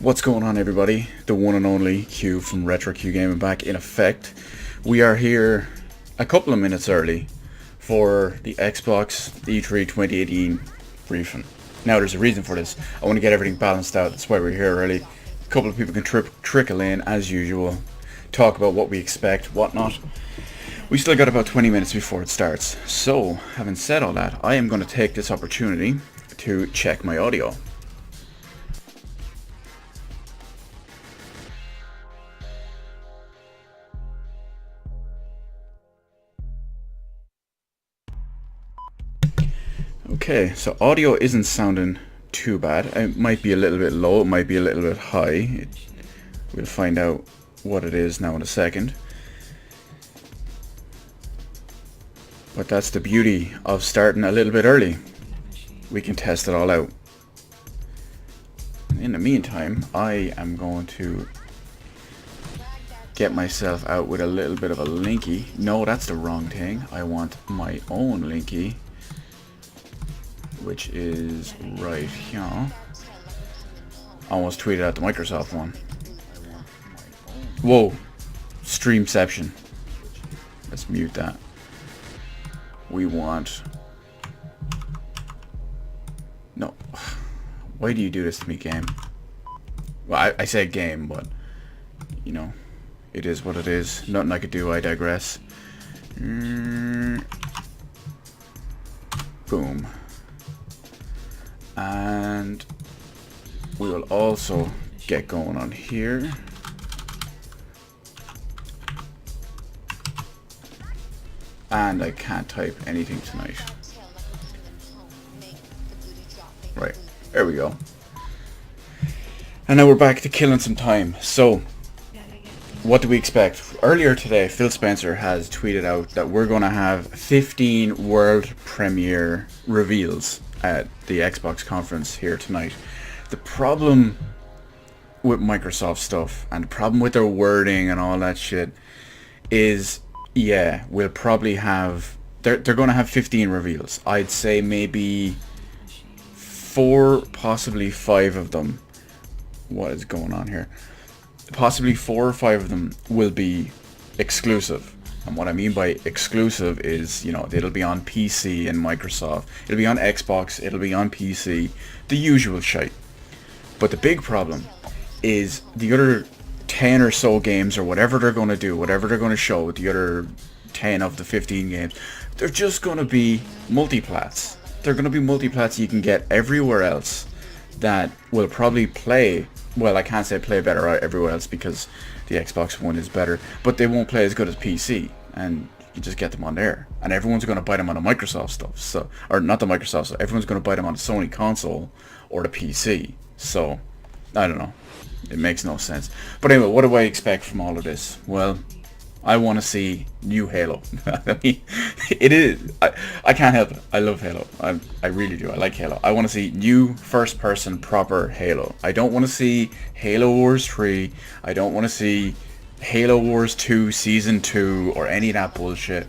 What's going on, everybody? The one and only Q from Retro Q Gaming back in effect. We are here a couple of minutes early for the Xbox E3 2018 briefing. Now, there's a reason for this. I want to get everything balanced out. That's why we're here early. A couple of people can trickle in as usual, talk about what we expect, whatnot. We still got about 20 minutes before it starts. So, having said all that, I am going to take this opportunity to check my audio. Okay, so audio isn't sounding too bad. It might be a little bit low, it might be a little bit high. We'll find out what it is now in a second. But that's the beauty of starting a little bit early. We can test it all out. In the meantime, I am going to get myself out with a little bit of a linky. No, that's the wrong thing. I want my own linky, which is right here. Almost tweeted out the Microsoft one. Whoa, Streamception. Let's mute that. We want... No. Why do you do this to me, game? Well, I say game, but, you know, it is what it is. Nothing I could do, I digress. Boom. And we will also get going on here. And I can't type anything tonight. Right, there we go. And now we're back to killing some time. So, what do we expect? Earlier today, Phil Spencer has tweeted out that we're going to have 15 world premiere reveals at the Xbox conference here tonight. The problem with Microsoft stuff, and the problem with their wording and all that shit, is, yeah, we'll probably have... They're going to have 15 reveals. I'd say maybe 4, possibly 5 of them. What is going on here? Possibly 4 or 5 of them will be exclusive. And what I mean by exclusive is, you know, it'll be on PC and Microsoft. It'll be on Xbox, it'll be on PC. The usual shite. But the big problem is the other 10 or so games, or whatever they're going to do, whatever they're going to show with the other 10 of the 15 games, they're just going to be multiplats. They're going to be multiplats you can get everywhere else that will probably play... Well, I can't say play better everywhere else because the Xbox One is better, but they won't play as good as PC, and you just get them on there. And everyone's going to buy them on the Microsoft stuff, so, or not the Microsoft stuff, everyone's going to buy them on the Sony console or the PC. So, I don't know. It makes no sense. But anyway, what do I expect from all of this? Well, I want to see new Halo. I mean, it is. I can't help it. I love Halo. I really do. I like Halo. I want to see new first-person proper Halo. I don't want to see Halo Wars 3. I don't want to see Halo Wars 2 Season 2 or any of that bullshit.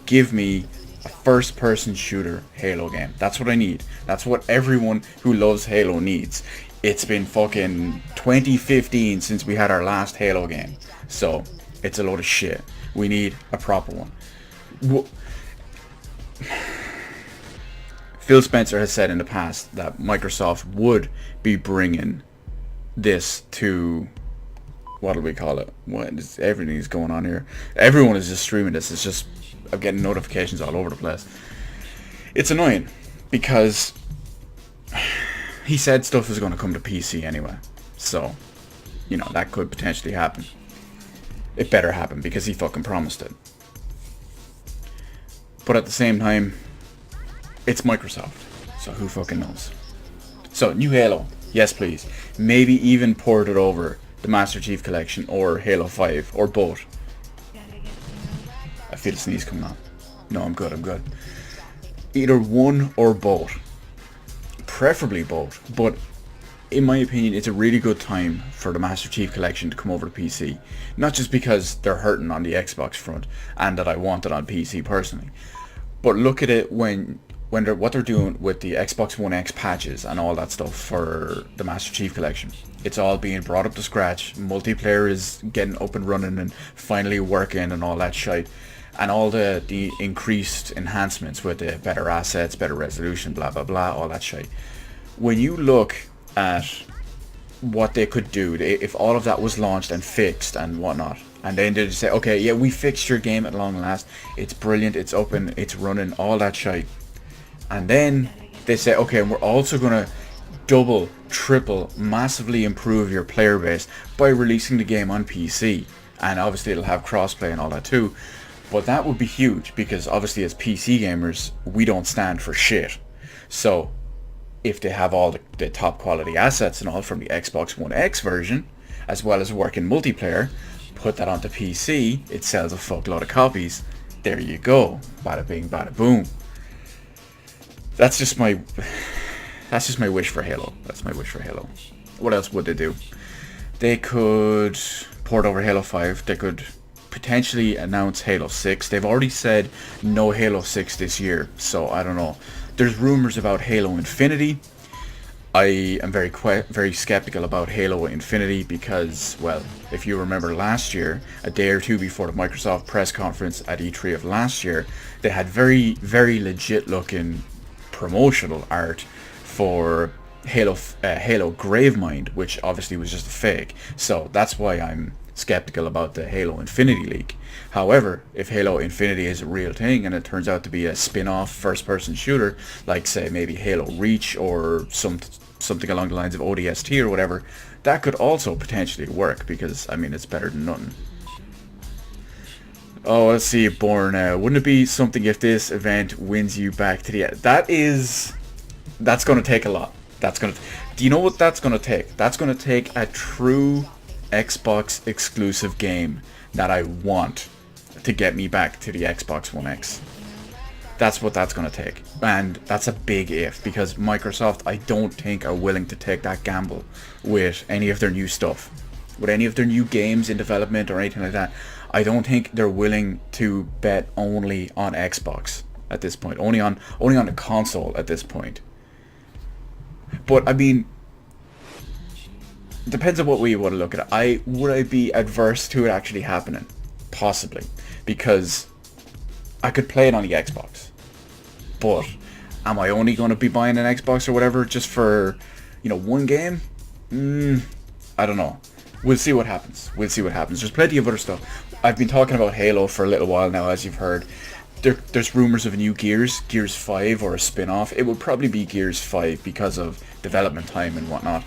Give me a first-person shooter Halo game. That's what I need. That's what everyone who loves Halo needs. It's been fucking 2015 since we had our last Halo game. So... it's a load of shit. We need a proper one. Phil Spencer has said in the past that Microsoft would be bringing this to... what do we call it? Everything is going on here. Everyone is just streaming this. It's just... I'm getting notifications all over the place. It's annoying because he said stuff is going to come to PC anyway. So, you know, that could potentially happen. It better happen because he fucking promised it. But at the same time, it's Microsoft. So who fucking knows? So, new Halo. Yes, please. Maybe even port it over the Master Chief Collection or Halo 5 or both. I feel a sneeze coming on. No, I'm good, I'm good. Either one or both. Preferably both. But in my opinion, it's a really good time for the Master Chief Collection to come over to PC. Not just because they're hurting on the Xbox front and that I want it on PC personally, But look at it when what they're doing with the Xbox One X patches and all that stuff for the Master Chief Collection. It's all being brought up to scratch. Multiplayer is getting up and running and finally working and all that shite. And all the increased enhancements with the better assets, better resolution, blah blah blah, all that shite. When you look at what they could do if all of that was launched and fixed and whatnot, and then they just say, okay, yeah, we fixed your game at long last, it's brilliant, it's open, it's running, all that shite, and then they say, okay, and we're also gonna double, triple, massively improve your player base by releasing the game on PC, and obviously it'll have crossplay and all that too. But that would be huge, because obviously as PC gamers we don't stand for shit. So if they have all the top quality assets and all from the Xbox One X version, as well as working multiplayer, put that onto PC, it sells a fuckload of copies. There you go. Bada bing, bada boom. That's just my wish for Halo. That's my wish for Halo. What else would they do? They could port over Halo 5. They could potentially announce Halo 6. They've already said no Halo 6 this year, so I don't know. There's rumors about Halo Infinity. I am very skeptical about Halo Infinity because, well, if you remember last year, a day or two before the Microsoft press conference at E3 of last year, they had very, very legit looking promotional art for Halo Gravemind, which obviously was just a fake. So that's why I'm skeptical about the Halo Infinity leak. However, if Halo Infinity is a real thing and it turns out to be a spin-off first-person shooter, like say maybe Halo Reach or something along the lines of ODST or whatever, that could also potentially work, because I mean it's better than nothing. Oh, let's see, Born. Wouldn't it be something if this event wins you back to the... That's going to take a lot. Do you know what that's going to take? That's going to take a true Xbox exclusive game that I want to get me back to the Xbox One X. That's what that's going to take. And that's a big if, because Microsoft, I don't think, are willing to take that gamble with any of their new stuff. With any of their new games in development or anything like that. I don't think they're willing to bet only on Xbox at this point. Only on the console at this point. But I mean, depends on what way you want to look at it. Would I be adverse to it actually happening? Possibly. Because I could play it on the Xbox. But am I only going to be buying an Xbox or whatever just for, one game? I don't know. We'll see what happens. There's plenty of other stuff. I've been talking about Halo for a little while now, as you've heard. There's rumors of a new Gears 5 or a spin-off. It will probably be Gears 5 because of development time and whatnot.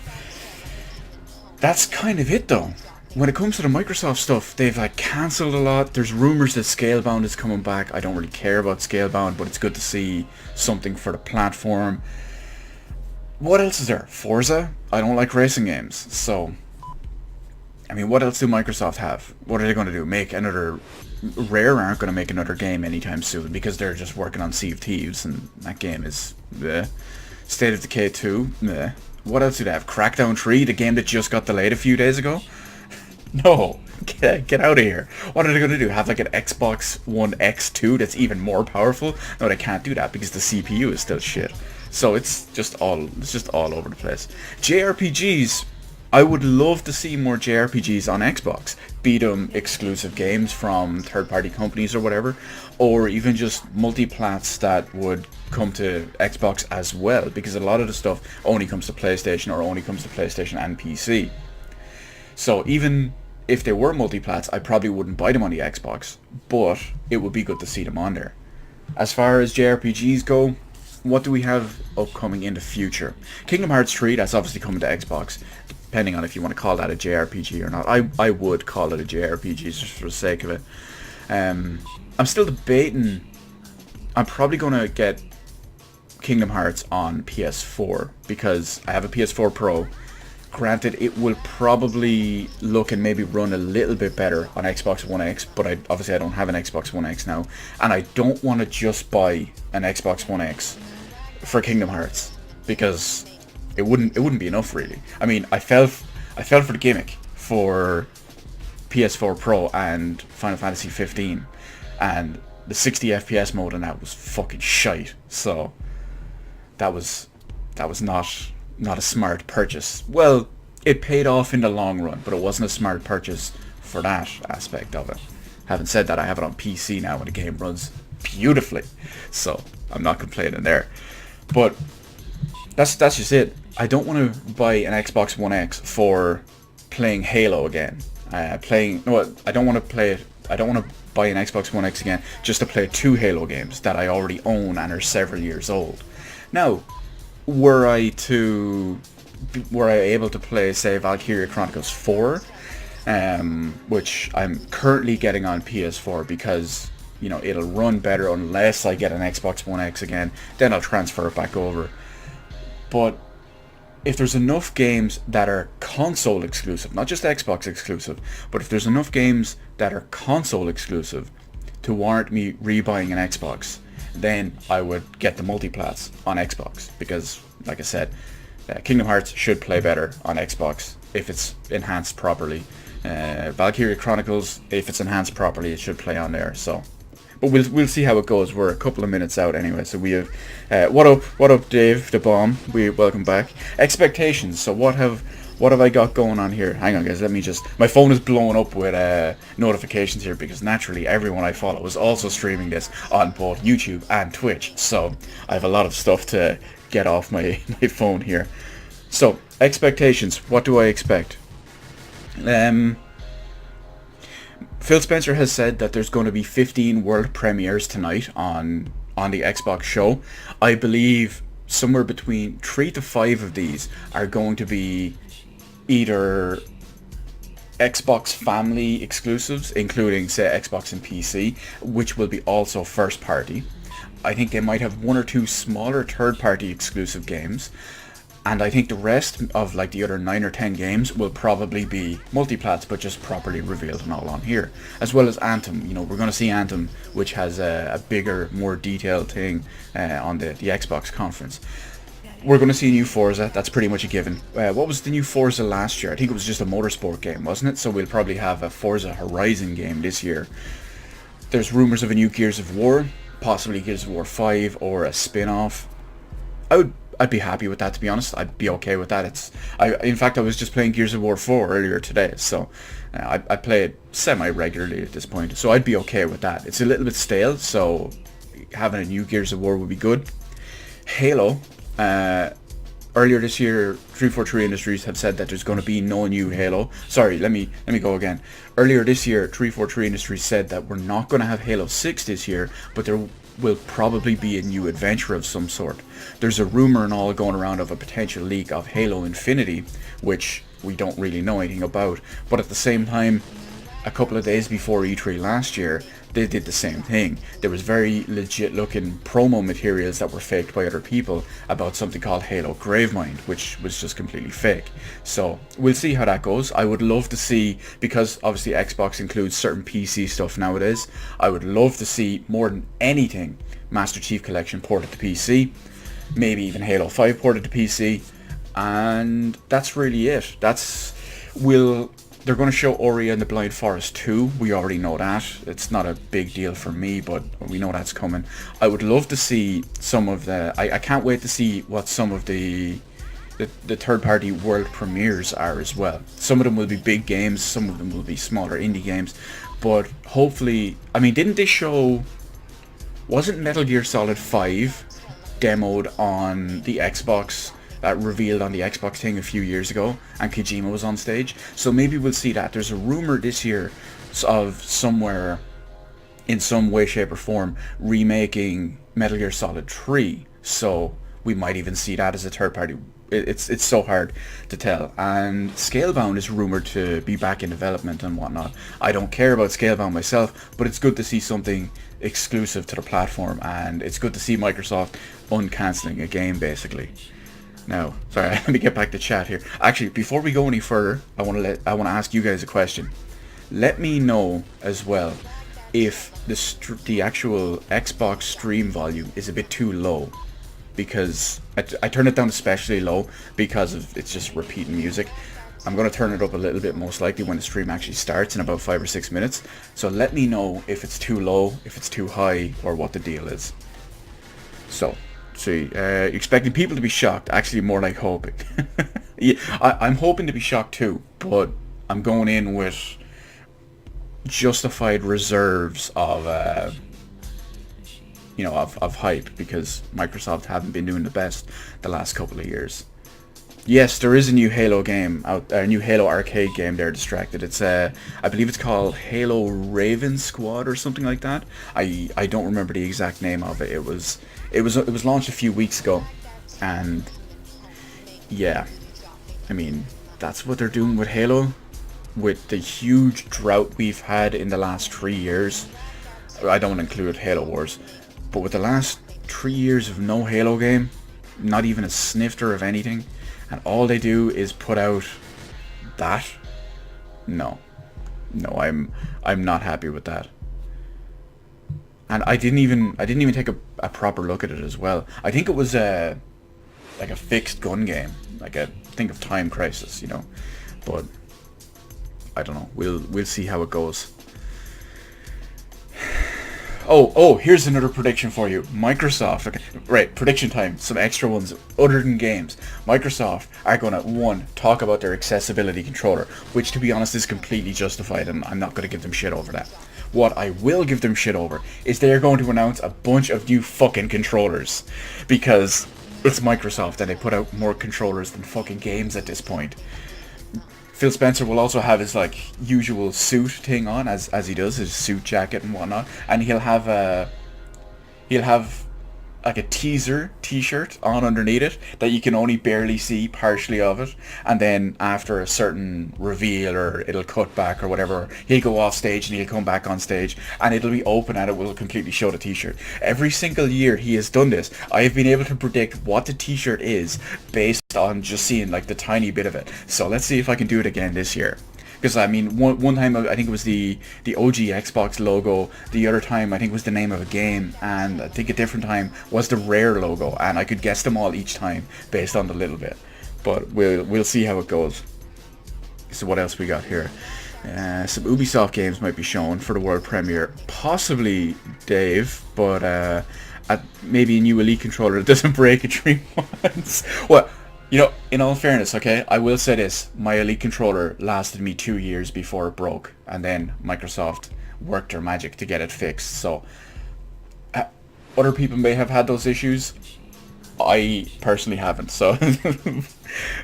That's kind of it though. When it comes to the Microsoft stuff, they've cancelled a lot. There's rumors that Scalebound is coming back. I don't really care about Scalebound, but it's good to see something for the platform. What else is there? Forza? I don't like racing games, so... I mean, what else do Microsoft have? What are they going to do? Make another... Rare aren't going to make another game anytime soon because they're just working on Sea of Thieves, and that game is... bleh. State of Decay 2? Bleh. What else do they have? Crackdown 3, the game that just got delayed a few days ago? No, get out of here. What are they going to do? Have an Xbox One X2 that's even more powerful? No, they can't do that because the CPU is still shit. So it's just all over the place. JRPGs, I would love to see more JRPGs on Xbox. Be them exclusive games from third-party companies or whatever, or even just multiplats that would come to Xbox as well, because a lot of the stuff only comes to PlayStation or only comes to PlayStation and PC. So even if they were multiplats, I probably wouldn't buy them on the Xbox, but it would be good to see them on there. As far as JRPGs go, what do we have upcoming in the future? Kingdom Hearts 3, that's obviously coming to Xbox, depending on if you want to call that a JRPG or not. I would call it a JRPG just for the sake of it. I'm still debating. I'm probably going to get Kingdom Hearts on PS4 because I have a PS4 Pro. Granted, it will probably look and maybe run a little bit better on Xbox One X, but obviously I don't have an Xbox One X now, and I don't want to just buy an Xbox One X for Kingdom Hearts because it wouldn't be enough really. I mean, I fell for the gimmick for PS4 Pro and Final Fantasy 15, and the 60 FPS mode in that was fucking shite. So that was not a smart purchase. Well, it paid off in the long run, but it wasn't a smart purchase for that aspect of it. Having said that, I have it on PC now and the game runs beautifully, so I'm not complaining there. But that's just it. I don't want to buy an Xbox One X for playing Halo again. I don't want to play it. I don't want to buy an Xbox One X again just to play 2 Halo games that I already own and are several years old. Now, were I able to play, say, Valkyria Chronicles 4, which I'm currently getting on PS4 because, you know, it'll run better unless I get an Xbox One X again, then I'll transfer it back over. But if there's enough games that are console exclusive, not just Xbox exclusive, but if there's enough games that are console exclusive to warrant me rebuying an Xbox, then I would get the multiplats on Xbox, because, like I said, Kingdom Hearts should play better on Xbox if it's enhanced properly. Valkyria Chronicles, if it's enhanced properly, it should play on there. So, but we'll see how it goes. We're a couple of minutes out anyway, so we have what up, Dave the Bomb? We welcome back. Expectations. So what have I got going on here? Hang on, guys. Let me just. My phone is blowing up with notifications here because naturally everyone I follow is also streaming this on both YouTube and Twitch. So I have a lot of stuff to get off my phone here. So expectations. What do I expect? Phil Spencer has said that there's going to be 15 world premieres tonight on the Xbox show. I believe somewhere between 3 to 5 of these are going to be either Xbox family exclusives, including, say, Xbox and PC, which will be also first party. I think they might have 1 or 2 smaller third party exclusive games. And I think the rest of like the other 9 or 10 games will probably be multiplats, but just properly revealed and all on here. As well as Anthem. You know, we're going to see Anthem, which has a bigger, more detailed thing on the Xbox conference. We're going to see a new Forza. That's pretty much a given. What was the new Forza last year? I think it was just a motorsport game, wasn't it? So we'll probably have a Forza Horizon game this year. There's rumors of a new Gears of War, possibly Gears of War 5 or a spin-off. I'd be happy with that, to be honest. I'd be okay with that. In fact, I was just playing Gears of War 4 earlier today, so I play it semi-regularly at this point, so I'd be okay with that. It's a little bit stale, so having a new Gears of War would be good. Halo, earlier this year, 343 Industries have said that there's going to be no new Halo. Sorry, let me go again. Earlier this year, 343 Industries said that we're not going to have Halo 6 this year, but there will probably be a new adventure of some sort. There's a rumor and all going around of a potential leak of Halo Infinity, which we don't really know anything about, but at the same time, a couple of days before E3 last year, they did the same thing. There was very legit looking promo materials that were faked by other people about something called Halo Gravemind, which was just completely fake. So we'll see how that goes. I would love to see, because obviously Xbox includes certain PC stuff nowadays, I would love to see more than anything Master Chief Collection ported to PC, maybe even Halo 5 ported to PC, and that's really it. They're going to show Ori and the Blind Forest 2. We already know that. It's not a big deal for me, but we know that's coming. I would love to see some of the... I can't wait to see what some of the third-party world premieres are as well. Some of them will be big games, some of them will be smaller indie games, but hopefully... I mean, didn't they show... Wasn't Metal Gear Solid 5 demoed on the Xbox... revealed on the Xbox thing a few years ago, and Kojima was on stage, so maybe we'll see that. There's a rumor this year of somewhere, in some way, shape or form, remaking Metal Gear Solid 3, so we might even see that as a third party. It's so hard to tell. And Scalebound is rumored to be back in development and whatnot. I don't care about Scalebound myself, but it's good to see something exclusive to the platform, and it's good to see Microsoft uncancelling a game, basically. Now, sorry, let me get back to chat here. Actually, before we go any further, I want to ask you guys a question. Let me know as well if the actual Xbox stream volume is a bit too low. because I turned it down especially low because of it's just repeating music. I'm going to turn it up a little bit most likely when the stream actually starts in about 5 or 6 minutes. So let me know if it's too low, if it's too high, or what the deal is. So, see, expecting people to be shocked, actually more like hoping. Yeah, I'm hoping to be shocked too, but I'm going in with justified reserves of, of hype, because Microsoft haven't been doing the best the last couple of years. Yes, there is a new Halo game out, a new Halo arcade game there, Distracted. It's I believe it's called Halo Raven Squad or something like that. I don't remember the exact name of it. It was launched a few weeks ago, and yeah, I mean that's what they're doing with Halo, with the huge drought we've had in the last 3 years. I don't include Halo Wars, but with the last 3 years of no Halo game, not even a snifter of anything. And all they do is put out that. No, I'm not happy with that. And I didn't even take a proper look at it as well. I think it was like a fixed gun game, like a think of Time Crisis, But I don't know. We'll see how it goes. Oh, here's another prediction for you. Microsoft, okay, right, prediction time, some extra ones other than games. Microsoft are going to, one, talk about their accessibility controller, which to be honest is completely justified, and I'm not going to give them shit over that. What I will give them shit over is they're going to announce a bunch of new fucking controllers, because it's Microsoft and they put out more controllers than fucking games at this point. Phil Spencer will also have his usual suit thing on, as he does, his suit jacket and whatnot, and he'll have like a teaser t-shirt on underneath it that you can only barely see partially of it, and then after a certain reveal or it'll cut back or whatever, he'll go off stage and he'll come back on stage and it'll be open and it will completely show the t-shirt. Every single year he has done this, I have been able to predict what the t-shirt is based on just seeing the tiny bit of it. So let's see if I can do it again this year. Because I mean, one time I think it was the OG Xbox logo. The other time I think it was the name of a game, and I think a different time was the Rare logo. And I could guess them all each time based on the little bit. But we'll see how it goes. So what else we got here? Some Ubisoft games might be shown for the world premiere, possibly Dave, but maybe a new Elite controller that doesn't break at 3 months. Well, in all fairness, okay, I will say this. My Elite controller lasted me 2 years before it broke, and then Microsoft worked their magic to get it fixed. So, other people may have had those issues. I personally haven't, so...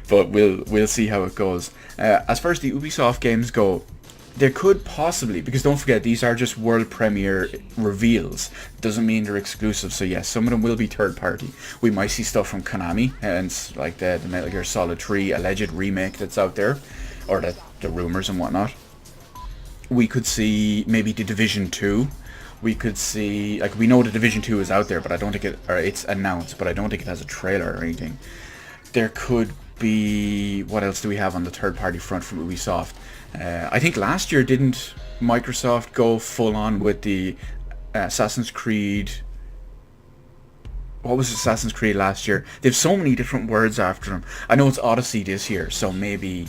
but we'll see how it goes. As far as the Ubisoft games go, there could possibly, because don't forget, these are just world premiere reveals. Doesn't mean they're exclusive, so yes, some of them will be third party. We might see stuff from Konami, and like the Metal Gear Solid 3 alleged remake that's out there, or the rumors and whatnot. We could see maybe the Division 2. We could see, we know the Division 2 is out there, but I don't think it's announced, but I don't think it has a trailer or anything. There could be, what else do we have on the third party front from Ubisoft? I think last year didn't Microsoft go full on with the Assassin's Creed? What was Assassin's Creed last year? They have so many different words after them. I know it's Odyssey this year, so maybe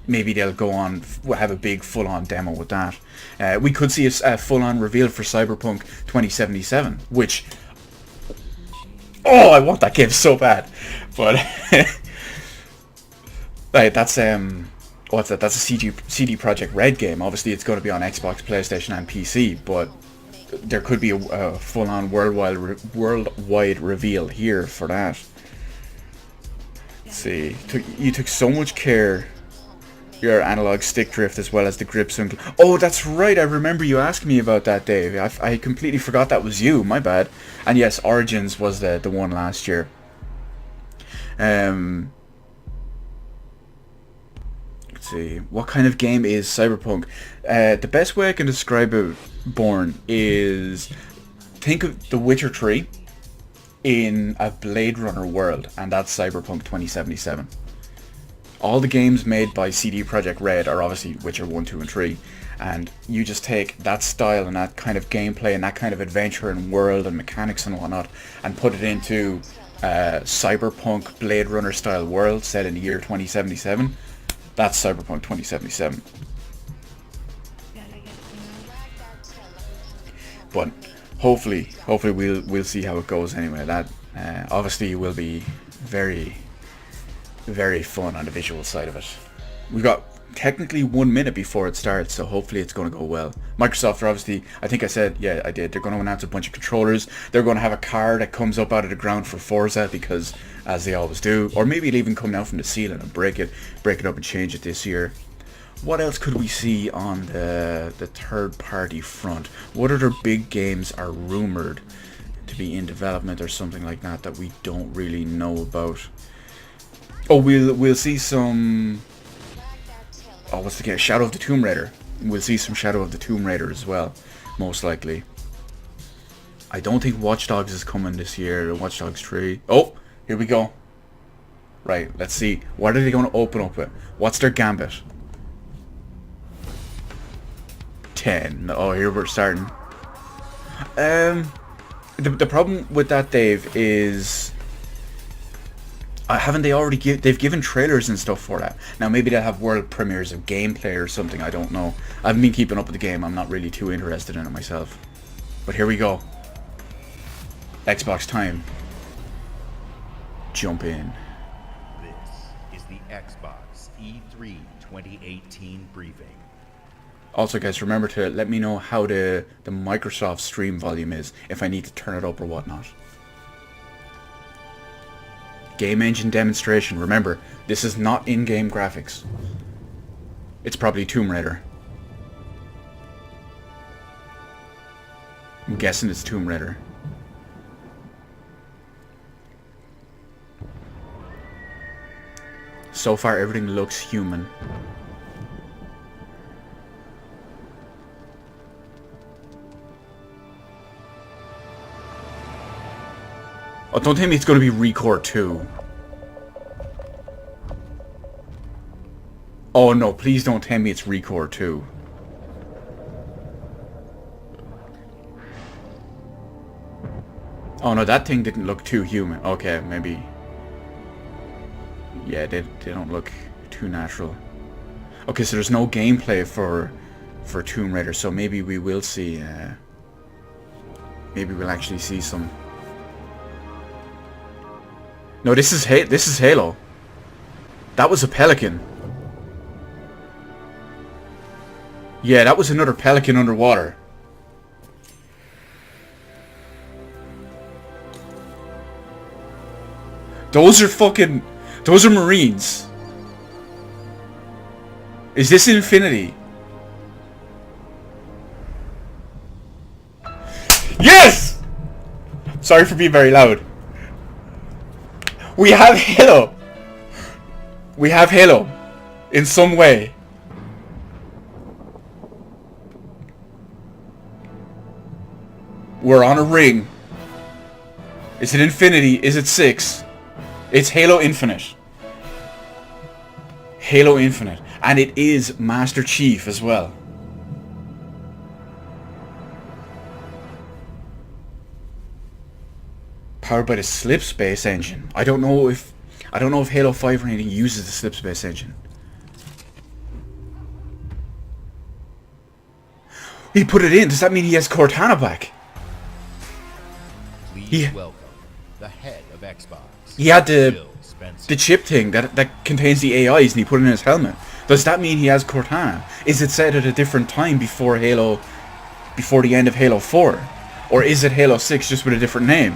they'll go on, have a big full on demo with that. We could see a full on reveal for Cyberpunk 2077, which, I want that game so bad. But that's what's that? That's a CD Projekt Red game. Obviously, it's going to be on Xbox, PlayStation, and PC. But there could be a full-on worldwide reveal here for that. Let's see, you took so much care. Your analog stick drift as well as the grips and... Oh, that's right. I remember you asking me about that, Dave. I completely forgot that was you. My bad. And yes, Origins was the one last year. See, what kind of game is Cyberpunk? The best way I can describe it, Born, is think of The Witcher 3 in a Blade Runner world, and that's Cyberpunk 2077. All the games made by CD Projekt Red are obviously Witcher 1, 2, and 3, and you just take that style and that kind of gameplay and that kind of adventure and world and mechanics and whatnot and put it into cyberpunk Blade Runner style world set in the year 2077. That's Cyberpunk 2077. But hopefully we'll see how it goes anyway. That obviously will be very, very fun on the visual side of it. We've got technically 1 minute before it starts, so hopefully it's going to go well. Microsoft are obviously, I think I said, yeah, I did, they're going to announce a bunch of controllers. They're going to have a car that comes up out of the ground for Forza, because as they always do, or maybe it'll even come down from the ceiling and break it up and change it this year. What else could we see on the third party front? What other big games are rumored to be in development or something like that that we don't really know about? Oh, we'll see some... Oh, what's the game? Shadow of the Tomb Raider. We'll see some Shadow of the Tomb Raider as well, most likely. I don't think Watch Dogs is coming this year. Watch Dogs 3. Oh, here we go. Right, let's see. What are they going to open up with? What's their gambit? 10. Oh, here we're starting. The problem with that, Dave, is... haven't they already they've given trailers and stuff for that. Now maybe they'll have world premieres of gameplay or something, I don't know. I haven't been keeping up with the game, I'm not really too interested in it myself. But here we go. Xbox time. Jump in. This is the Xbox E3 2018 briefing. Also guys, remember to let me know how the Microsoft stream volume is, if I need to turn it up or whatnot. Game engine demonstration. Remember, this is not in-game graphics. It's probably Tomb Raider. I'm guessing it's Tomb Raider. So far, everything looks human. Oh, don't tell me it's going to be Recore 2. Oh no, please don't tell me it's Recore 2. Oh no, that thing didn't look too human. Okay, maybe... Yeah, they don't look too natural. Okay, so there's no gameplay for Tomb Raider, so maybe we will see... maybe we'll actually see some... No, this is Halo. That was a pelican. Yeah, that was another pelican underwater. Those are Marines. Is this Infinity? Yes! Sorry for being very loud. We have Halo. We have Halo. In some way. We're on a ring. Is it Infinity? Is it 6? It's Halo Infinite. Halo Infinite. And it is Master Chief as well. Powered by the slip space engine. I don't know if Halo 5 or anything uses the slip space engine. He put it in. Does that mean he has Cortana back? Please welcome the head of Xbox. He had the chip thing that contains the AIs, and he put it in his helmet. Does that mean he has Cortana? Is it set at a different time before the end of Halo 4? Or is it Halo 6 just with a different name?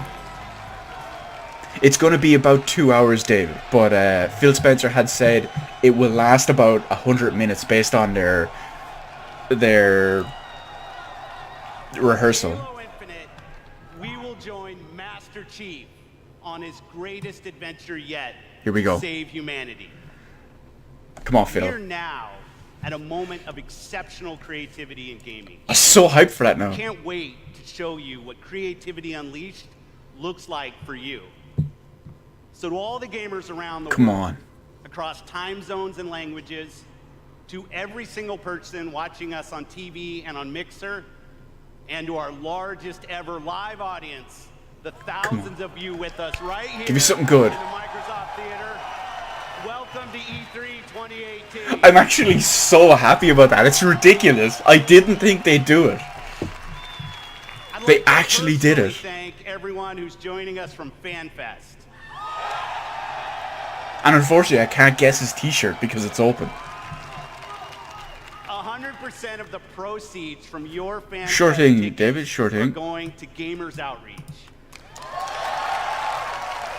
It's going to be about 2 hours, David, but Phil Spencer had said it will last about 100 minutes based on their rehearsal. Halo Infinite, we will join Master Chief on his greatest adventure yet. Here we go. Save humanity. Come on, Phil. We're now at a moment of exceptional creativity in gaming. I'm so hyped for that now. I can't wait to show you what Creativity Unleashed looks like for you. So to all the gamers around the world, across time zones and languages, to every single person watching us on TV and on Mixer, and to our largest ever live audience, the thousands of you with us right here. Give me something good. In the Microsoft Theater. Welcome to E3 2018. I'm actually so happy about that. It's ridiculous. I didn't think they'd do it. They actually did it. Thank everyone who's joining us from FanFest. And unfortunately, I can't guess his t-shirt because it's open. 100% of the proceeds from your FanFest Sure thing, tickets David, sure are thing. going to Gamers Outreach.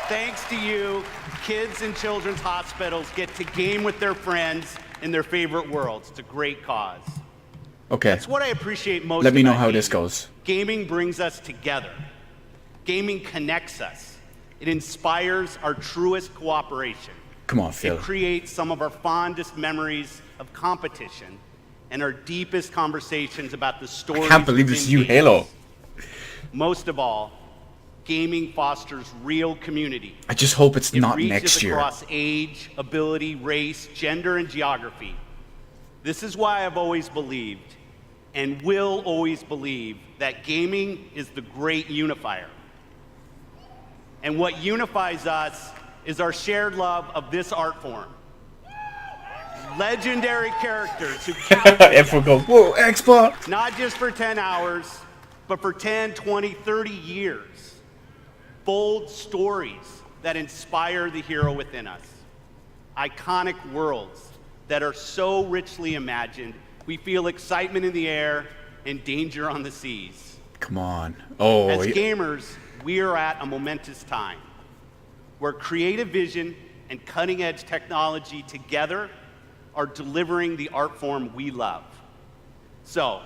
Thanks to you, kids in children's hospitals get to game with their friends in their favorite worlds. It's a great cause. Okay. That's what I appreciate most. Let me know about how gaming. this goes. Gaming brings us together. Gaming connects us. It inspires our truest cooperation. Come on, Phil. It creates some of our fondest memories of competition and our deepest conversations about the stories. I can't believe this is you, games. Halo. Most of all, gaming fosters real community. I just hope it's It not reaches next year. across age, ability, race, gender, and geography. This is why I've always believed, and will always believe, that gaming is the great unifier. And what unifies us is our shared love of this art form. Legendary characters who Everyone go, whoa, Xbox! not just for 10 hours, but for 10, 20, 30 years. Bold stories that inspire the hero within us. Iconic worlds that are so richly imagined, we feel excitement in the air and danger on the seas. Come on. Oh, As gamers, we are at a momentous time where creative vision and cutting-edge technology together are delivering the art form we love. So,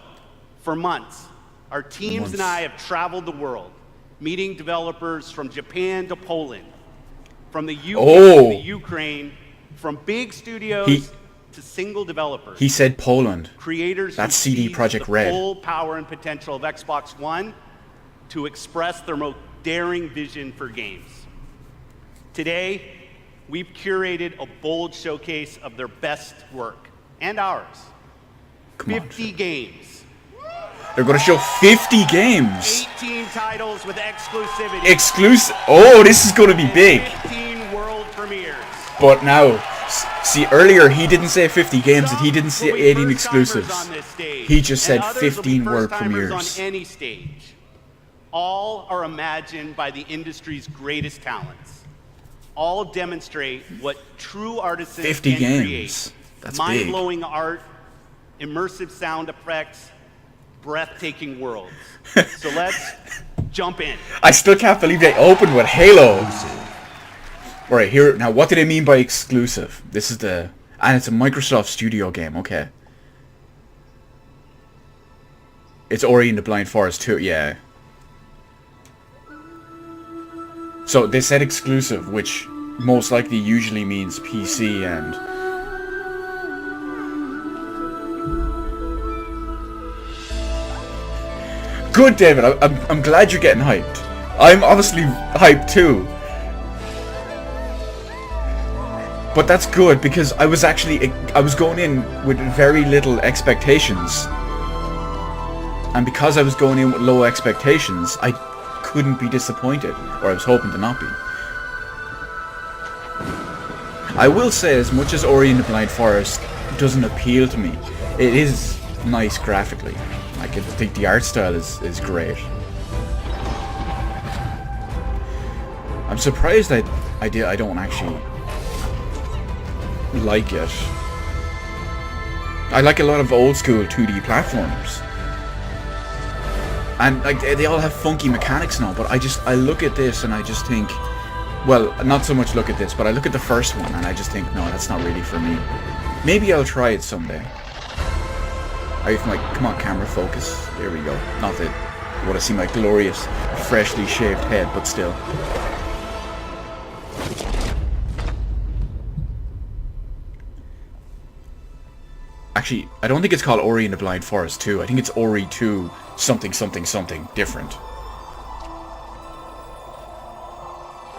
for months, our teams and I have traveled the world, meeting developers from Japan to Poland, from the UK to the Ukraine, from big studios to single developers. He said Poland. Creators That's who CD seize Projekt the Red. full power and potential of Xbox One to express their most daring vision for games. Today, we've curated a bold showcase of their best work, and ours. Come on. 50 games. They're going to show 50 games. 18 titles with exclusivity. Exclusive. Oh, this is going to be and big. 15 world premieres. But now, see, earlier he didn't say 50 games and he didn't say Some will be 18 first-timers exclusives. on this stage, He just said and others will be 15 world first-timers premieres. on any stage. All are imagined by the industry's greatest talents. All demonstrate what true artisans 50 can games. create. That's mind-blowing art, immersive sound effects, breathtaking worlds. So let's jump in. I still can't believe they opened with Halo. Alright, here, now what do they mean by exclusive? This is the, and it's a Microsoft Studio game, okay. It's Ori and the Blind Forest too, yeah. So they said exclusive, which most likely usually means PC and... Good, David. I'm glad you're getting hyped. I'm obviously hyped too. But that's good because I was going in with very little expectations. And because I was going in with low expectations, I couldn't be disappointed, or I was hoping to not be. I will say, as much as Ori and the Blind Forest doesn't appeal to me, it is nice graphically. I think the art style is great. I'm surprised I don't actually like it. I like a lot of old school 2D platformers. And like they all have funky mechanics now, but I look at this and I just think, well, not so much look at this, but I look at the first one and I just think, no, that's not really for me. Maybe I'll try it someday. I'm like, come on, camera, focus. There we go. Not that you want to see my glorious, freshly shaved head, but still. Actually, I don't think it's called Ori and the Blind Forest 2. I think it's Ori 2 something something something different.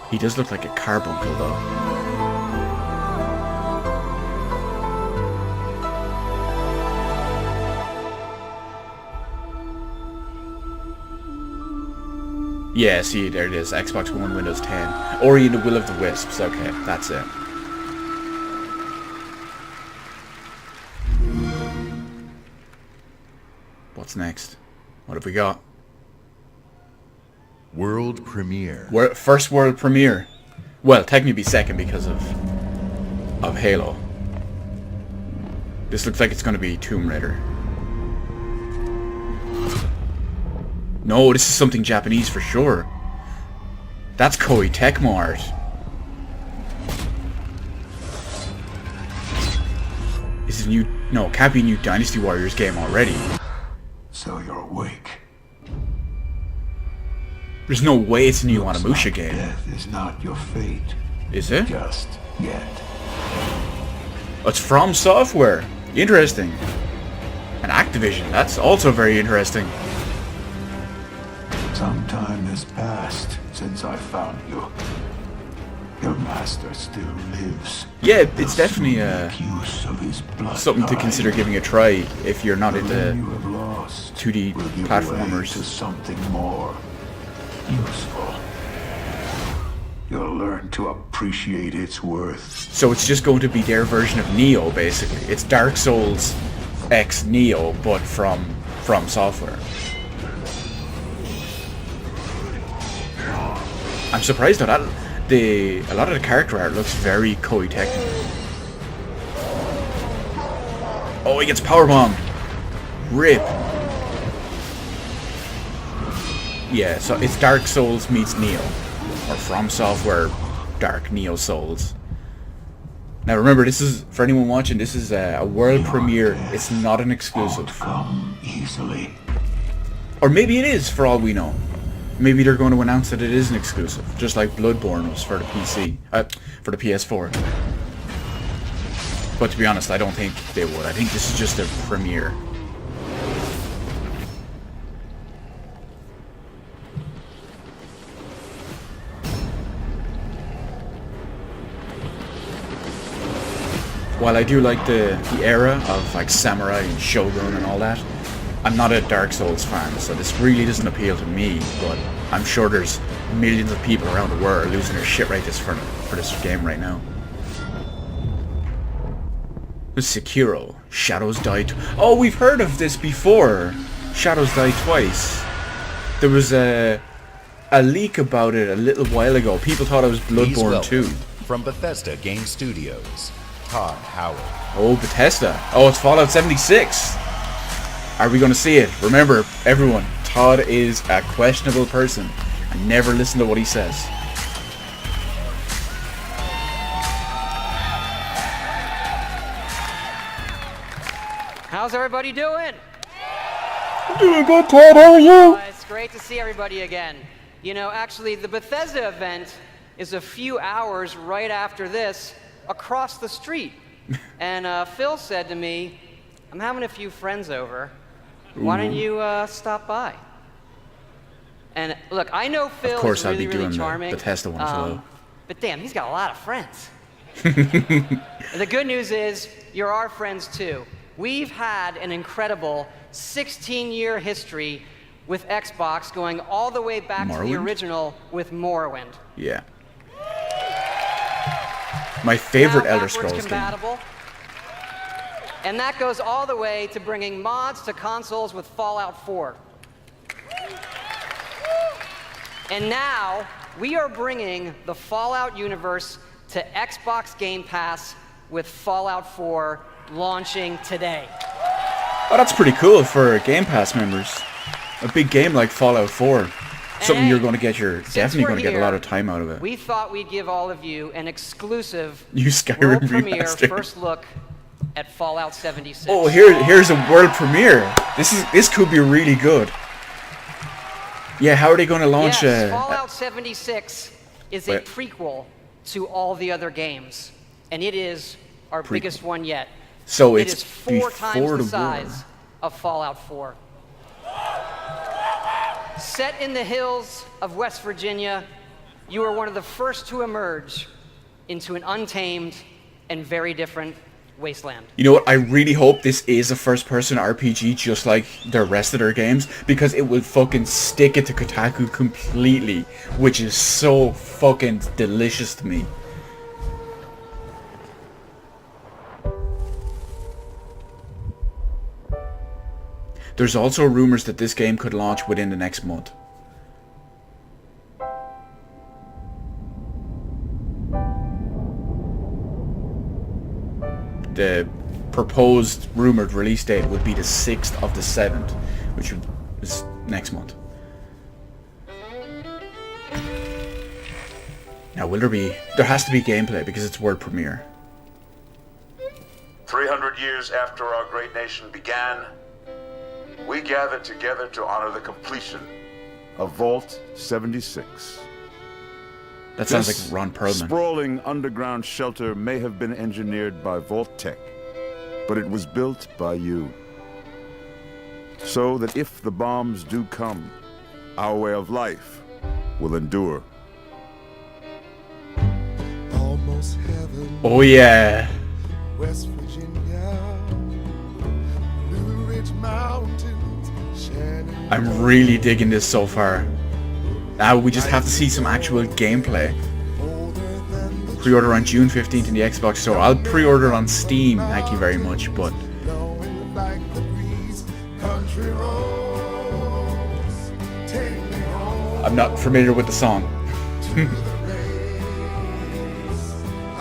He does look like a carbuncle though. Yeah, see, there it is. Xbox One, Windows 10. Ori and the Will of the Wisps. Okay, that's it. What's next? What have we got? World premiere. First world premiere. Well, technically second because of Halo. This looks like it's going to be Tomb Raider. No, this is something Japanese for sure. That's Koei Tecmo art. This is a new... No, it can't be a new Dynasty Warriors game already. So you're awake. There's no way it's a new Looks Onimusha like game. Death is not your fate. Is it? Just yet. Oh, it's from Software. Interesting. And Activision. That's also very interesting. Some time has passed since I found you. Your master still lives. Yeah, it's definitely Make use of his something to bloodline. consider giving a try if you're not The into man you have lost 2D will give way platformers. to something more useful. You'll learn to appreciate its worth. So it's just going to be their version of Neo, basically. It's Dark Souls X Neo, but from Software. I'm surprised at that. A lot of the character art looks very Koei Tecmo. Oh, he gets powerbombed. Rip. Yeah, so it's Dark Souls meets Neo. Or From Software Dark Neo Souls. Now remember, this is, for anyone watching, this is a world premiere. It's not an exclusive. Come easily. Or maybe it is, for all we know. Maybe they're going to announce that it is an exclusive, just like Bloodborne was for the PC, for the PS4. But to be honest, I don't think they would. I think this is just a premiere. While I do like the era of like Samurai and Shogun and all that, I'm not a Dark Souls fan, so this really doesn't appeal to me, but I'm sure there's millions of people around the world losing their shit right for this game right now. Sekiro, Shadows Die Oh, we've heard of this before! Shadows Die Twice. There was a leak about it a little while ago. People thought it was Please Bloodborne welcome, 2. from Bethesda Game Studios, Todd Howard. Oh, Bethesda. Oh, it's Fallout 76. Are we going to see it? Remember, everyone, Todd is a questionable person. And never listen to what he says. How's everybody doing? I'm doing good, Todd. How are you? It's great to see everybody again. You know, actually, the Bethesda event is a few hours right after this, across the street. And Phil said to me, I'm having a few friends over. Why don't you stop by? And look, I know Phil Of course, is I'd really, be really doing charming. the Bethesda one as well. But damn, he's got a lot of friends. The good news is, you're our friends too. We've had an incredible 16-year history with Xbox, going all the way back to the Morrowind? original with Morrowind. Yeah. My favorite Now Elder backwards Scrolls game. compatible. And that goes all the way to bringing mods to consoles with Fallout 4. And now, we are bringing the Fallout universe to Xbox Game Pass with Fallout 4 launching today. Oh, that's pretty cool for Game Pass members. A big game like Fallout 4. Something Hey, you're going to get since definitely we're going to get a lot here, of time out of it. We thought we'd give all of you an exclusive New Skyrim world premiere remaster. first look at Fallout 76. Oh, here's a world premiere. This could be really good. Yeah, how are they going to launch Yes, Fallout 76 is a Wait. prequel to all the other games, and it is our biggest one yet. So It it's is 4 times before the the size war. of Fallout 4. Set in the hills of West Virginia, you are one of the first to emerge into an untamed and very different wasteland. You know what? I really hope this is a first-person RPG just like the rest of their games, because it will fucking stick it to Kotaku completely, which is so fucking delicious to me. There's also rumors that this game could launch within the next month. The proposed rumored release date would be the 6th of the 7th, which is next month. Now, will there be... There has to be gameplay because it's world premiere. 300 years after our great nation began, we gathered together to honor the completion of Vault 76. That sounds This like Ron Perlman. sprawling underground shelter may have been engineered by Vault Tech, but it was built by you. So that if the bombs do come, our way of life will endure. Almost heaven, Oh yeah. West Virginia, Blue Ridge Mountains, Shannon. I'm really digging this so far. Now we just have to see some actual gameplay. Pre-order on June 15th in the Xbox store. I'll pre-order on Steam, thank you very much, but Blowing like the breeze, country roads, take me home I'm not familiar with the song. to the race. I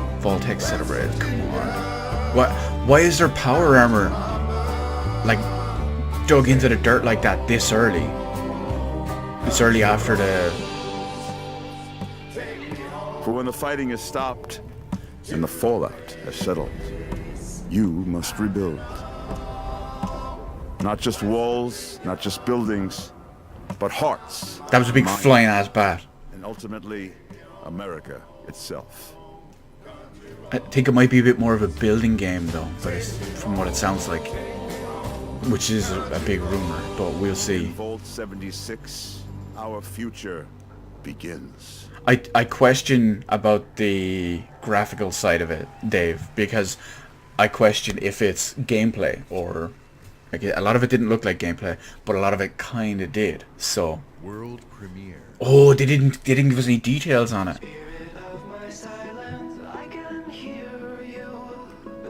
belong. Vault-Tec celebrated, come on. Why is there power armor like dug into the dirt like that this early? This early after the... For when the fighting is stopped and the fallout has settled, you must rebuild. Not just walls, not just buildings, but hearts. That was a big minds, flying ass bat. and ultimately, America itself. I think it might be a bit more of a building game though, but it's, from what it sounds like, which is a big rumor, but we'll see. Vault 76, our future begins. I question about the graphical side of it, Dave, because I question if it's gameplay or like a lot of it didn't look like gameplay, but a lot of it kind of did. So World premiere. oh, they didn't give us any details on it.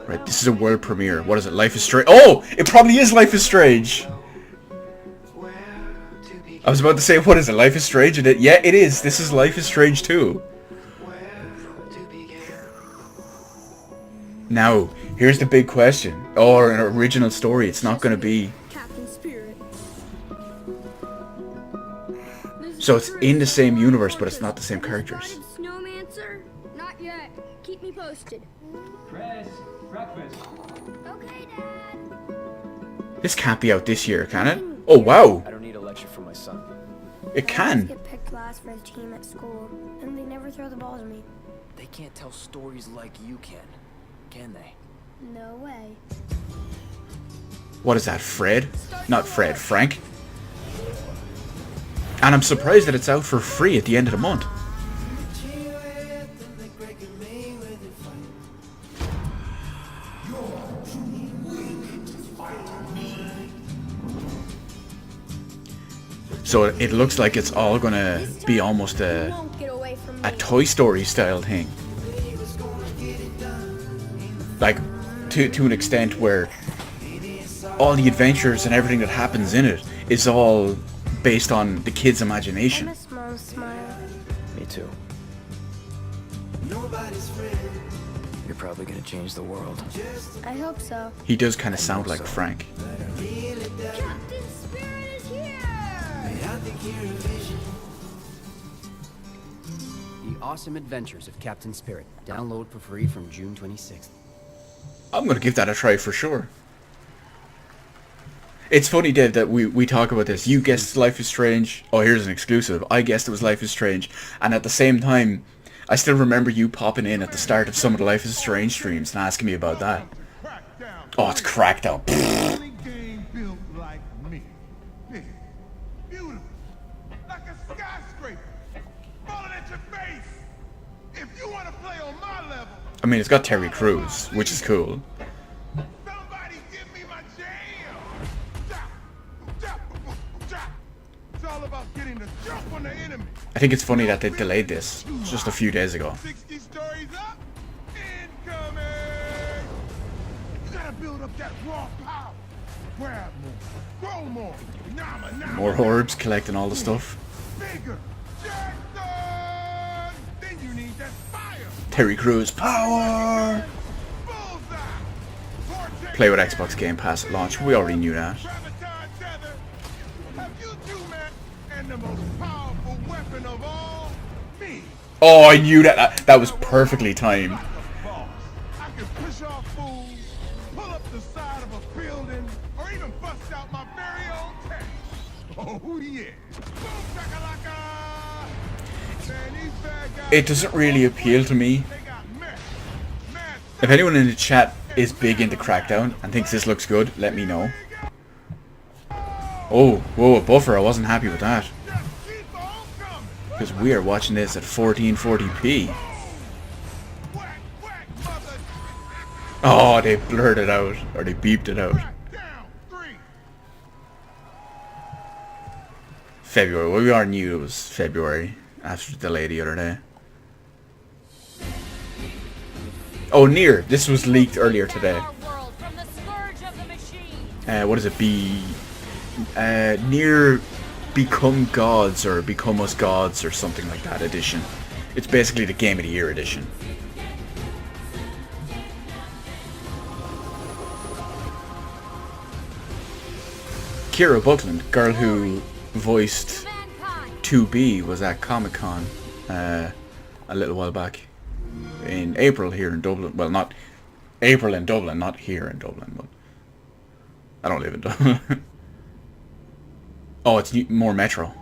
Right, this is a world premiere. What is it? Life is Strange. Oh, it probably is Life is Strange. I was about to say, what is it? Life is Strange? And yeah, it is. This is Life is Strange 2. Now, here's the big question. Or an original story. It's not going to be... Captain Spirit. So it's in the same universe, but it's not the same characters. Snowmancer? Not yet. Keep me posted. Chris, breakfast. Okay, Dad. This can't be out this year, can it? Oh, wow. I don't need a lecture from my son. It I can. get picked last for the team at school, and they never throw the ball to me. They can't tell stories like you can they? No way. What is that, Fred? Not Fred, Frank. And I'm surprised that it's out for free at the end of the month. So it looks like it's all gonna be almost a Won't get away from a me. Toy Story style thing. Like to an extent where all the adventures and everything that happens in it is all based on the kid's I imagination. miss Mom's smile. Me too. You're probably gonna change the world. I hope so. He does kind of sound like Frank. Captain Spirit is here! The Awesome Adventures of Captain Spirit. Download for free from June 26th. I'm gonna give that a try for sure. It's funny, Dave, that we talk about this. You guessed Life is Strange. Oh, here's an exclusive. I guessed it was Life is Strange. And at the same time, I still remember you popping in at the start of some of the Life is Strange streams and asking me about that. Oh, it's Crackdown. Only game built like me. Big, beautiful, like a skyscraper, falling at your face. If you want to play on my level, I mean, it's got Terry Crews, which is cool. Somebody give me my jam! It's all about getting the jump on the enemy. I think it's funny that they delayed this just a few days ago. 60 stories up, incoming! You gotta build up that raw power. Grab more, grow more. More orbs, collecting all the stuff. Bigger, Jackson! Then you need that fire. Terry Crews power. Play with Xbox Game Pass at launch. We already knew that. Oh, I knew that. That was perfectly timed. I can push off fools, pull up the side of a building, or even bust out my very own tank. Oh yeah. Boom shakalaka. Man, these bad guys, It doesn't really appeal to me. If anyone in the chat is big into Crackdown and thinks this looks good, let me know. Oh, whoa, a buffer. I wasn't happy with that. Because we are watching this at 1440p. Oh, they blurred it out. Or they beeped it out. February. Well, we already knew it was February after the delay the other day. Oh, Nier. This was leaked earlier today. What is it? Nier Become Gods or Become Us Gods or something like that edition. It's basically the Game of the Year edition. Kira Buckland, girl who voiced 2B, was at Comic-Con a little while back. In April here in Dublin. Well, not April in Dublin, not here in Dublin, but I don't live in Dublin. Oh, it's more Metro.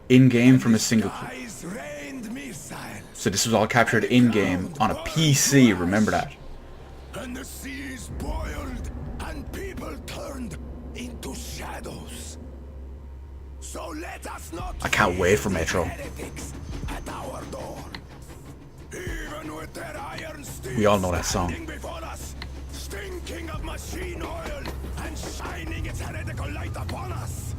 In-game from a single... So this was all captured in-game on a PC, remember that. And the seas boiled and people turned into shadows. So let us not I can't wait for Metro. at our door. Even with their iron steel We all know that song. before us, stinking of machine oil and shining its heretical light upon us.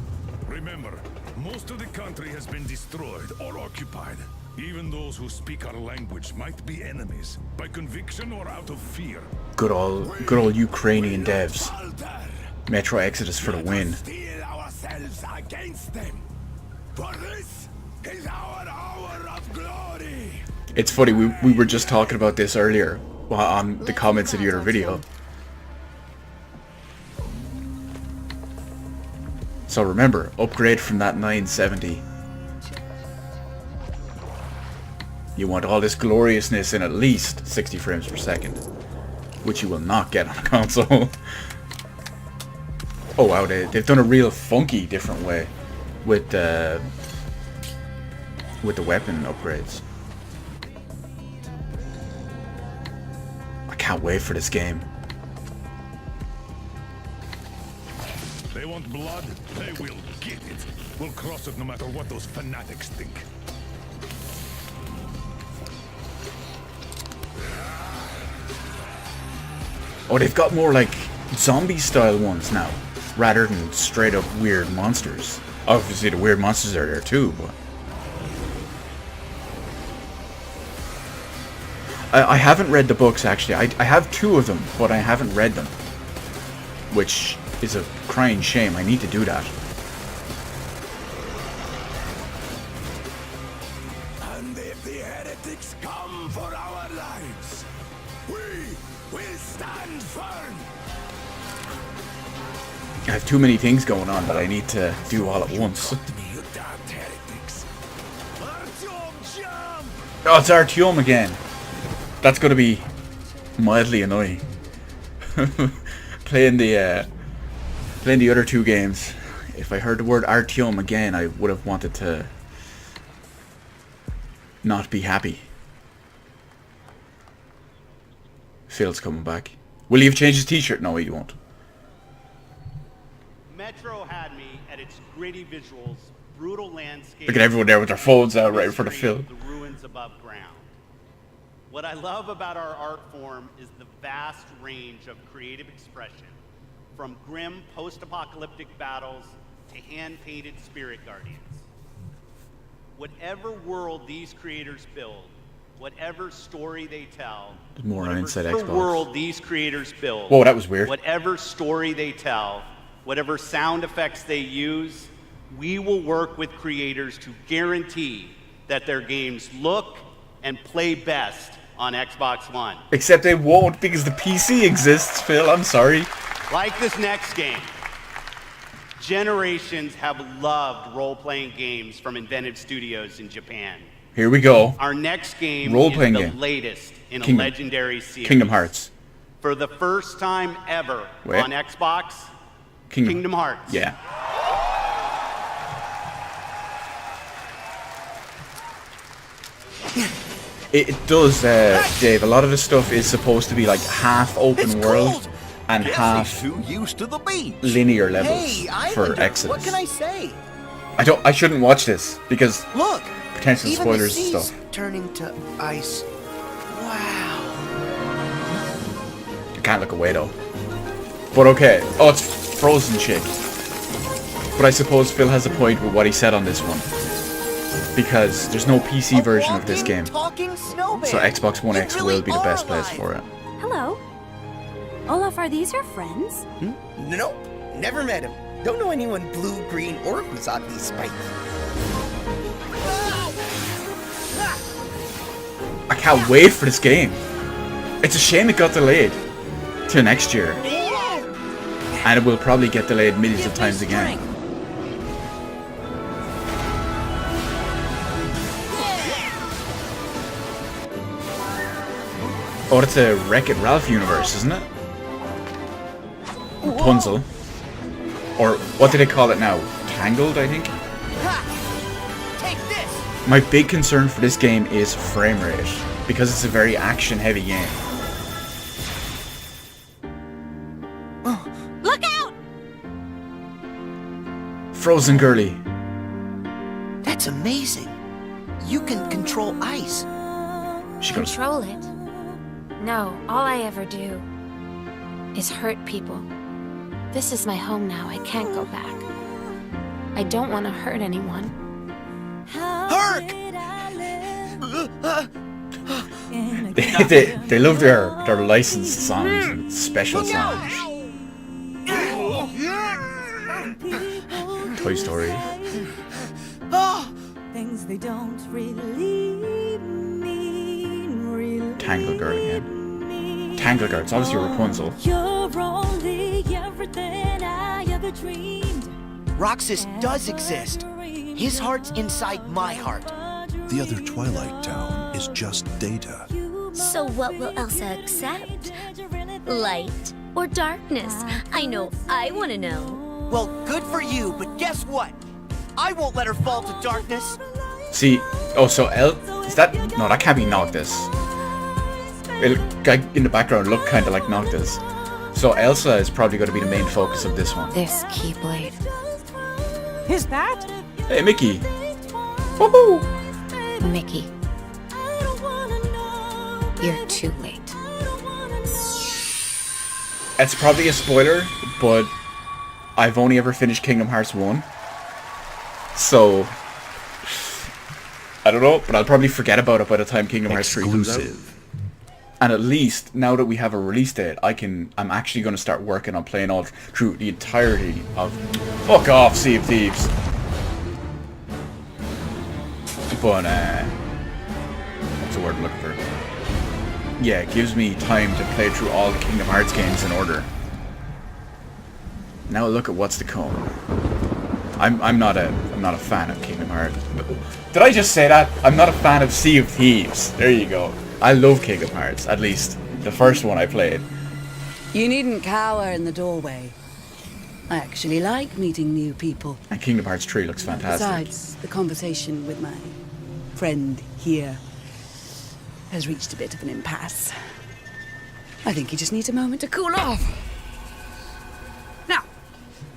Remember, most of the country has been destroyed or occupied. Even those who speak our language might be enemies, by conviction or out of fear. Good old Ukrainian devs. Metro Exodus for the win. Steel ourselves against them. For this is our hour of glory. It's funny, we were just talking about this earlier on the comments of the other video. So remember, upgrade from that 970. You want all this gloriousness in at least 60 frames per second, which you will not get on a console. Oh wow, they've done a real funky different way with the weapon upgrades. I can't wait for this game. They want blood, they will get it. We'll cross it no matter what those fanatics think. Oh, they've got more like zombie style ones now, rather than straight up weird monsters. Obviously the weird monsters are there too, but I haven't read the books actually. I have 2 of them, but I haven't read them, which is a crying shame. I need to do that. And if the heretics come for our lives, we will stand firm. I have too many things going on that I need to do all at once. Oh, it's Artyom again. That's gonna be mildly annoying. Playing the other 2 games. If I heard the word Artyom again, I would have wanted to not be happy. Phil's coming back. Will he have changed his t-shirt? No, he won't. Metro had me at its gritty visuals, brutal landscape. Look at everyone there with their phones out right in front of Phil. The ruins above ground. What I love about our art form is the vast range of creative expression, from grim post-apocalyptic battles to hand-painted spirit guardians. Whatever world these creators build, whatever story they tell, More on Inside whatever Xbox. world these creators build, Whoa, that was weird. whatever story they tell, whatever sound effects they use, we will work with creators to guarantee that their games look and play best on Xbox One. Except they won't because the PC exists, Phil. I'm sorry. Like this next game. Generations have loved role-playing games from Inventive Studios in Japan. Here we go. Our next game Role-playing is the game. latest in Kingdom. a legendary series. Kingdom Hearts. For the first time ever Wait. on Xbox, Kingdom. Kingdom Hearts. Yeah. It does, Dave. A lot of the stuff is supposed to be like half open world and half Too used to the beach. linear levels Hey, for Islander, Exodus. what can I say? I shouldn't watch this because Look, potential even spoilers the and sea's stuff. turning to ice. Wow. I can't look away though. But okay. Oh, it's frozen chick. But I suppose Phil has a point with what he said on this one. Because there's no PC version of this game. Talking snowman. So Xbox One X really will be the are best place alive. for it. Hello. Olaf, are these your friends? Nope, never met him. Don't know anyone blue, green, or Kusaki Spike. I can't wait for this game. It's a shame it got delayed to next year. And it will probably get delayed millions of times again. Oh, it's a Wreck-It Ralph universe, isn't it? Rapunzel. Or what do they call it now? Tangled, I think? Take this. My big concern for this game is frame rate, because it's a very action-heavy game. Look out! Frozen Girly. That's amazing. You can control ice. She goes, Control it? No, all I ever do is hurt people. This is my home now. I can't go back. I don't want to hurt anyone. Herc! they love their licensed songs and special songs. Toy Story. Things they don't really mean, really Tangle Girl again. Tangle Girl, it's obviously Rapunzel. You're only everything I ever dreamed. Roxas does exist. His heart's inside my heart. The other Twilight Town is just data. So what will Elsa accept? Light or darkness? I know I want to know. Well, good for you, but guess what? I won't let her fall to darkness. See, oh, so is that? No, that can't be Noctis. Guy in the background looked kind of like Noctis. So Elsa is probably going to be the main focus of this one. This Keyblade. Is that? Hey, Mickey. Woohoo! Mickey. You're too late. It's probably a spoiler, but I've only ever finished Kingdom Hearts 1. So I don't know, but I'll probably forget about it by the time Kingdom Hearts 3 comes out. And at least, now that we have a release date, I'm actually going to start working on playing all through the entirety of... Fuck off, Sea of Thieves! But, what's the word I'm looking for? Yeah, it gives me time to play through all the Kingdom Hearts games in order. Now look at what's to come. I'm not a fan of Kingdom Hearts. Did I just say that? I'm not a fan of Sea of Thieves. There you go. I love Kingdom Hearts, at least the first one I played. You needn't cower in the doorway. I actually like meeting new people. And Kingdom Hearts 3 looks fantastic. Besides, the conversation with my friend here has reached a bit of an impasse. I think he just needs a moment to cool off. Now,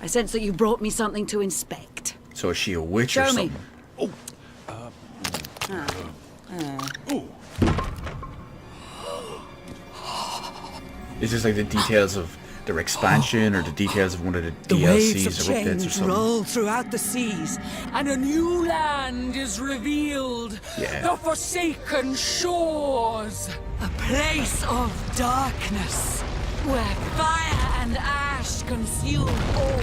I sense that you brought me something to inspect. So is she a witch or Show me. something? Is this like the details of their expansion or the details of one of the waves of DLCs or updates or change something? roll throughout the seas, and a new land is revealed. Yeah. The forsaken shores, a place of darkness, where fire and ash consume all.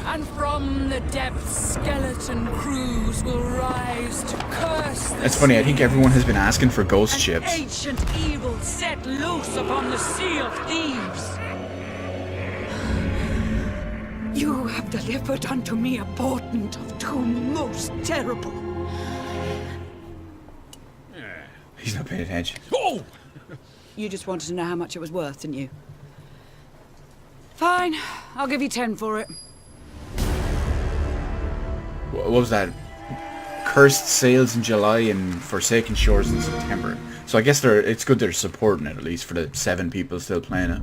And from the depths, skeleton crews will rise to curse the It's funny, I think sea. everyone has been asking for ghost An ships. ancient evil set loose upon the Sea of Thieves. You have delivered unto me a portent of doom most terrible. He's not paying attention. Oh! You just wanted to know how much it was worth, didn't you? Fine, I'll give you 10 for it. What was that? Cursed Sails in July and Forsaken Shores in September. So I guess it's good they're supporting it, at least for the 7 people still playing it.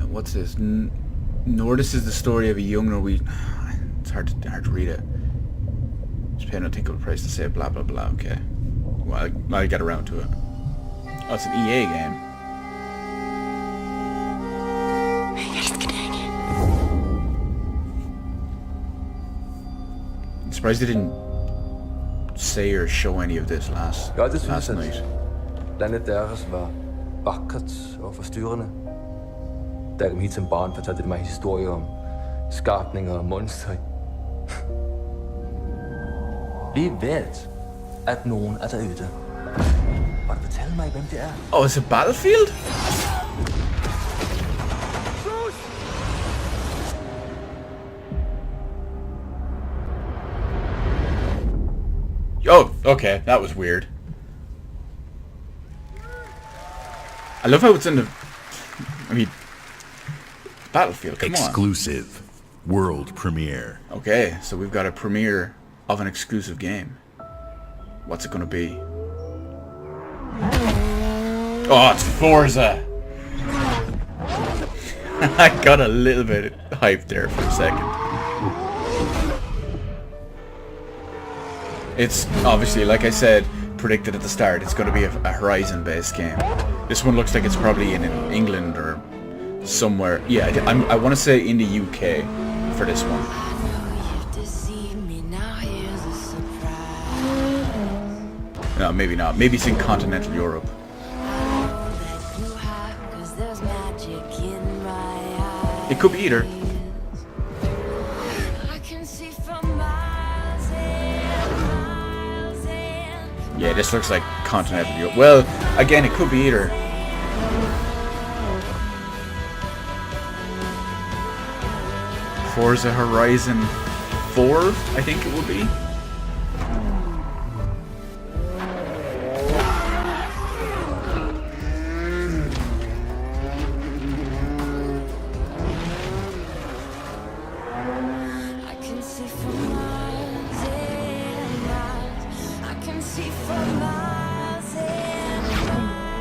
What's this? Nordis is the story of a young Norwegian... It's hard to read it. Just paying no think of a price to say blah blah blah. Okay. Well, I'll get around to it. Oh, it's an EA game. I'm surprised they didn't say or show any of this last night. Landet deres var vakkert og forstyrrende. Da jeg kom hit som barn, fortalte de mig historier om skabninger og monstre. Vi vet, at nogen er derude. Og du fortælle mig, hvem det er? Oh, it's a battlefield? Oh, okay, that was weird. I love how it's in the... I mean... Battlefield, come Exclusive. World premiere. Okay, so we've got a premiere of an exclusive game. What's it gonna be? Oh, it's Forza! I got a little bit hyped there for a second. It's obviously, like I said, predicted at the start, it's going to be a Horizon-based game. This one looks like it's probably in England or somewhere. Yeah, I want to say in the UK for this one. No, maybe not. Maybe it's in continental Europe. It could be either. Yeah, this looks like continental Europe. Well, again, it could be either. Forza Horizon 4, I think it would be.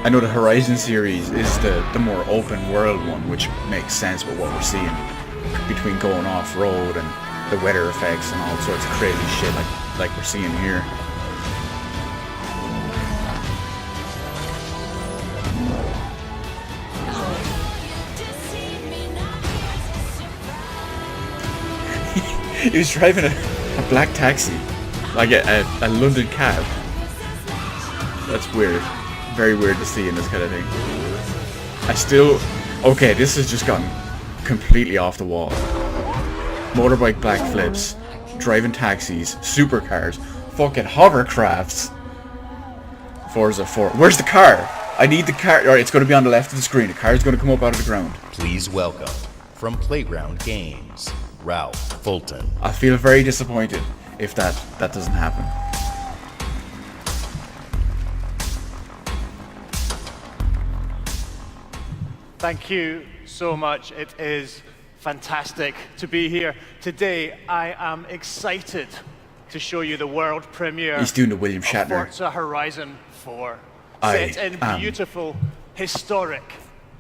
I know the Horizon series is the more open world one, which makes sense with what we're seeing between going off-road and the weather effects and all sorts of crazy shit like we're seeing here. He was driving a black taxi, like a London cab. That's weird. Very weird to see in this kind of thing. Okay, this has just gotten completely off the wall. Motorbike black flips, driving taxis, supercars, fucking hovercrafts. Forza 4. Where's the car? I need the car. Alright, it's going to be on the left of the screen. The car's going to come up out of the ground. Please welcome, from Playground Games, Ralph Fulton. I feel very disappointed if that doesn't happen. Thank you so much. It is fantastic to be here. Today, I am excited to show you the world premiere He's doing the William of Shatner. Forza Horizon 4. Set in beautiful, historic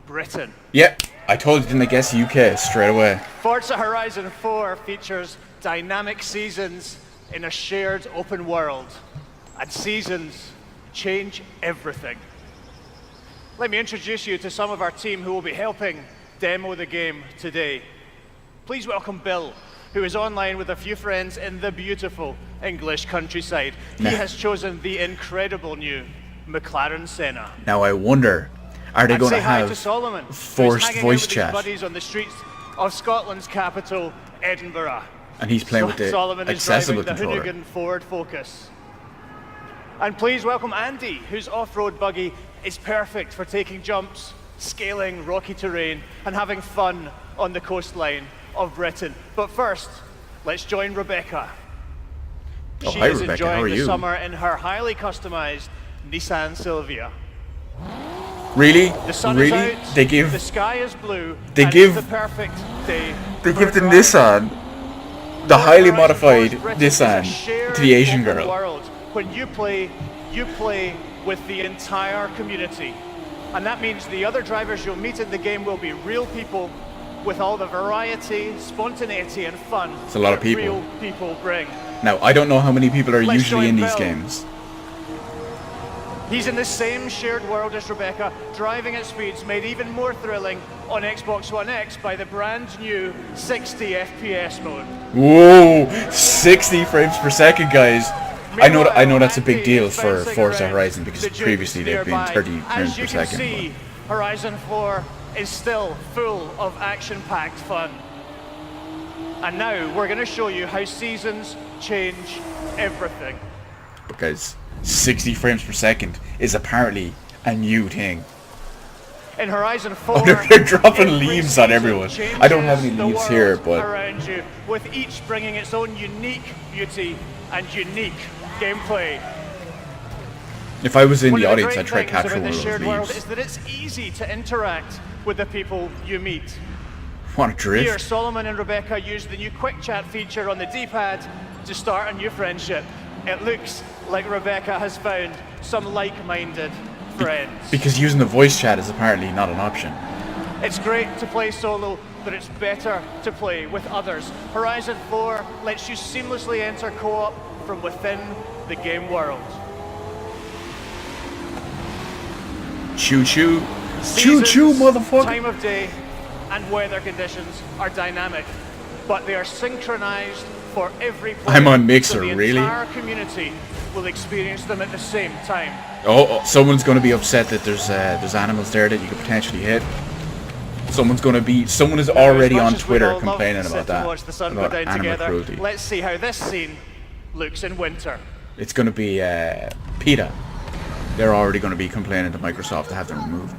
Britain. Yep, I told you, didn't I guess UK straight away. Forza Horizon 4 features dynamic seasons in a shared open world. And seasons change everything. let me introduce you to some of our team who will be helping demo the game today. Please welcome Bill, who is online with a few friends in the beautiful English countryside. He has chosen the incredible new McLaren Senna. Now I wonder, are they going to have to Solomon, forced voice chat? Buddies on the streets of Scotland's capital, Edinburgh. And he's playing with the Solomon accessible is driving controller. the Hoonigan Ford Focus. And please welcome Andy, whose off-road buggy is perfect for taking jumps, scaling rocky terrain, and having fun on the coastline of Britain. But first, let's join Rebecca. Oh, She hi, is Rebecca. How enjoying are the you? summer in her highly customized Nissan Silvia. Really? The sun Really? is out, They give the sky is blue, They and give- it's the perfect day. they for give the driving. Nissan, the highly modified Britain is a Nissan, shared to the Asian open girl. world. When you play with the entire community. And that means the other drivers you'll meet in the game will be real people with all the variety, spontaneity, and fun It's a lot of that people. real people bring. Now, I don't know how many people are Let's usually join in these Bill. games. He's in the same shared world as Rebecca, driving at speeds made even more thrilling on Xbox One X by the brand new 60 FPS mode. Whoa, 60 frames per second, guys. I know that's a big deal for Forza Horizon because previously they've been 30 frames As you per can second. see, Horizon 4 is still full of action-packed fun. And now we're going to show you how seasons change everything. But guys, 60 frames per second is apparently a new thing. In Horizon 4, Oh, they're dropping every leaves on season everyone. I don't have any changes the leaves here, world but around you, with each bringing its own unique beauty and unique gameplay. if I was in One the of audience, great I'd try things capture about one the of shared those world leaves. is that it's easy to interact with the people you meet. Want to drift? Here, Solomon and Rebecca use the new quick chat feature on the D-pad to start a new friendship. It looks like Rebecca has found some like-minded friends. Because using the voice chat is apparently not an option. It's great to play solo, but it's better to play with others. Horizon 4 lets you seamlessly enter co-op from within the game world. Choo choo. Choo Seasons, choo, motherfucker. time of day, and weather conditions are dynamic, but they are synchronized for every player. I'm on Mixer, so the really? entire community will experience them at the same time. Oh, someone's going to be upset that there's animals there that you could potentially hit. Someone is already As much on as we'd Twitter all love complaining to about sit and that. watch the sun go About down animal together, cruelty. let's see how this scene looks in winter. It's going to be PETA. They're already going to be complaining to Microsoft to have them removed.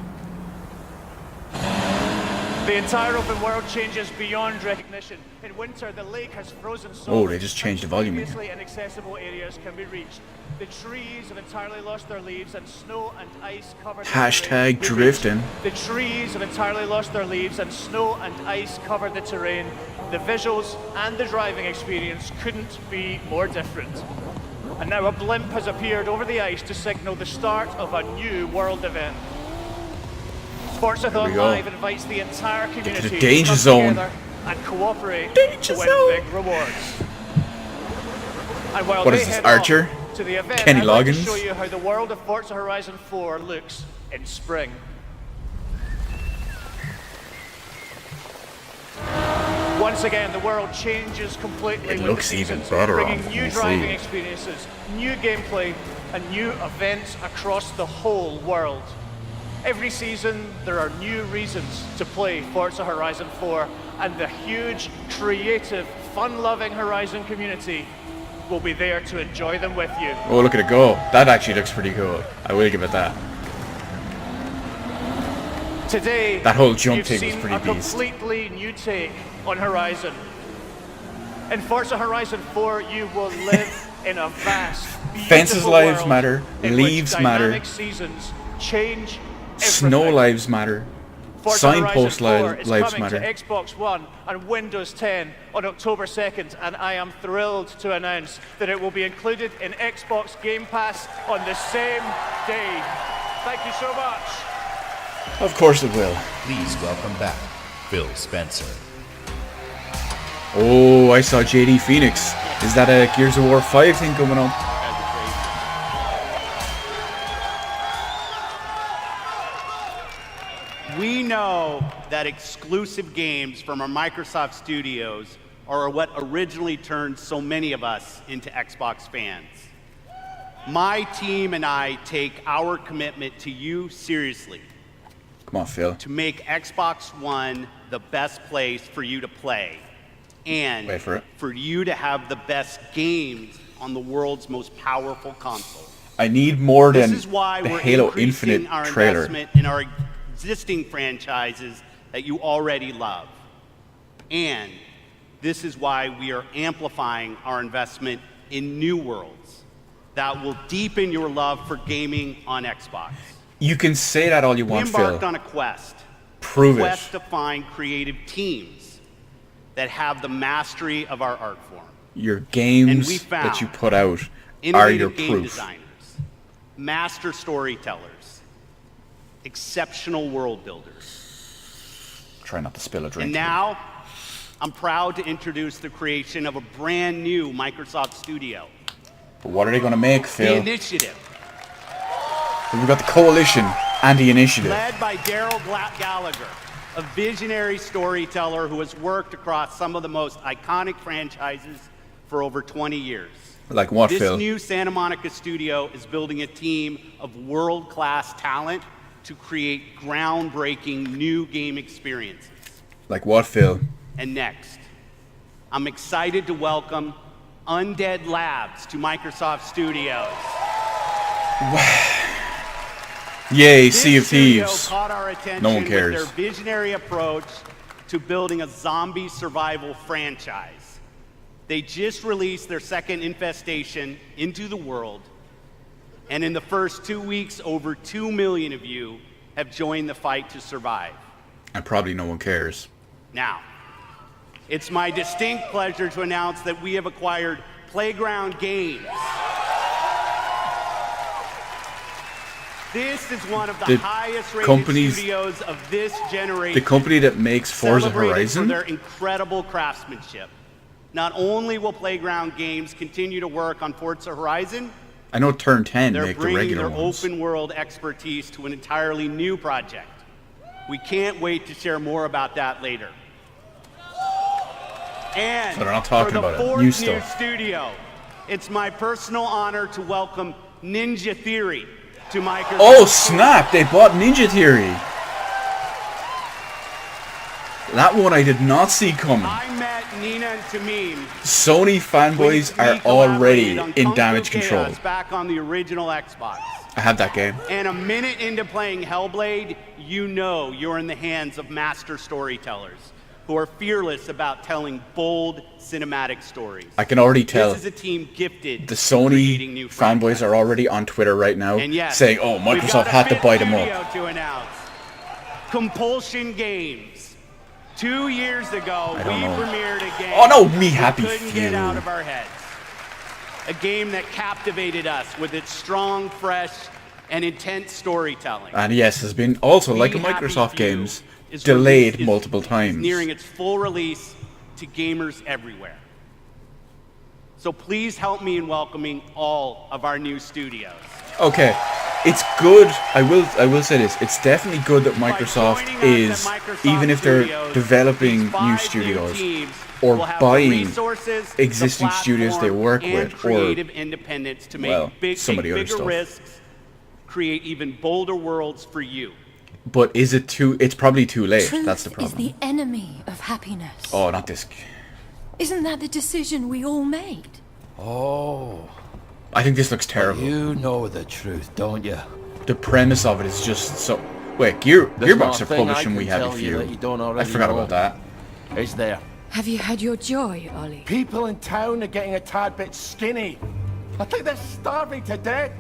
The entire open world changes beyond recognition. In winter, the lake has frozen solid. Oh, they just changed the volume again. Previously inaccessible areas can be reached. The trees have entirely lost their leaves, and snow and ice covered the Hashtag terrain. drifting. The trees have entirely lost their leaves, and snow and ice covered the terrain. The visuals and the driving experience couldn't be more different. And now a blimp has appeared over the ice to signal the start of a new world event. Forzathon Here we go. Live invites the entire community the danger to come zone. together and cooperate Danger to win zone. big rewards. And while What they is this, head Archer? off to the event, Kenny I'd like to Loggins? show you how the world of Forza Horizon 4 looks in spring. Once again, the world changes completely. It with looks the even seasons, better bringing on new PC. driving experiences, new gameplay, and new events across the whole world. Every season, there are new reasons to play Forza Horizon 4, and the huge, creative, fun-loving Horizon community will be there to enjoy them with you. Oh, look at it go. That actually looks pretty cool. I will give it that. Today, That whole jump you've thing was seen pretty a beast. completely new take on Horizon. In Forza Horizon 4, you will live in a vast, Fences beautiful lives world matter, in which leaves matter, dynamic seasons change snow everything. lives matter, Forza signpost Horizon 4 is lives coming matter. to Xbox One and Windows 10 on October 2nd, and I am thrilled to announce that it will be included in Xbox Game Pass on the same day. Thank you so much. Of course it will. Please welcome back Phil Spencer. Oh, I saw JD Phoenix. Is that a Gears of War 5 thing coming on? We know that exclusive games from our Microsoft studios are what originally turned so many of us into Xbox fans. My team and I take our commitment to you seriously. Come on, Phil. To make Xbox One the best place for you to play and Wait for it. for you to have the best games on the world's most powerful console. I need more than This is why the we're Halo increasing Infinite our trailer. investment in our existing franchises that you already love. And this is why we are amplifying our investment in new worlds that will deepen your love for gaming on Xbox. You can say that all you want, We Phil. embarked on a quest. Prove a it. quest to find creative teams that have the mastery of our art form. Your And games we found that you put out are innovative your game proof. designers, master storytellers, exceptional world builders. Try not to spill a drink. And now, I'm proud to introduce the creation of a brand new Microsoft studio. But what are they going to make, The Phil? Initiative, We've got the Coalition and the Initiative. led by Daryl Gallagher, a visionary storyteller who has worked across some of the most iconic franchises for over 20 years. Like what, This Phil? new Santa Monica studio is building a team of world-class talent to create groundbreaking new game experiences. Like what, Phil? And next, I'm excited to welcome Undead Labs to Microsoft Studios. Yay, This Sea of studio Thieves. caught our attention No one with cares. their visionary approach to building a zombie survival franchise. They just released their second infestation into the world, and in the first 2 weeks, over 2 million of you have joined the fight to survive. And probably no one cares. Now, it's my distinct pleasure to announce that we have acquired Playground Games. This is one of the highest rated studios of this generation. The company that makes Forza Celebrated Horizon? for their incredible craftsmanship. Not only will Playground Games continue to work on Forza Horizon, I know Turn 10 they're make the bringing regular their ones. open world expertise to an entirely new project. We can't wait to share more about that later. And So they're not talking for the about it. fourth New new stuff. studio, it's my personal honor to welcome Ninja Theory to Microsoft. Oh, snap! They bought Ninja Theory. That one I did not see coming. I met Nina and Tamim. Sony fanboys We are already collaborated on in Kung Fu damage control. Chaos back on the original Xbox. I have that game. And a minute into playing Hellblade, you know you're in the hands of master storytellers who are fearless about telling bold cinematic stories. I can already tell This is a team gifted the with creating Sony new fanboys are already on Twitter right now And yes, saying, oh, we've Microsoft got a had to fifth buy them studio up. to announce. Compulsion Games. 2 years ago, we I don't know. premiered a game Oh, no, me happy couldn't few. get out of our heads. A game that captivated us with its strong, fresh, and intense storytelling. And yes, has been also, like a We Happy Microsoft Few games, is delayed released- multiple is times. nearing its full release to gamers everywhere. So please help me in welcoming all of our new studios. Okay, it's good. I will say this. It's definitely good that Microsoft is, even if they're developing new studios or We'll have the buying resources, the existing studios they platform, work and with, or creative independence to make well, take some of the other bigger stuff. risks, create even bolder worlds for you. But is it too? It's probably too late. Truth That's the is problem. the enemy of happiness. Oh, not this. Isn't that the decision we all made? Oh. I think this looks terrible. You know the truth, don't you? The premise of it is just so. Wait, There's Gearbox not a are thing I publishing can We Happy tell you that you Few. don't I already forgot know. about that. It's there. Have you had your joy, Ollie? People in town are getting a tad bit skinny. I think they're starving to death.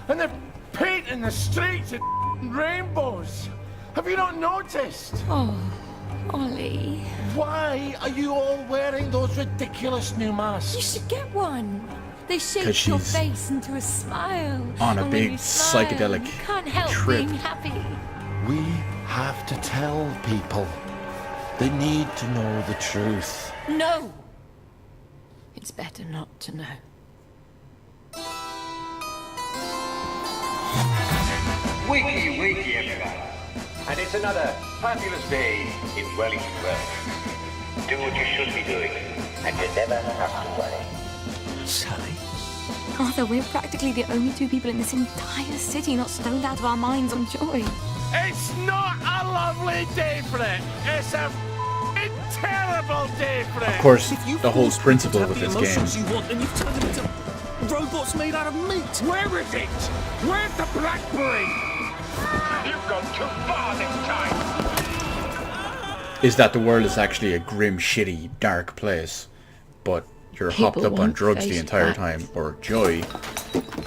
And they're painting the streets in rainbows. Have you not noticed? Oh, Ollie. Why are you all wearing those ridiculous new masks? You should get one. They 'Cause shape your she's face into a smile. on a And when big you smile, psychedelic you can't help trip. being happy. We have to tell people. They need to know the truth. No! It's better not to know. Wakey, wakey, everybody. And It's another fabulous day in Wellington Welsh. Do what you should be doing, and you never have to worry. Sally? Arthur, we're practically the only two people in this entire city not stoned out of our minds on joy. It's not a lovely day for it. It's a terrible day for it. Of course, the whole principle with this game. You want, and you've turned them into robots made out of meat. Where is it? Where's the blackberry? You've gone too far this time. Is that the world is actually a grim, shitty, dark place, but you're hopped up on drugs the entire time, or joy,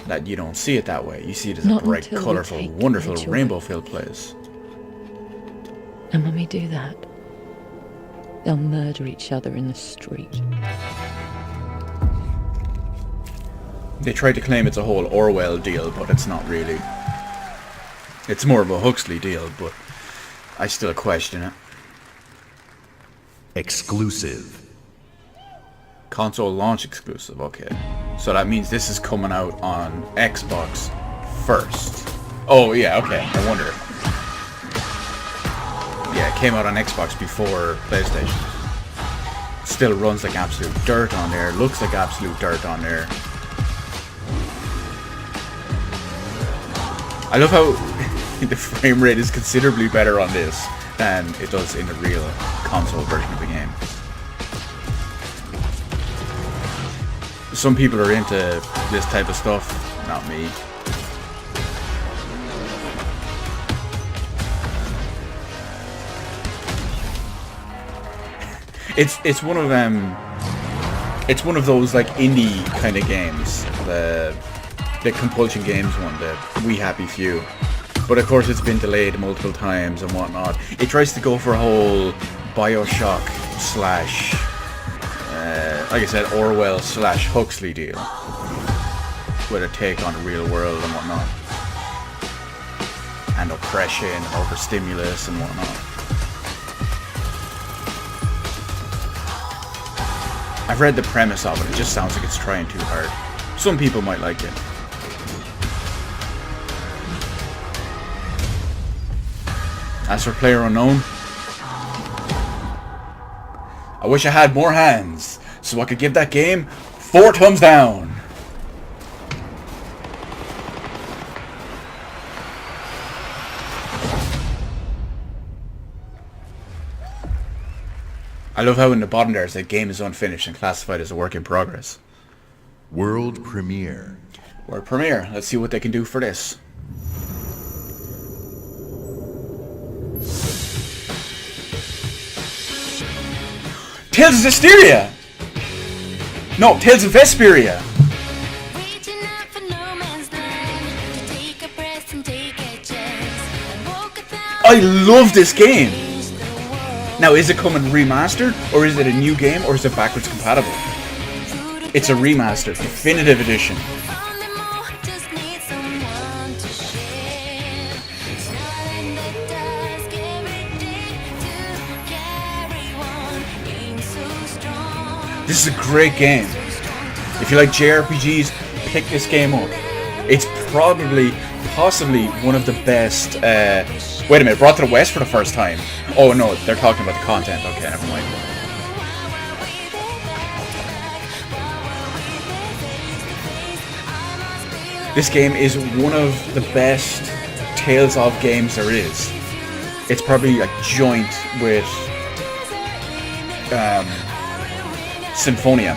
that you don't see it that way. You see it as a bright, colourful, wonderful, rainbow-filled place. And when we do that, they'll murder each other in the street. They try to claim it's a whole Orwell deal, but it's not really. It's more of a Huxley deal, but I still question it. Exclusive. Console launch exclusive, okay. So that means this is coming out on Xbox first. Oh yeah, okay, I wonder. Yeah, it came out on Xbox before PlayStation. Still runs like absolute dirt on there, looks like absolute dirt on there. I love how the frame rate is considerably better on this than it does in the real console version of the game. Some people are into this type of stuff, not me. It's one of them. It's one of those like indie kind of games, the Compulsion Games one, the We Happy Few. But of course it's been delayed multiple times and whatnot. It tries to go for a whole Bioshock slash, like I said, Orwell slash Huxley deal, with a take on the real world and whatnot, and oppression and overstimulus and whatnot. I've read the premise of it. It just sounds like it's trying too hard. Some people might like it. As for PlayerUnknown, I wish I had more hands so I could give that game 4 thumbs down. I love how in the bottom there it says game is unfinished and classified as a work in progress. World premiere. World premiere. Let's see what they can do for this. Tales of Zestiria! No, Tales of Vesperia! I love this game! Now, is it coming remastered, or is it a new game, or is it backwards compatible? It's a remaster, definitive edition. This is a great game. If you like JRPGs, pick this game up. It's probably, possibly one of the best. Wait a minute, brought to the West for the first time. Oh no, they're talking about the content. Okay, never mind. This game is one of the best Tales of games there is. It's probably a joint with Symphonia.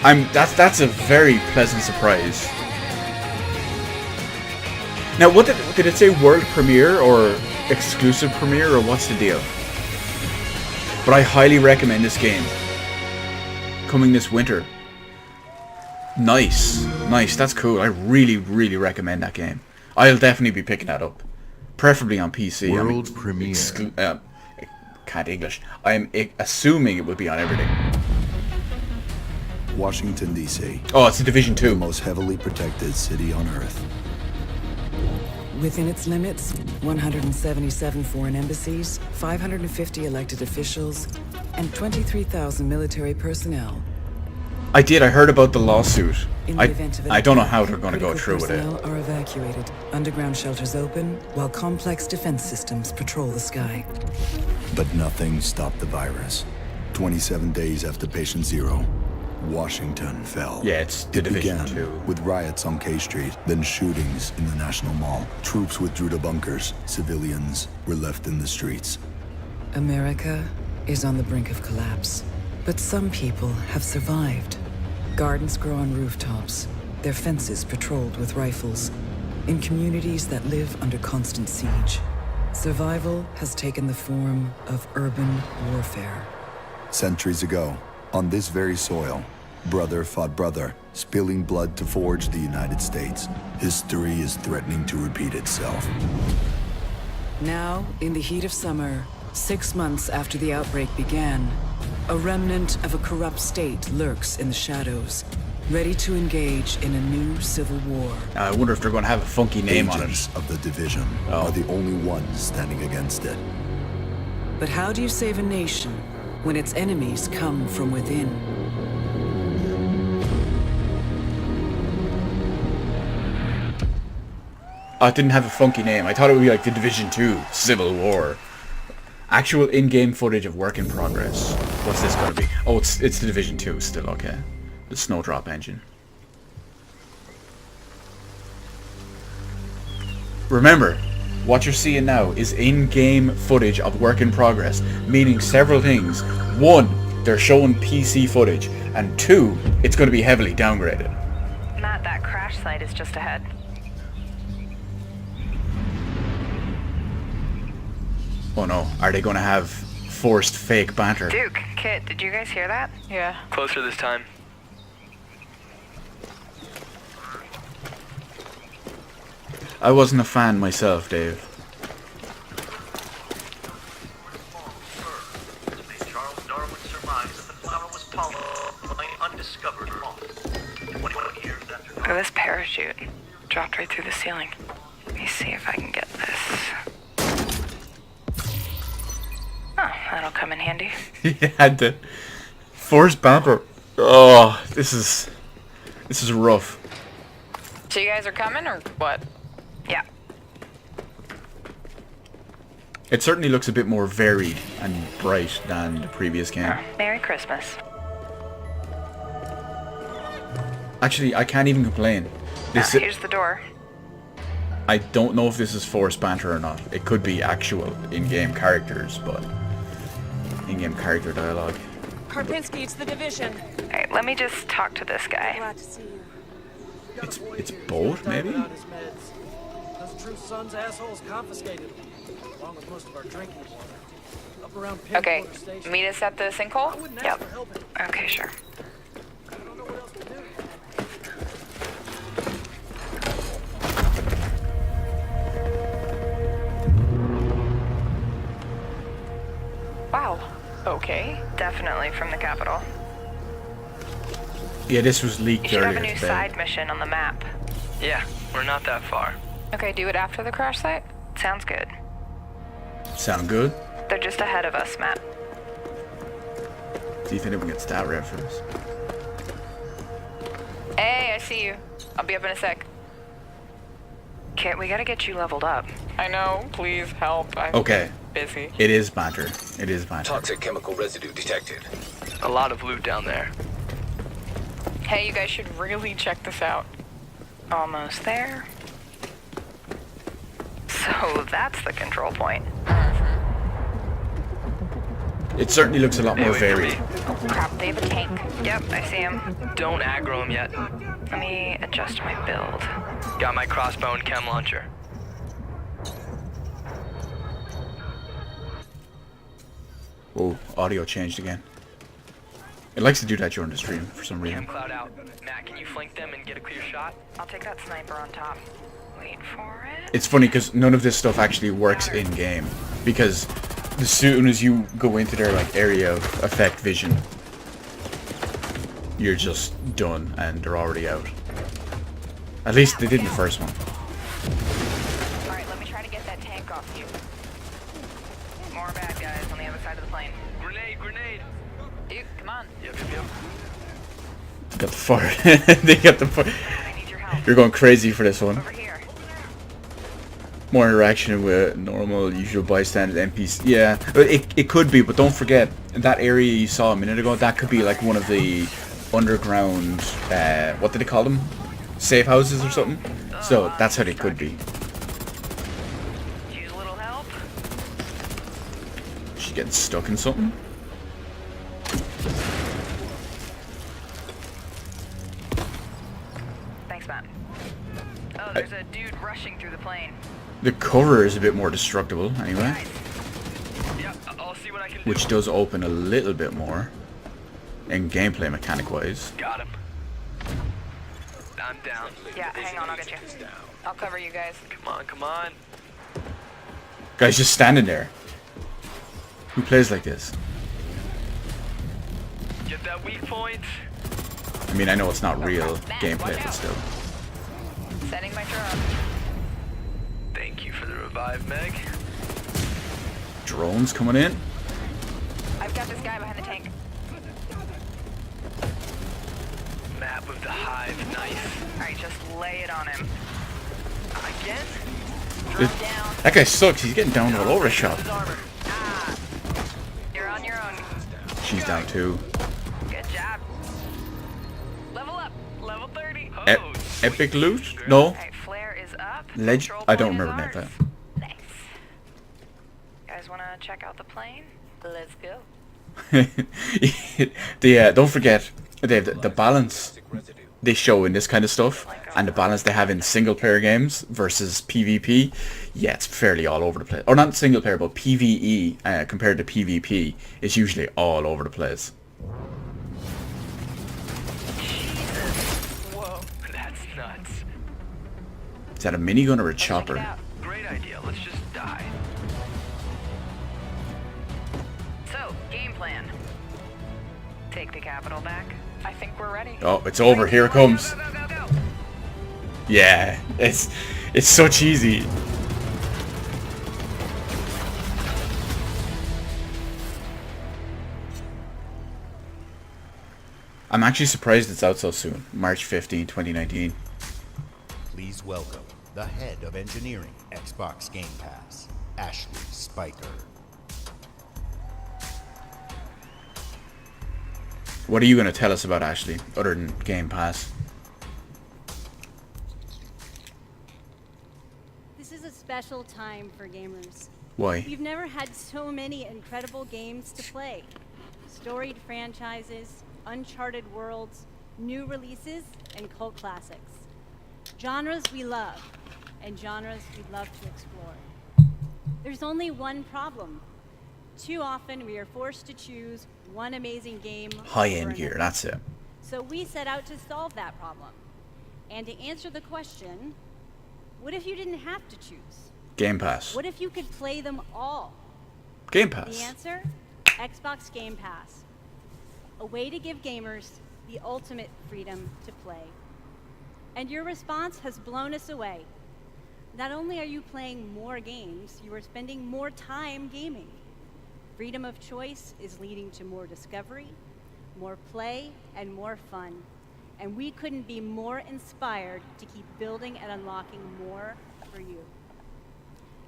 That's a very pleasant surprise. Now, what did it say? World premiere or exclusive premiere, or what's the deal? But I highly recommend this game. Coming this winter. Nice, that's cool. I really, really recommend that game. I'll definitely be picking that up, preferably on PC. World premiere. Can't English. I'm assuming it will be on everything. Washington, D.C. Oh, it's a Division 2. The most heavily protected city on Earth. Within its limits, 177 foreign embassies, 550 elected officials, and 23,000 military personnel. I did. I heard about the lawsuit. In the event of an I don't know attack, how they're going to go critical through with it. personnel are evacuated. Underground shelters open, while complex defense systems patrol the sky. But nothing stopped the virus. 27 days after patient zero, Washington fell. Yeah, it's the Division began 2. with riots on K Street, then shootings in the National Mall. Troops withdrew to bunkers. Civilians were left in the streets. America is on the brink of collapse. But some people have survived. Gardens grow on rooftops, their fences patrolled with rifles, in communities that live under constant siege. Survival has taken the form of urban warfare. Centuries ago, on this very soil, brother fought brother, spilling blood to forge the United States. History is threatening to repeat itself. Now, in the heat of summer, 6 months after the outbreak began, a remnant of a corrupt state lurks in the shadows, ready to engage in a new civil war. I wonder if they're going to have a funky name Agents on it. of the Division are the only ones standing against it. But how do you save a nation when its enemies come from within? Oh, it didn't have a funky name. I thought it would be like the Division 2 Civil War. Actual in-game footage of work in progress. What's this going to be? Oh, it's the Division 2 still, okay. The Snowdrop engine. Remember, what you're seeing now is in-game footage of work in progress, meaning several things. One, they're showing PC footage, and two, it's going to be heavily downgraded. Matt, that crash site is just ahead. Oh no, are they going to have forced fake banter? Duke, Kit, did you guys hear that? Yeah. Closer this time. I wasn't a fan myself, Dave. Charles Darwin surmised that the flower was pollinated by an undiscovered moth. 21 years after Look at this parachute. Dropped right through the ceiling. Let me see if I can get this. Oh, that'll come in handy. He had the forced bumper. Oh, this is rough. So you guys are coming or what? Yeah. It certainly looks a bit more varied and bright than the previous game. Merry Christmas. Actually, I can't even complain. This Here's the door. I don't know if this is forced banter or not. It could be actual in-game characters, but in-game character dialogue. Karpinski, it's the Division. Alright, let me just talk to this guy. Glad to see you. It's both, maybe? Those Truth Son's assholes confiscated them, along with most of our drinking water. Up around Okay, Pinwater Station. meet us at the sinkhole? Yep. Okay, sure. Wow. Okay. Definitely from the capital. Yeah, this was leaked You should have earlier a new today. side mission on the map. Yeah, we're not that far. Okay, do it after the crash site? Sounds good. Sound good? They're just ahead of us, Matt. Do you think we get stat reference? Hey, I see you. I'll be up in a sec. Kit, we gotta get you leveled up. I know, please help. I'm Okay. busy. It is banter. It is banter. Toxic chemical residue detected. A lot of loot down there. Hey, you guys should really check this out. Almost there. So that's the control point. It certainly looks a lot more Hey, wait for varied. Oh crap, they have a tank. Yep, I see him. Don't aggro him yet. Let me adjust my build. Got my crossbow and chem launcher. Oh, audio changed again. It likes to do that during the stream for some reason. Cloud out. Matt, can you flank them and get a clear shot? I'll take that sniper on top. Wait for it. It's funny because none of this stuff actually works in game, because as soon as you go into their like area of effect vision, you're just done and they're already out. At least they did in the first one. Alright, let me try to get that tank off you. More bad guys on the other side of the plane. Grenade, grenade! Duke, come on. Yep, yep, yep. got the fire. They got the fire. You're going crazy for this one. More interaction with normal, usual bystanders, NPCs. Yeah, it could be, but don't forget that area you saw a minute ago. That could be like one of the underground. What did they call them? Safe houses or something. So that's how they could be. Use a little help. She getting stuck in something. Thanks, man. Oh, there's a dude rushing through the plane. The cover is a bit more destructible, anyway. Yeah, I'll see what I can do. Which does open a little bit more in gameplay mechanic-wise. Got him. I'm down. Yeah, hang on, I'll get you. I'll cover you guys. Come on, come on. Guy's just standing there. Who plays like this? Get that weak point. I mean, I know it's not real gameplay, but still. Setting my drone. Thank you for the revive, Meg. Drones coming in. I've got this guy behind the tank. Map of the hive, nice. Alright, just lay it on him. Again? Drop down. That guy sucks. He's getting down all over the shop. Ah, you're on your own. She's down too. Good job. Level up. Level 30. Epic loot? No. Alright, flare is up. I don't remember that. Nice. Guys wanna check out the plane? Let's go. Don't forget the balance they show in this kind of stuff and the balance they have in single player games versus PvP. Yeah, it's fairly all over the place. Or not single player, but PvE compared to PvP is usually all over the place. Whoa, that's nuts. Is that a minigun or a chopper? Great idea. Let's just die. So, game plan. Take the capital back. I think we're ready. Oh, it's over. Here it comes. Yeah, it's so cheesy. I'm actually surprised it's out so soon. March 15, 2019. Please welcome the head of engineering, Xbox Game Pass, Ashley Spiker. What are you going to tell us about Ashley, other than Game Pass? This is a special time for gamers. Why? We've never had so many incredible games to play. Storied franchises, uncharted worlds, new releases, and cult classics. Genres we love, and genres we'd love to explore. There's only one problem. Too often we are forced to choose one amazing game. High-end gear, that's it. So we set out to solve that problem. And to answer the question, what if you didn't have to choose? Game Pass. What if you could play them all? Game Pass. The answer? Xbox Game Pass. A way to give gamers the ultimate freedom to play. And your response has blown us away. Not only are you playing more games, you are spending more time gaming. Freedom of choice is leading to more discovery, more play, and more fun. And we couldn't be more inspired to keep building and unlocking more for you.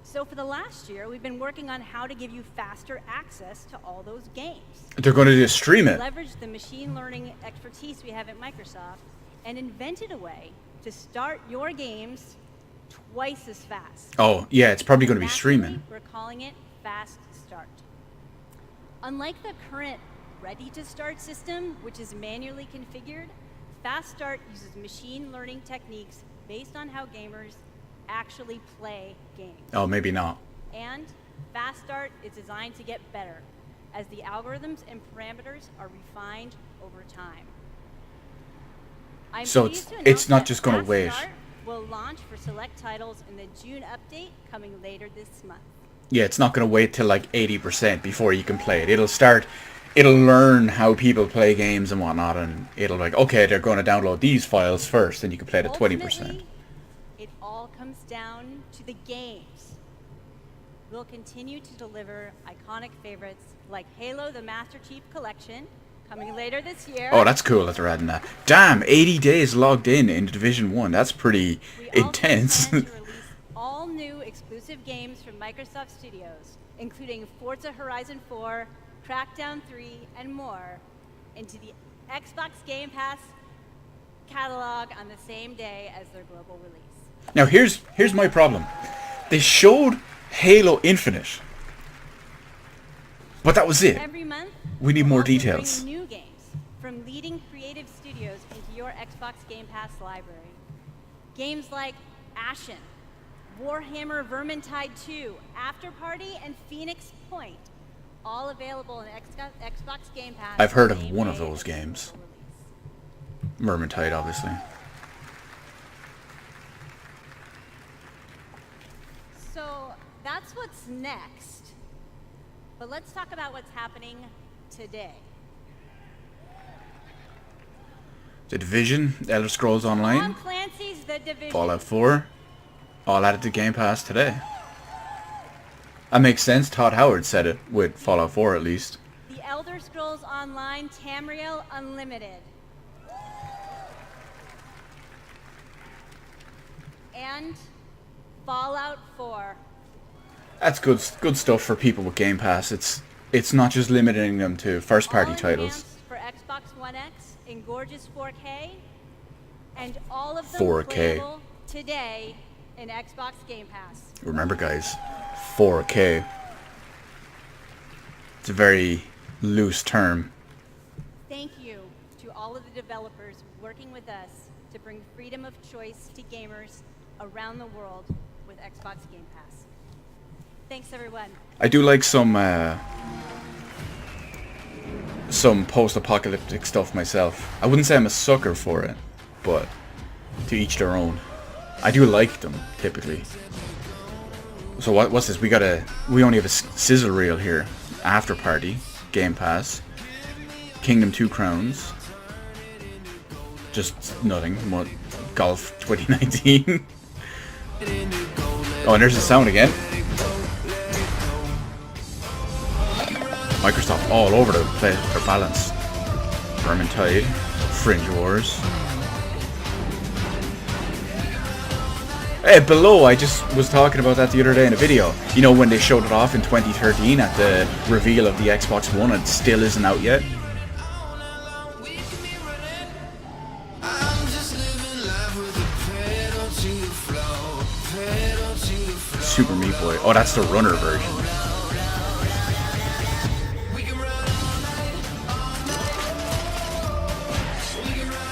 So for the last year, we've been working on how to give you faster access to all those games. They're going to just stream it. Leverage the machine learning expertise we have at Microsoft and invented a way to start your games twice as fast. Oh, yeah, it's probably going to be streaming. We're calling it Fast Start. Unlike the current Ready to Start system, which is manually configured, Fast Start uses machine learning techniques based on how gamers actually play games. Oh, maybe not. And Fast Start is designed to get better as the algorithms and parameters are refined over time. I'm So pleased to it's announce not that just gonna Fast wait. Start will launch for select titles in the June update coming later this month. Yeah, it's not going to wait till like 80% before you can play it. It'll learn how people play games and whatnot, and it'll like, okay, they're going to download these files first, and you can play it at 20%. Ultimately, it all comes down to the games. We'll continue to deliver iconic favorites like Halo the Master Chief Collection, coming later this year. Oh, that's cool that they're adding that. Damn, 80 days logged in Division 1. That's pretty intense. We also plan to release all new exclusive games from Microsoft Studios, including Forza Horizon 4, Crackdown 3, and more, into the Xbox Game Pass catalog on the same day as their global release. Now here's my problem. They showed Halo Infinite, but that was it. Every month, We need more we'll also details. bring new games from leading creative studios into your Xbox Game Pass library. Games like Ashen, Warhammer Vermintide 2, After Party, and Phoenix Point, all available in Xbox Game Pass. I've heard of one of those games. Vermintide, obviously. So that's what's next. But let's talk about what's happening today. The Division, Elder Scrolls Online, Tom Clancy's The Division. Fallout 4, all added to Game Pass today. That makes sense. Todd Howard said it with Fallout 4 at least. The Elder Scrolls Online Tamriel Unlimited. And Fallout 4. That's good stuff for people with Game Pass. It's not just limiting them to first-party All titles. enhanced for Xbox One X in gorgeous 4K, and all of them 4K. playable today in Xbox Game Pass. Remember, guys, 4K. It's a very loose term. Thank you to all of the developers working with us to bring freedom of choice to gamers around the world with Xbox Game Pass. Thanks, everyone. I do like some post-apocalyptic stuff myself. I wouldn't say I'm a sucker for it, but to each their own. I do like them typically. So what's this? We only have a sizzle reel here. After Party, Game Pass, Kingdom 2 Crowns. Just nothing. What? Golf 2019. Oh, and there's the sound again. Microsoft all over the place for balance. Vermintide, Fringe Wars. Hey, below, I just was talking about that the other day in a video. You know when they showed it off in 2013 at the reveal of the Xbox One and it still isn't out yet? Super Meat Boy. Oh, that's the runner version.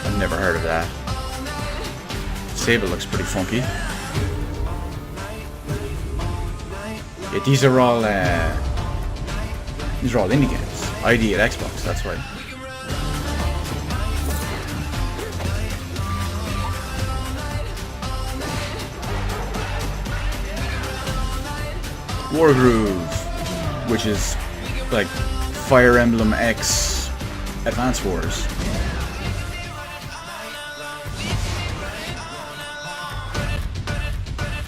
I've never heard of that. Sable looks pretty funky. Yeah, these are all indie games. ID at Xbox, that's right. Wargroove, which is like Fire Emblem X Advance Wars.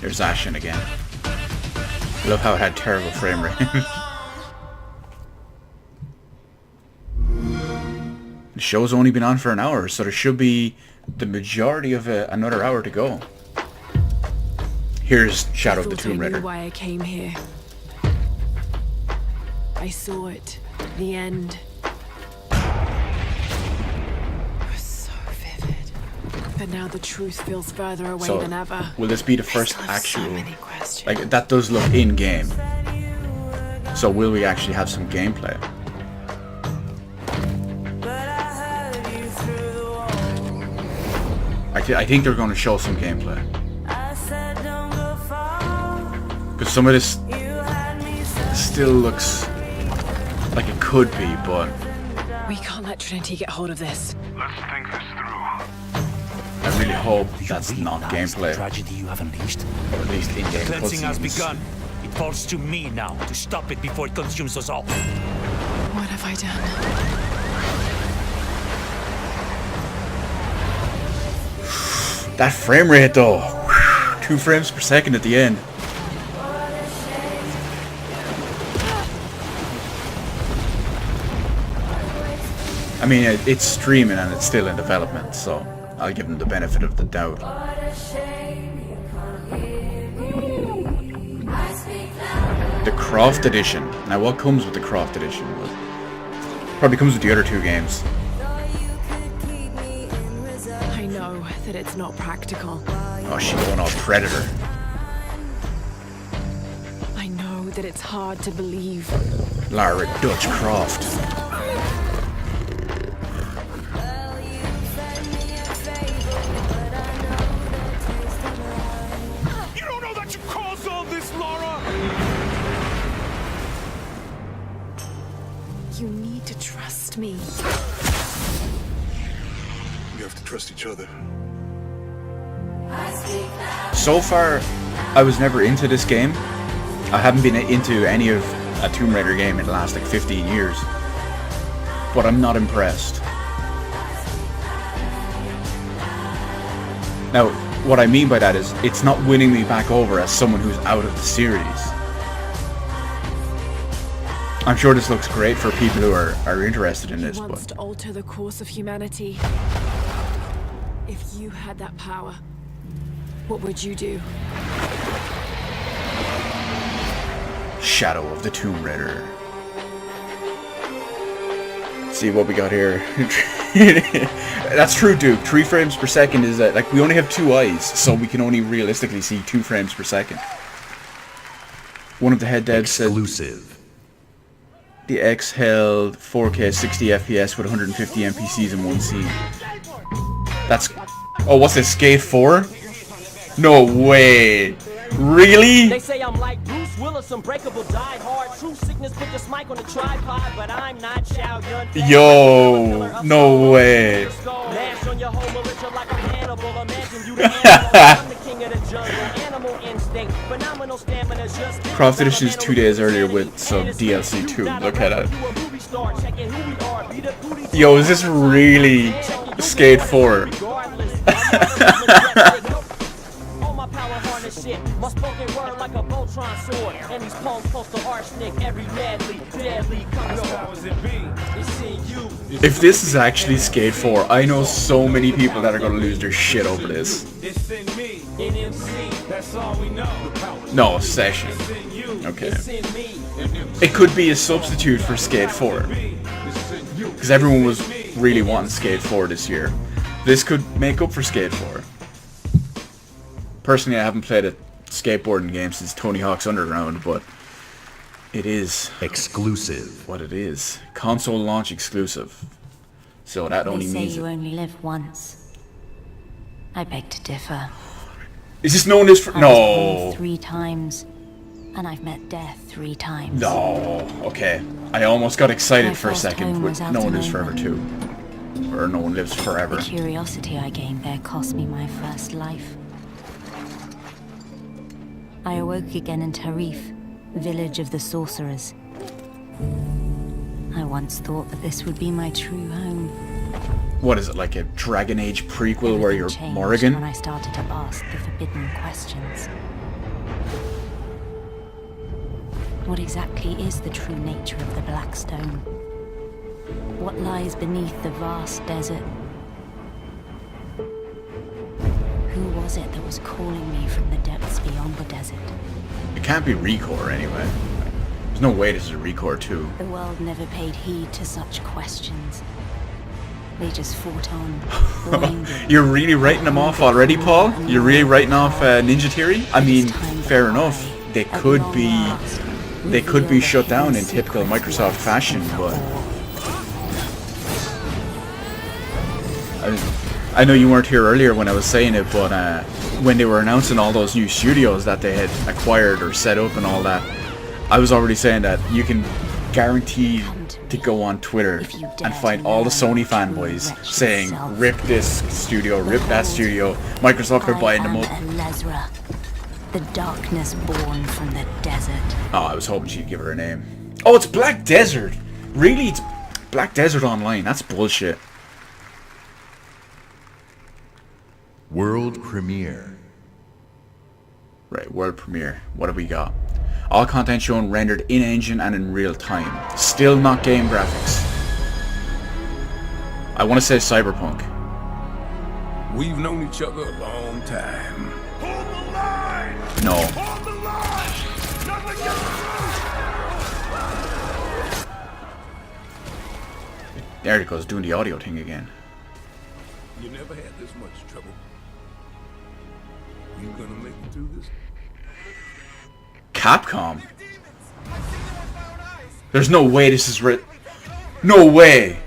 There's Ashen again. I love how it had terrible frame rate. The show's only been on for an hour, so there should be the majority of another hour to go. Here's Shadow of the Tomb Raider. I knew why I came here. I saw it. The end. It was so vivid. But now the truth feels further away than ever. Will this be the first actual... Like, that does look in-game. So will we actually have some gameplay? I think they're going to show some gameplay. Because some of this still looks like it could be, but... We can't let Trinity get hold of this. Let's think this through. I really hope that's not gameplay. The tragedy you have unleashed. Or at least in-game Cleansing has cutscenes. begun. It falls to me now to stop it before it consumes us all. What have I done? That frame rate though. 2 frames per second at the end. I mean, it's streaming and it's still in development, so I'll give them the benefit of the doubt. The Croft Edition. Now, what comes with the Croft Edition? Well, probably comes with the other 2 games. I know that it's not practical. Oh, she's going all Predator. I know that it's hard to believe. Lara Dutch Croft. You don't know that you caused all this, Laura! You need to trust me. We have to trust each other. So far, I was never into this game. I haven't been into any of a Tomb Raider game in the last like 15 years. But I'm not impressed. Now, what I mean by that is, it's not winning me back over as someone who's out of the series. I'm sure this looks great for people who are interested in this, He wants but... to alter the course of humanity. If you had that power, what would you do? Shadow of the Tomb Raider. Let's see what we got here. That's true, Duke. 3 frames per second is like we only have 2 eyes, so we can only realistically see 2 frames per second. One of the head devs said the X held 4K 60 FPS with 150 NPCs in one scene. That's... Oh, what's this? Skate 4? No way. Really? They say I'm like Bruce Willis, unbreakable, die hard. True sickness, put this mic on the tripod, but I'm not Chow Yun. Yo, no way. Mash on your whole militia like a Hannibal. Imagine you the animal, I'm the king of the jungle. Animal instinct, phenomenal stamina, just Croft Edition is 2 days earlier with some DLC too. Look at that. Yo, is this really Skate 4? Shit, my spoken word like a Voltron sword, and these poems close to arsenic, every deadly powers it be. It's in you. If this is actually Skate 4, I know so many people that are gonna lose their shit over this. It's in me, in MC, that's all we know. No, Session. Okay. It could be a substitute for Skate 4. Because everyone was really wanting Skate 4 this year. This could make up for Skate 4. Personally, I haven't played a skateboarding game since Tony Hawk's Underground, but it is exclusive. What it is. Console launch exclusive. So that only They means... say you only live once. I beg to differ. Is this known as for... I was No. born 3 times, and I've met death 3 times. No. Okay. I almost got excited My for a first second home with was out No One in Lives Forever England. 2. Or No One Lives Forever. The curiosity I gained there cost me my first life. I awoke again in Tarif, village of the sorcerers. I once thought that this would be my true home. What is it, like a Dragon Age prequel where you're Changed Morrigan? when I started to ask the forbidden questions. What exactly is the true nature of the Black Stone? What lies beneath the vast desert? Who was it that was calling me from the depths beyond the desert? It can't be Recore anyway. There's no way this is a Recore 2. The world never paid heed to such questions. They just fought on, blinded. You're really writing them off already, Paul? You're really writing off Ninja Theory? I mean, fair enough. They could be shut down in typical Microsoft fashion, but I know you weren't here earlier when I was saying it, but when they were announcing all those new studios that they had acquired or set up and all that, I was already saying that you can guarantee to go on Twitter and find all the Sony fanboys saying, rip this studio, rip that studio, Microsoft are buying them up. Elezra, the darkness born from the desert. Oh, I was hoping she'd give her a name. Oh, it's Black Desert! Really? It's Black Desert Online. That's bullshit. World premiere. Right, world premiere. What have we got? All content shown rendered in-engine and in real time. Still not game graphics. I want to say Cyberpunk. We've known each other a long time. Hold the line! No. Hold the line! Nothing gets through! There it goes, doing the audio thing again. You never had this much trouble. You gonna make it through this? Capcom? There's no way this is written. No way!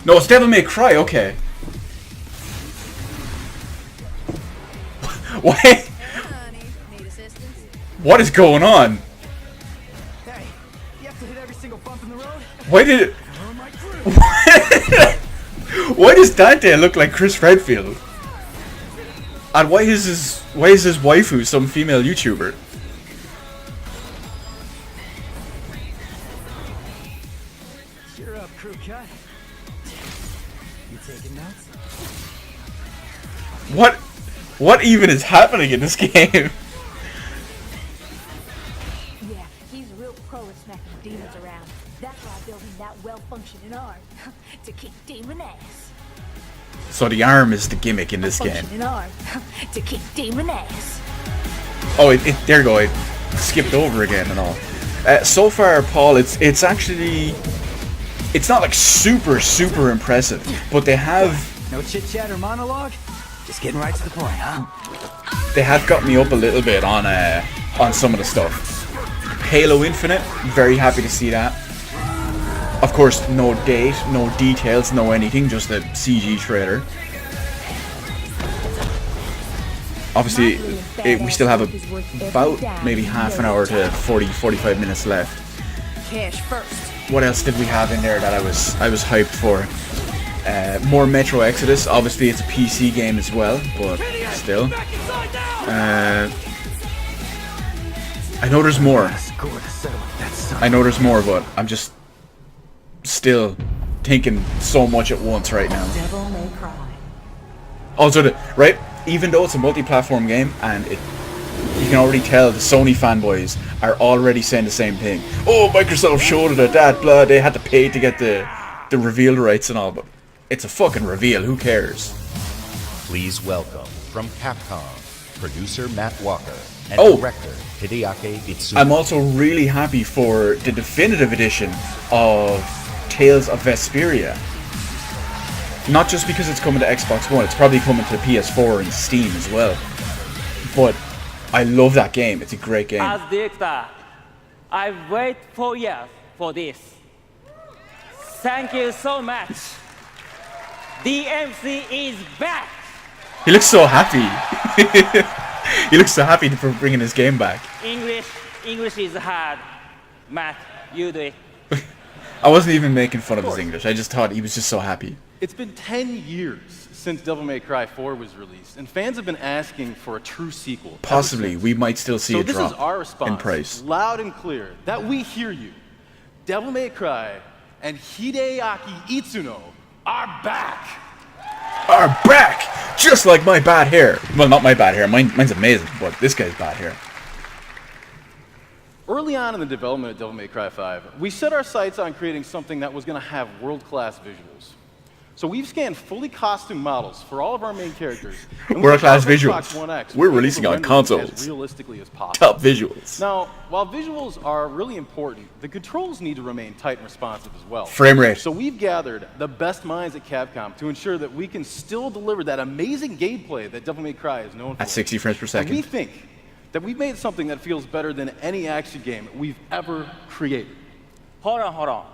No, it's Devil May Cry, okay. Why? What is going on? Hey, you have to hit every single bump in the road? Why did it... Why does Dante look like Chris Redfield? And why is his waifu some female YouTuber? Cheer up, crew cut. You taking notes? What even is happening in this game? Yeah, he's real pro at smacking demons around. That's why I built him that well-functioning arm. To kick demon ass. So the arm is the gimmick in this game. Functioning arm. To kick demon ass. Oh, there you go. It skipped over again and all. So far, Paul, it's actually... It's not like super impressive, but they have... No chit-chat or monologue? Just getting right to the point, huh? They have got me up a little bit on some of the stuff. Halo Infinite, very happy to see that. Of course, no date, no details, no anything, just a CG trailer. Obviously, we still have about maybe half an hour to 40-45 minutes left. Cash first. What else did we have in there that I was hyped for? More Metro Exodus. Obviously, it's a PC game as well, but still. I know there's more. I know there's more, but I'm just still thinking so much at once right now. Devil May Cry. Also, right? Even though it's a multi-platform game, and you can already tell the Sony fanboys are already saying the same thing. Oh, Microsoft showed it at that, blah, they had to pay to get the reveal rights and all, but it's a fucking reveal, who cares? Please welcome, from Capcom, producer Matt Walker and director Hideaki Itsuno. I'm also really happy for the definitive edition of Tales of Vesperia. Not just because it's coming to Xbox One, it's probably coming to PS4 and Steam as well. But I love that game, it's a great game. As director, I wait 4 years for this. Thank you so much. DMC is back. He looks so happy. He looks so happy for bringing his game back. English is hard. Matt, you do it. I wasn't even making fun of his English, I just thought he was just so happy. It's been 10 years since Devil May Cry 4 was released, and fans have been asking for a true sequel. Possibly, we might still see a this drop is our response, in price. loud and clear, that we hear you. Devil May Cry and Hideaki Itsuno are back! Are back! Just like my bad hair. Well, not my bad hair, mine's amazing, but this guy's bad hair. Early on in the development of Devil May Cry 5, we set our sights on creating something that was going to have world-class visuals. So we've scanned fully costumed models for all of our main characters. World-class visuals. We're releasing on consoles. As realistically as possible. Top visuals. Now, while visuals are really important, the controls need to remain tight and responsive as well. Frame rate. So we've gathered the best minds at Capcom to ensure that we can still deliver that amazing gameplay that Devil May Cry is known for. At 60 frames per And second. we think that we've made something that feels better than any action game we've ever created. Hold on.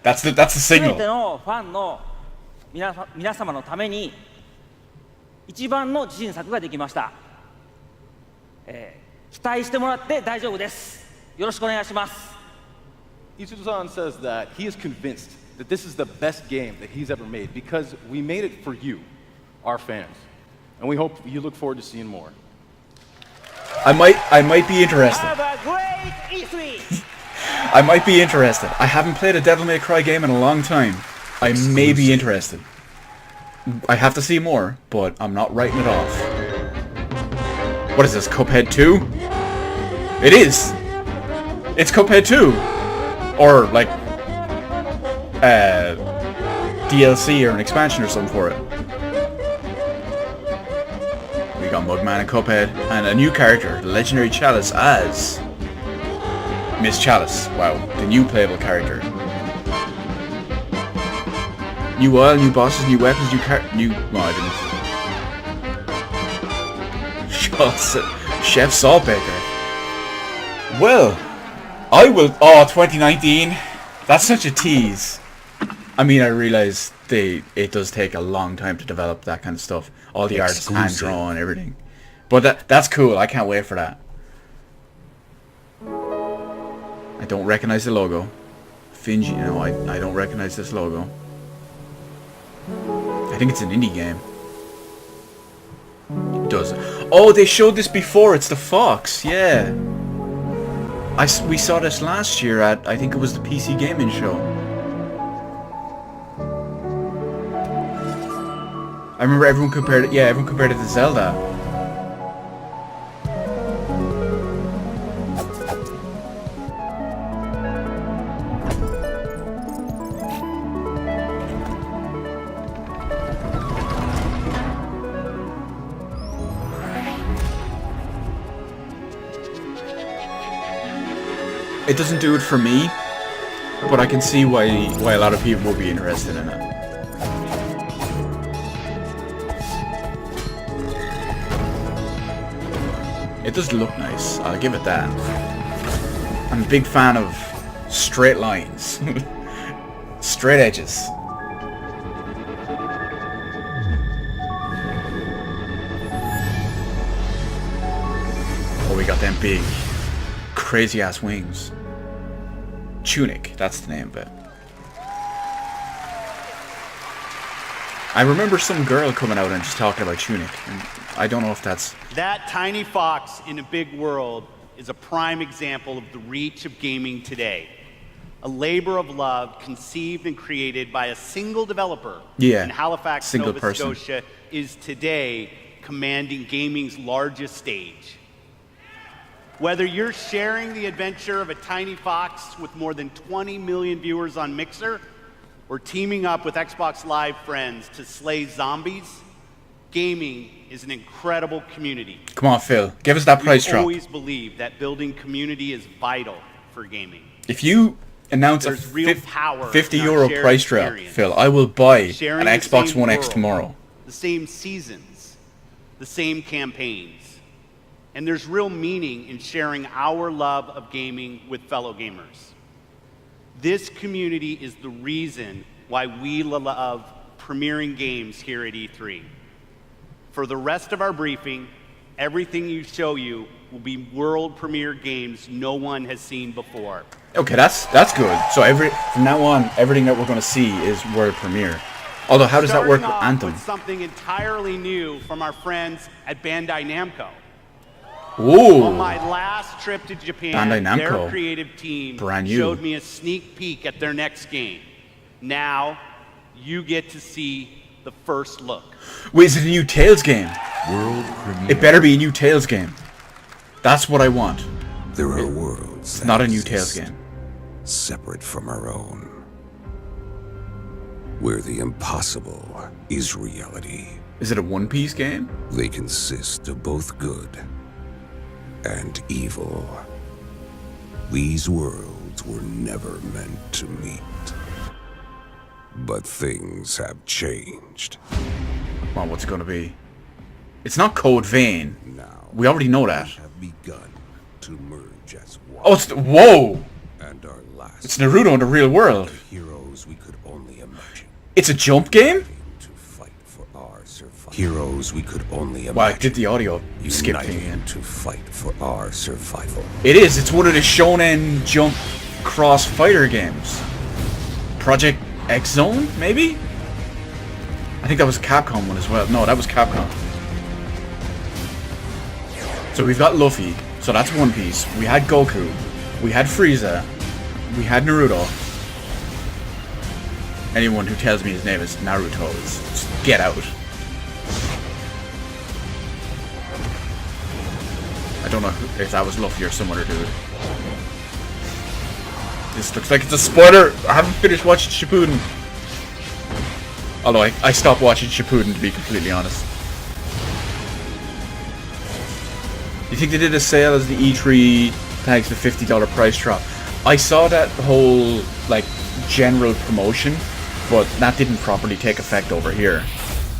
That's the signal. 全てのファンの皆様のために一番の自信作ができました。期待してもらって大丈夫です。よろしくお願いします。Itsuno-san says that he is convinced that this is the best game that he's ever made because we made it for you, our fans. And we hope you look forward to seeing more. I might be interested. Have a great E3. I might be interested. I haven't played a Devil May Cry game in a long time. I may be interested. I have to see more, but I'm not writing it off. What is this, Cuphead 2? It is! It's Cuphead 2! Or like DLC or an expansion or something for it. We got Mugman and Cuphead, and a new character, the legendary Chalice as Miss Chalice. Wow, the new playable character. New oil, new bosses, new weapons, new... Well, I didn't. Chef Saltbaker. Well, I will... Oh, 2019. That's such a tease. I mean, I realize it does take a long time to develop that kind of stuff. All the art is hand drawn and everything. But that's cool. I can't wait for that. I don't recognize the logo. Finji, no, I don't recognize this logo. I think it's an indie game. It does. Oh, they showed this before. It's the Fox. Yeah. We saw this last year at, I think it was the PC Gaming Show. I remember everyone compared it. Yeah, everyone compared it to Zelda. It doesn't do it for me, but I can see why a lot of people will be interested in it. It does look nice, I'll give it that. I'm a big fan of straight lines. Straight edges. Oh, we got them big, crazy ass wings. Tunic, that's the name of it. I remember some girl coming out and just talking about Tunic, and I don't know if that's... That tiny fox in a big world is a prime example of the reach of gaming today. A labor of love conceived and created by a single developer in Halifax, Nova Scotia, is today commanding gaming's largest stage. Whether you're sharing the adventure of a tiny fox with more than 20 million viewers on Mixer, or teaming up with Xbox Live friends to slay zombies, gaming is an incredible community. Come on, Phil. Give us that price drop. I always believe that building community is vital for gaming. If you announce a 50 euro price drop, Phil, I will buy an Xbox One X tomorrow. The same seasons, the same campaigns. And there's real meaning in sharing our love of gaming with fellow gamers. This community is the reason why we love premiering games here at E3. For the rest of our briefing, everything you show you will be world premiere games no one has seen before. Okay, that's good. So from now on, everything that we're going to see is world premiere. Although, how does that work with Anthem? With something entirely new from our friends at Bandai Namco. Ooh. On my last trip to Japan, their creative team showed me a sneak peek at their next game. Now, you get to see the first look. Wait, is it a new Tales game? World premiere. It better be a new Tales game. That's what I want. There are worlds. It's not a new Tales game. Separate from our own. Where the impossible is reality. Is it a One Piece game? They consist of both good and evil. These worlds were never meant to meet. But things have changed. Come on, what's it gonna be? It's not Code Vein. Now, we already know that. We have begun to merge as one. Oh, whoa! And our last it's Naruto in the real world. Heroes we could only imagine. It's a jump game? Heroes we could only imagine. Wow, I did the audio skip thing. To fight for our survival. It is. It's one of the shonen jump cross fighter games. Project X Zone, maybe? I think that was a Capcom one as well. No, that was Capcom. So we've got Luffy. So that's One Piece. We had Goku. We had Frieza. We had Naruto. Anyone who tells me his name is Naruto is just get out. I don't know if that was Luffy or some other dude. This looks like it's a spoiler. I haven't finished watching Shippuden. Although I stopped watching Shippuden, to be completely honest. You think they did a sale as the E3 thanks to $50 price drop? I saw that whole like general promotion, but that didn't properly take effect over here,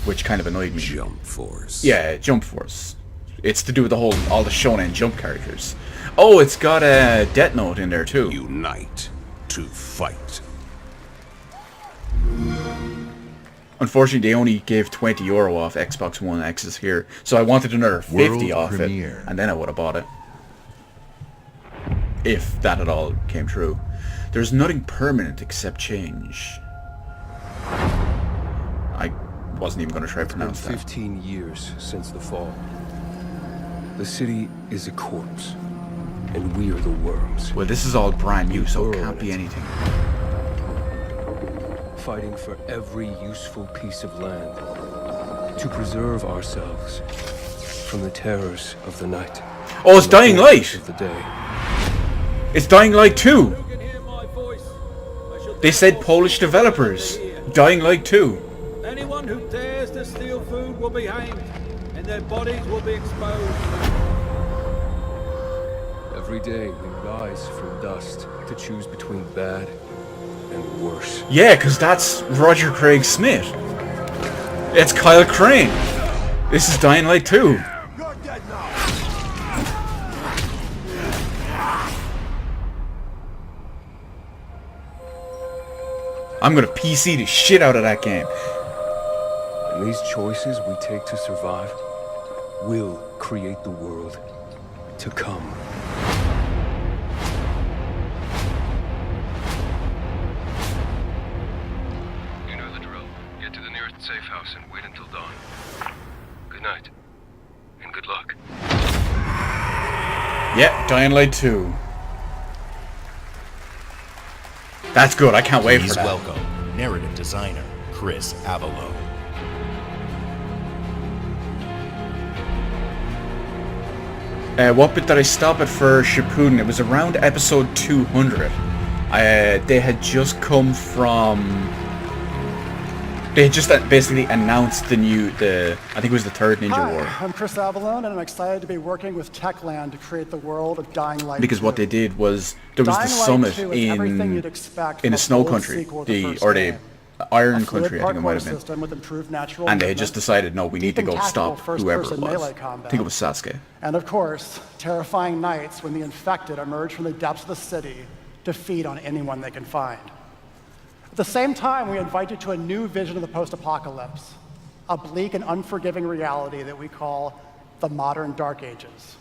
which kind of annoyed me. Jump Force. Yeah, Jump Force. It's to do with all the Shonen Jump characters. Oh, it's got a Death Note in there too. Unite to fight. Unfortunately, they only gave €20 off Xbox One X's here, so I wanted another 50 off it, and then I would have bought it. If that at all came true. There's nothing permanent except change. I wasn't even going to try to pronounce that. 15 years since the fall. The city is a corpse, and we are the worms. Well, this is all brand new, so it can't be anything. Fighting for every useful piece of land to preserve ourselves from the terrors of the night. Oh, it's Dying Light! Of the day. It's Dying Light 2! They said Polish developers. Dying Light 2. Anyone who dares to steal food will be hanged, and their bodies will be exposed. Every day we rise from dust to choose between bad and worse. Yeah, because that's Roger Craig Smith. It's Kyle Crane. This is Dying Light 2. I'm gonna PC the shit out of that game. And these choices we take to survive will create the world to come. You know the drill. Get to the nearest safe house and wait until dawn. Good night. And good luck. Yeah, Dying Light 2. That's good. I can't wait for that. Please welcome narrative designer Chris Avalo. What bit did I stop at for Shippuden? It was around episode 200. They had just come from... They had just basically announced I think it was the third Ninja War. I'm Chris Avalone, and I'm excited to be working with Techland to create the world of Dying Light 2. Because what they did was, there was the summit in a snow country, the Iron Country, I think it might have been. And they had just decided, no, we need to go stop whoever it was. I think it was Sasuke. And of course, terrifying nights when the infected emerge from the depths of the city to feed on anyone they can find. At the same time, we invite you to a new vision of the post-apocalypse, a bleak and unforgiving reality that we call the modern Dark Ages.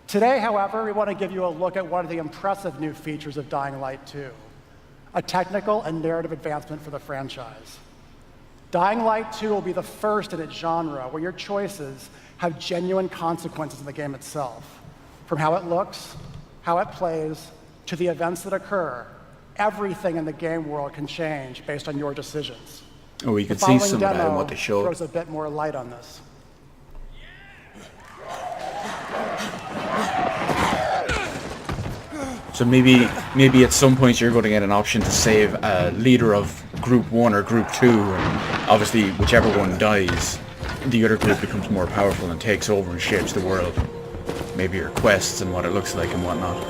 Today, however, we want to give you a look at one of the impressive new features of Dying Light 2, a technical and narrative advancement for the franchise. Dying Light 2 will be the first in its genre where your choices have genuine consequences in the game itself. From how it looks, how it plays, to the events that occur, everything in the game world can change based on your decisions. Oh, you can see some of that in what they showed. Throws a bit more light on this. So maybe at some point you're going to get an option to save a leader of Group 1 or Group 2, and obviously whichever one dies, the other group becomes more powerful and takes over and shapes the world. Maybe your quests and what it looks like and whatnot.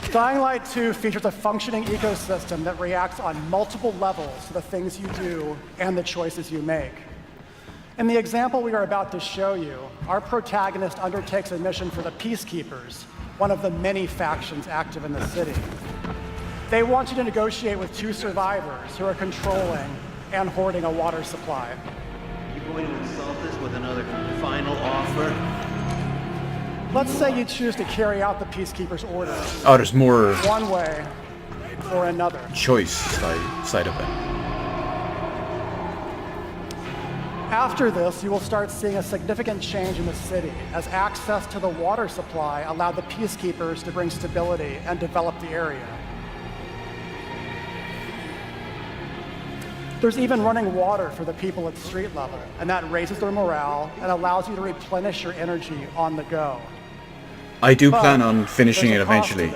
Dying Light 2 features a functioning ecosystem that reacts on multiple levels to the things you do and the choices you make. In the example we are about to show you, our protagonist undertakes a mission for the Peacekeepers, one of the many factions active in the city. They want you to negotiate with two survivors who are controlling and hoarding a water supply. You going to insult us with another final offer? Let's say you choose to carry out the Peacekeepers' orders. Oh, there's more... One way or another. Choice side of it. After this, you will start seeing a significant change in the city as access to the water supply allowed the Peacekeepers to bring stability and develop the area. There's even running water for the people at street level, and that raises their morale and allows you to replenish your energy on the go. I do plan on finishing it eventually,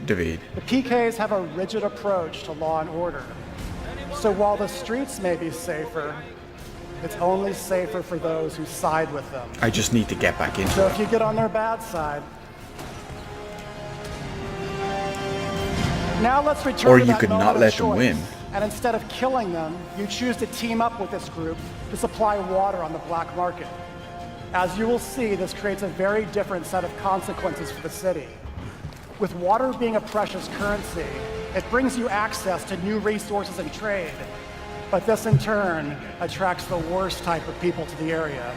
David. The PKs have a rigid approach to law and order. So while the streets may be safer, it's only safer for those who side with them. I just need to get back into So it. if you get on their bad side, now let's return Or to you that could moment not of let them choice. win. And instead of killing them, you choose to team up with this group to supply water on the black market. As you will see, this creates a very different set of consequences for the city. With water being a precious currency, it brings you access to new resources and trade. But this in turn attracts the worst type of people to the area.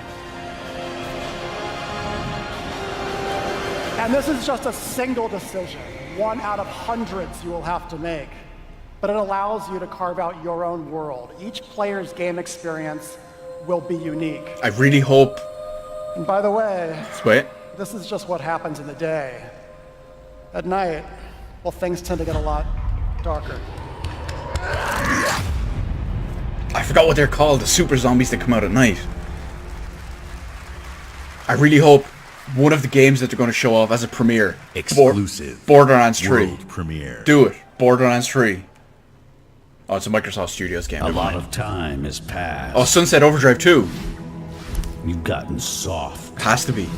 And this is just a single decision, one out of hundreds you will have to make. But it allows you to carve out your own world. Each player's game experience will be unique. I really hope... And by the way, Sweet. This is just what happens in the day. At night, well, things tend to get a lot darker. I forgot what they're called, the super zombies that come out at night. I really hope one of the games that they're going to show off as a premiere. Exclusive. Borderlands 3. World premiere. Do it. Borderlands 3. Oh, it's a Microsoft Studios game. A lot of time has passed. Oh, Sunset Overdrive 2. You've gotten soft. Has to be.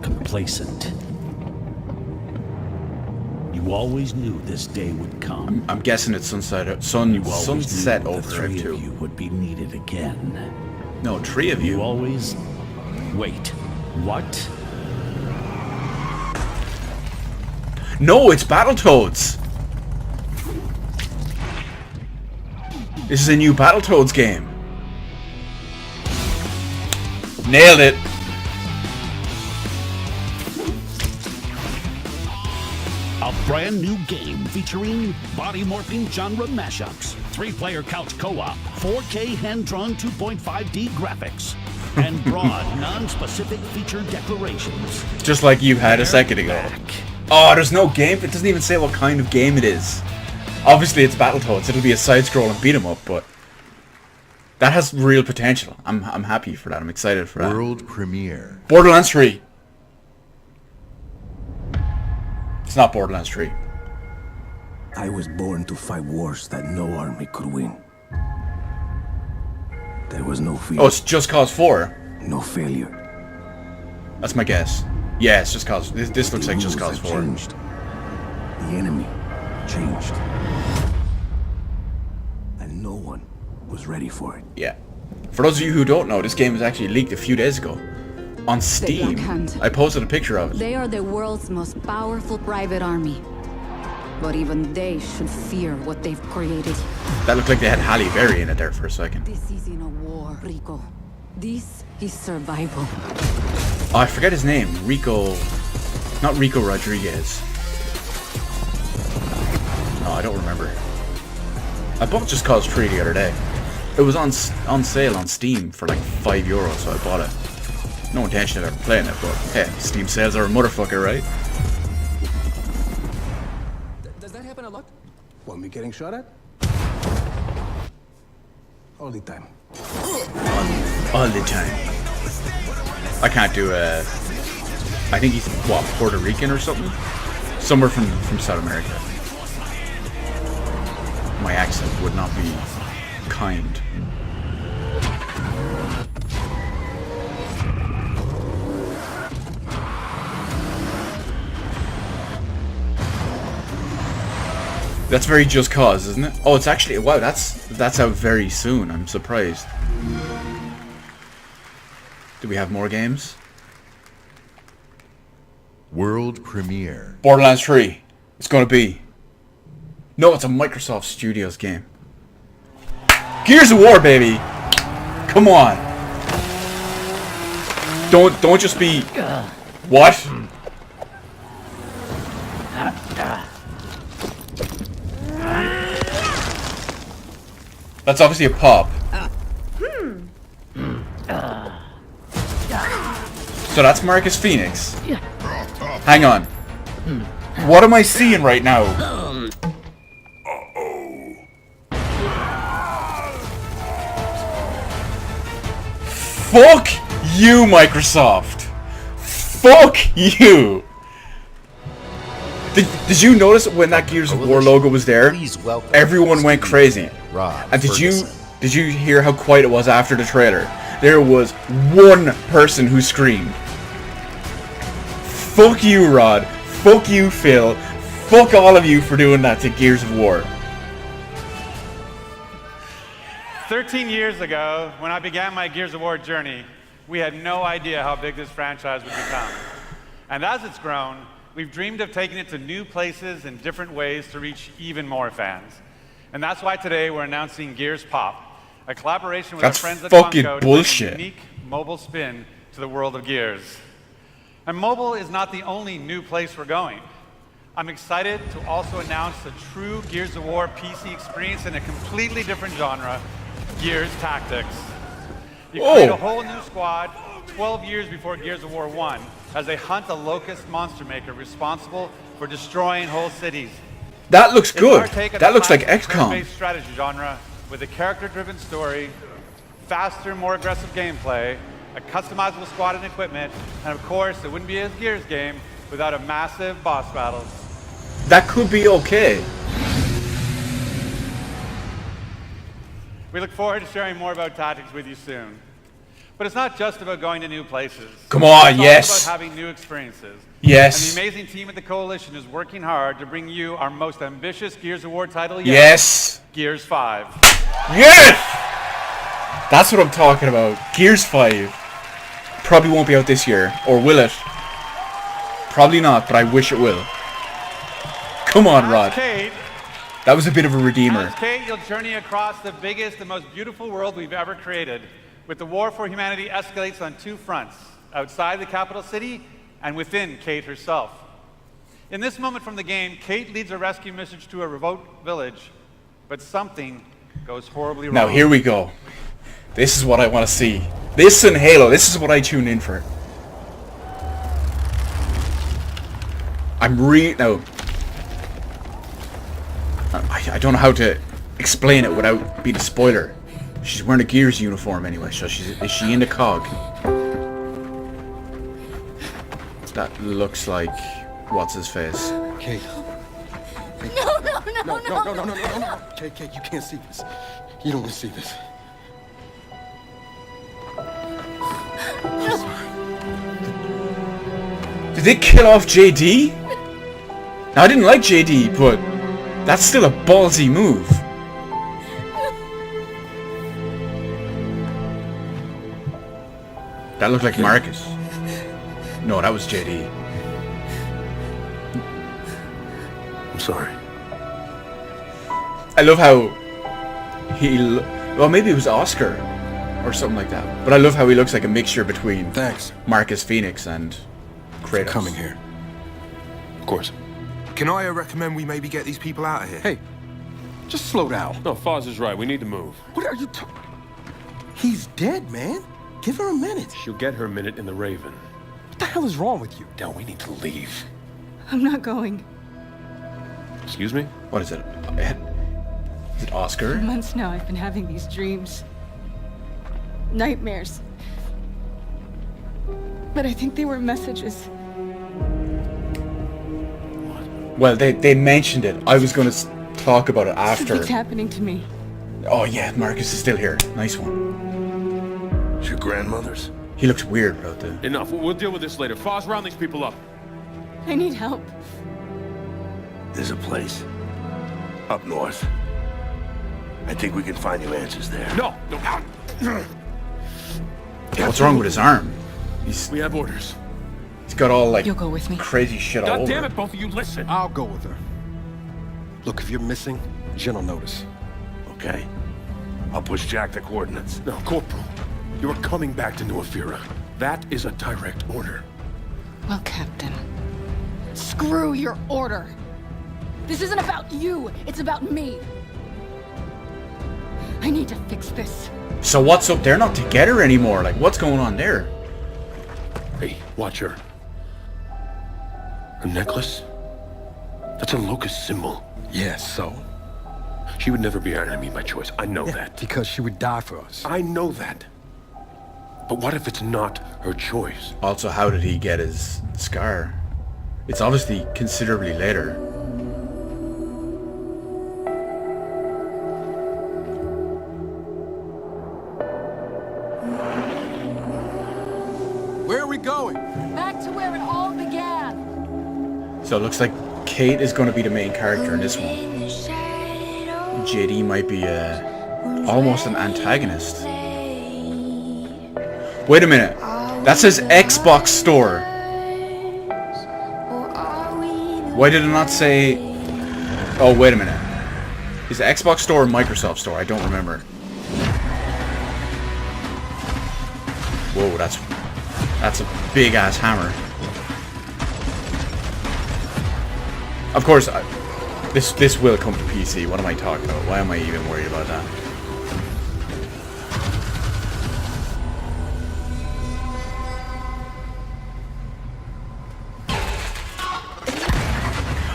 Complacent. You always knew this day would come. I'm guessing it's Sunset Overdrive 2. You would be needed again. No, 3 of you. You always... Wait. What? No, it's Battletoads. This is a new Battletoads game. Nailed it. A brand new game featuring body morphing genre mashups, 3-player couch co-op, 4K hand-drawn 2.5D graphics, and broad, non-specific feature declarations. Just like you had a second ago. Oh, there's no game. It doesn't even say what kind of game it is. Obviously, it's Battletoads. It'll be a side-scrolling beat-em-up, but that has real potential. I'm happy for that. I'm excited for that. World premiere. Borderlands 3. It's not Borderlands 3. I was born to fight wars that no army could win. There was no fear. Oh, it's Just Cause 4. No failure. That's my guess. Yeah, it's Just Cause. This looks like Just Cause 4. Changed. The enemy changed. And no one was ready for it. Yeah. For those of you who don't know, this game was actually leaked a few days ago. On Steam. I posted a picture of it. They are the world's most powerful private army. But even they should fear what they've created. That looked like they had Halle Berry in it there for a second. This isn't a war, Rico. This is survival. Oh, I forget his name. Rico... Not Rico Rodriguez. No, I don't remember. I bought Just Cause 3 the other day. It was on sale on Steam for like €5, so I bought it. No intention of ever playing it, but hey, Steam sales are a motherfucker, right? Does that happen a lot? Want me getting shot at? All the time. All the time. I can't do I think he's, what, Puerto Rican or something? Somewhere from South America. My accent would not be kind. That's very Just Cause, isn't it? Oh, it's actually, wow, that's out very soon. I'm surprised. Do we have more games? World premiere. Borderlands 3. It's gonna be. No, it's a Microsoft Studios game. Gears of War, baby. Come on. Don't just be. What? That's obviously a pop. So that's Marcus Phoenix. Hang on. What am I seeing right now? Fuck you, Microsoft. Fuck you. Did you notice when that Gears of War logo was there? Everyone went crazy. And did you hear how quiet it was after the trailer? There was one person who screamed. Fuck you, Rod. Fuck you, Phil. Fuck all of you for doing that to Gears of War. 13 years ago, when I began my Gears of War journey, we had no idea how big this franchise would become. And as it's grown, we've dreamed of taking it to new places in different ways to reach even more fans. And that's why today we're announcing Gears Pop, a collaboration with our friends at Funko to bring a unique mobile spin to the world of Gears. And mobile is not the only new place we're going. I'm excited to also announce a true Gears of War PC experience in a completely different genre, Gears Tactics. You create a whole new squad 12 years before Gears of War 1 as they hunt a locust monster maker responsible for destroying whole cities. That looks good. That looks like XCOM. Turn-based strategy genre with a character-driven story, faster, more aggressive gameplay, a customizable squad and equipment, and of course, it wouldn't be a Gears game without a massive boss battle. That could be okay. We look forward to sharing more about Tactics with you soon. But it's not just about going to new places. Come on, it's also about having new experiences. Yes. And the amazing team at the Coalition is working hard to bring you our most ambitious Gears of War title yet. Yes. Gears 5. Yes! That's what I'm talking about. Gears 5. Probably won't be out this year. Or will it? Probably not, but I wish it will. Come on, Rod. Kate, that was a bit of a redeemer. As Kate, you'll journey across the biggest and most beautiful world we've ever created. With the war for humanity escalates on two fronts, outside the capital city and within Kate herself. In this moment from the game, Kate leads a rescue mission to a remote village, but something goes horribly wrong. Now here we go. This is what I want to see. This and Halo, this is what I tune in for. Now, I don't know how to explain it without being a spoiler. She's wearing a Gears uniform anyway, so is she in the COG? That looks like what's his face. Kate. No. Kate, you can't see this. You don't want to see this. Did they kill off JD? Now, I didn't like JD, but that's still a ballsy move. That looked like Marcus. No, that was JD. I'm sorry. I love how well, maybe it was Oscar or something like that. But I love how he looks like a mixture between Marcus Phoenix and Kratos. Coming here. Of course. Can I recommend we maybe get these people out of here? Hey, just slow down. No, Foz is right. We need to move. What are you talking? He's dead, man. Give her a minute. She'll get her minute in the Raven. What the hell is wrong with you? Del, we need to leave. I'm not going. Excuse me? What is it? Is it Oscar? For months now, I've been having these dreams. Nightmares. But I think they were messages. Well, they mentioned it. I was going to talk about it after. Something's happening to me. Oh yeah, Marcus is still here. Nice one. It's your grandmother's. He looks weird about that. Enough. We'll deal with this later. Foz, round these people up. I need help. There's a place up north. I think we can find you answers there. No. Yeah, what's wrong with his arm? We have orders. He's got all like You'll go with me. crazy shit all God over. damn it, both of you, listen. I'll go with her. Look, if you're missing, Jen will notice. Okay? I'll push Jack the coordinates. No, Corporal. You're coming back to New Ephyra. That is a direct order. Well, Captain, screw your order. This isn't about you. It's about me. I need to fix this. So what's up? They're not together anymore. Like, what's going on there? Hey, watch her. Her necklace? That's a locust symbol. Yeah, so? She would never be our enemy by choice. I know that. Because she would die for us. I know that. But what if it's not her choice? Also, how did he get his scar? It's obviously considerably later. Where are we going? Back to where it all began. So it looks like Kate is going to be the main character in this one. JD might be almost an antagonist. Wait a minute. That says Xbox Store. Why did it not say... Oh, wait a minute. Is it Xbox Store or Microsoft Store? I don't remember. Whoa, that's a big-ass hammer. Of course, this will come to PC. What am I talking about? Why am I even worried about that?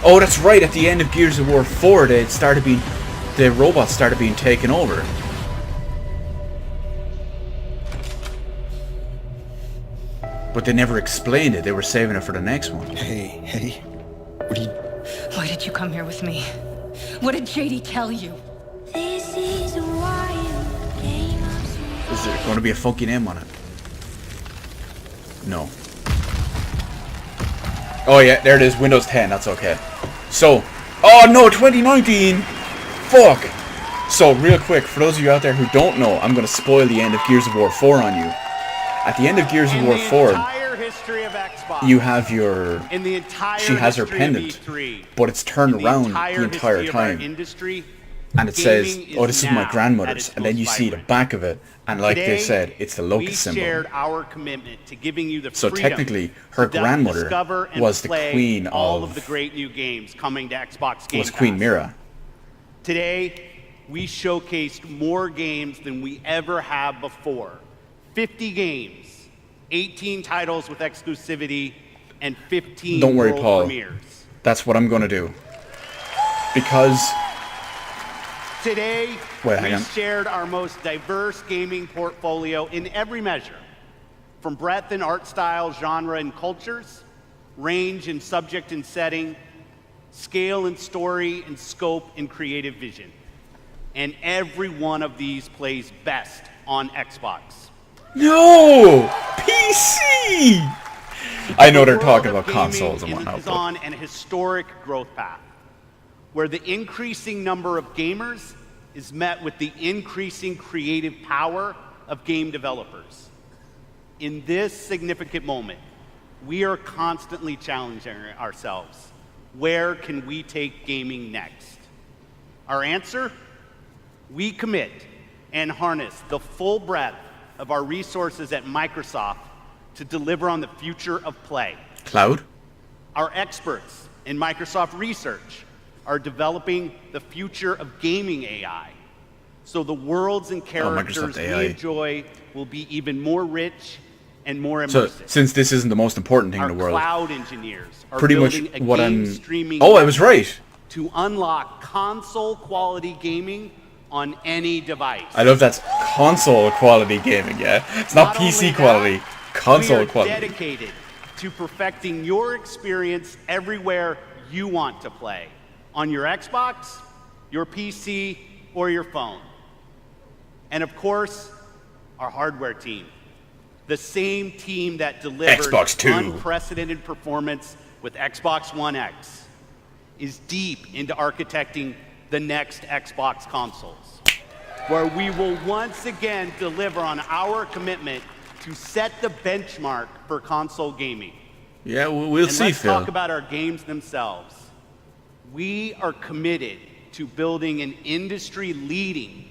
Oh, that's right. At the end of Gears of War 4, the robots started being taken over. But they never explained it. They were saving it for the next one. Hey, what are you... Why did you come here with me? What did JD tell you? Is there going to be a funky name on it? No. Oh yeah, there it is. Windows 10. That's okay. So, oh no, 2019. Fuck. So real quick, for those of you out there who don't know, I'm going to spoil the end of Gears of War 4 on you. At the end of Gears of War 4, you have your... She has her pendant, but it's turned around the entire time. And it says, oh, this is my grandmother's. And then you see the back of it, and like they said, it's the locust symbol. So technically, her grandmother was the queen of... was Queen Mira. Today, we showcased more games than we ever have before. 50 games, 18 titles with exclusivity, and 15 Don't worry, world Paul. premieres. That's what I'm going to do. Because... Today, Wait, we shared our most diverse gaming portfolio in every measure, from breadth in art style, genre, and cultures, range in subject and setting, scale and story, and scope and creative vision. And every one of these plays best on Xbox. No! PC! I know they're talking about consoles and whatnot. Is on an historic growth path, where the increasing number of gamers is met with the increasing creative power of game developers. In this significant moment, we are constantly challenging ourselves. Where can we take gaming next? Our answer? We commit and harness the full breadth of our resources at Microsoft to deliver on the future of play. Cloud? Our experts in Microsoft Research are developing the future of gaming AI. So the worlds and characters we enjoy will be even more rich and more immersive. So, since this isn't the most important thing in the world, cloud engineers are pretty much building a what game I'm... streaming Oh, I was right. To unlock console-quality gaming on any device. I love that's console quality gaming, yeah? It's not PC quality, console quality. We are dedicated to perfecting your experience everywhere you want to play. On your Xbox, your PC, or your phone. And of course, our hardware team. The same team that delivered Xbox 2. Unprecedented performance with Xbox One X is deep into architecting the next Xbox consoles, where we will once again deliver on our commitment to set the benchmark for console gaming. Yeah, we'll see, Phil. Let's talk Phil. about our games themselves. We are committed to building an industry-leading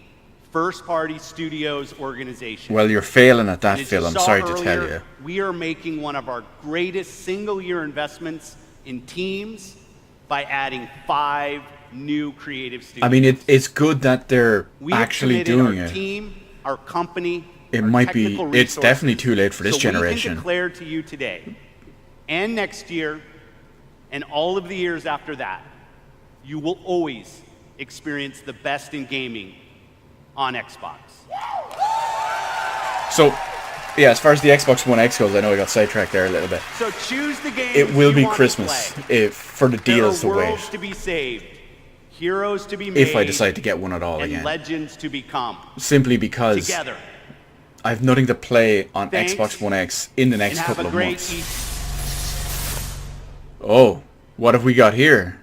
first-party studios organization. Well, you're failing at that, And as Phil. you I'm saw sorry to earlier, tell you. We are making one of our greatest single-year investments in teams by adding 5 new creative studios. I mean, it's good that they're We have actually committed doing our it. team, our company, It our might be... technical It's resources. definitely too late for this So generation. we can declare to you today and next year and all of the years after that, you will always experience the best in gaming on Xbox. So, yeah, as far as the Xbox One X goes, I know I got sidetracked there a little bit. So choose the game It will you be want Christmas to play. if for the deals to There are wait. worlds to be saved, heroes to be made, If I decide to get one at all and again. legends to become. Simply because Together. I have nothing to play on Thanks, Xbox One X in the next and have couple a of great months. Oh, what have we got here?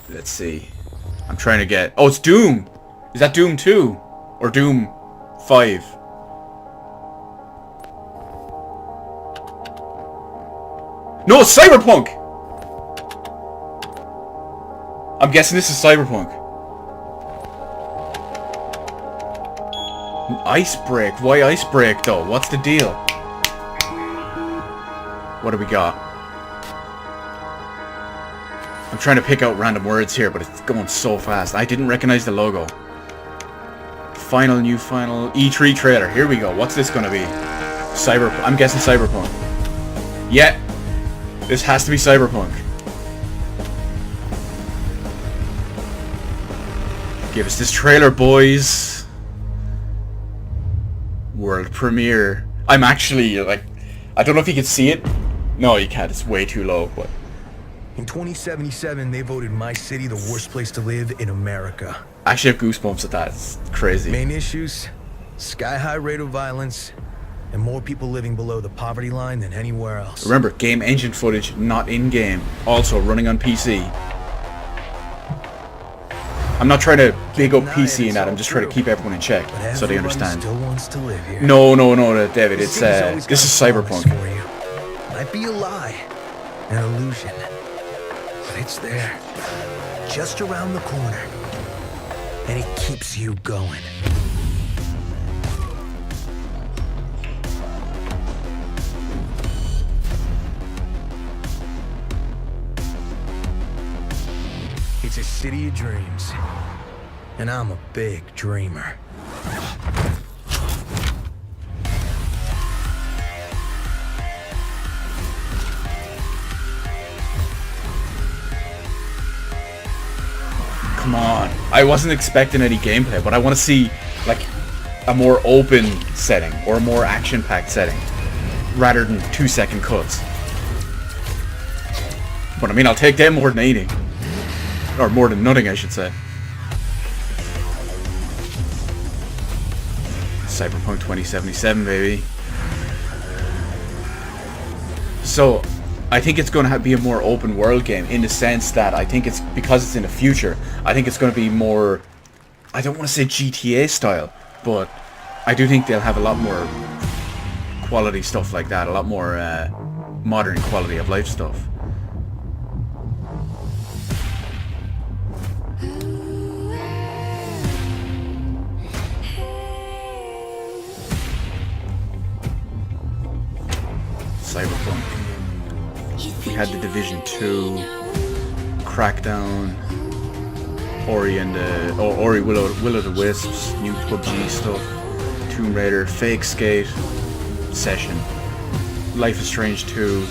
Let's see. I'm trying to get... Oh, it's Doom! Is that Doom 2? Or Doom 5? No, it's Cyberpunk! I'm guessing this is Cyberpunk. Ice break? Why ice break though? What's the deal? What do we got? I'm trying to pick out random words here, but it's going so fast. I didn't recognize the logo. Final E3 trailer. Here we go. What's this gonna be? Cyberpunk. I'm guessing Cyberpunk. Yeah. This has to be Cyberpunk. Give us this trailer, boys. World premiere. I'm actually, like, I don't know if you can see it. No, you can't. It's way too low, but... In 2077, they voted my city the worst place to live in America. I actually have goosebumps at that. It's crazy. Main issues, sky-high rate of violence, and more people living below the poverty line than anywhere else. Remember, game engine footage, not in-game. Also, running on PC. I'm not trying to big up PC in that. I'm just trying to keep everyone in check, so they understand. Still wants to live here. No, David. It's this is Cyberpunk. Might be a lie, an illusion, but it's there, just around the corner, and it keeps you going. It's a city of dreams, and I'm a big dreamer. Come on. I wasn't expecting any gameplay, but I want to see, like, a more open setting, or a more action-packed setting, rather than 2-second cuts. But I mean, I'll take them more than anything. Or more than nothing, I should say. Cyberpunk 2077, baby. So, I think it's going to be a more open world game in the sense that I think it's, because it's in the future, I think it's going to be more, I don't want to say GTA style, but I do think they'll have a lot more quality stuff like that, a lot more modern quality of life stuff. Cyberpunk. We had the Division 2, Crackdown, Ori and Ori Will o' the Wisps, new PUBG stuff, Tomb Raider, Fake Skate, Session, Life is Strange 2.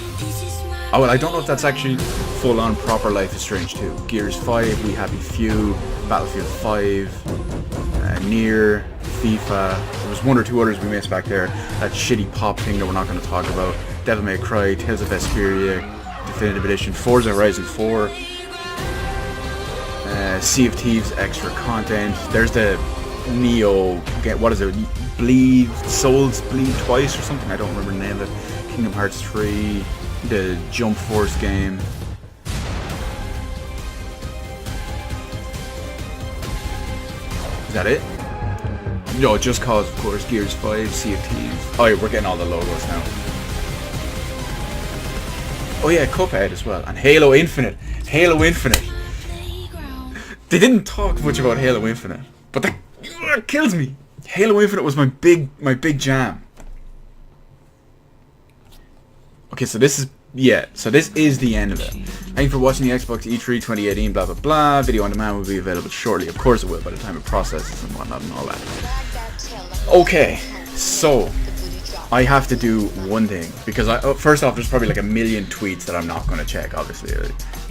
Oh well, I don't know if that's actually full-on proper Life is Strange 2. Gears 5, We Happy Few, Battlefield 5, Nier, FIFA. There was one or two others we missed back there. That shitty pop thing that we're not going to talk about. Devil May Cry, Tales of Vesperia, Definitive Edition, Forza Horizon 4, Sea of Thieves extra content. There's the Neo, what is it? Souls Bleed Twice or something. I don't remember the name of it. Kingdom Hearts 3, the Jump Force game. Is that it? No, Just Cause, of course. Gears 5, Sea of Thieves. Oh yeah, we're getting all the logos now. Oh yeah, Cuphead as well, and Halo Infinite. Halo Infinite. They didn't talk much about Halo Infinite, but that kills me. Halo Infinite was my big jam. Okay, so this is the end of it. Thank you for watching the Xbox E3 2018, blah blah blah. Video on demand will be available shortly. Of course it will, by the time it processes and whatnot and all that. Okay, so I have to do one thing, because first off, there's probably like a million tweets that I'm not going to check, obviously.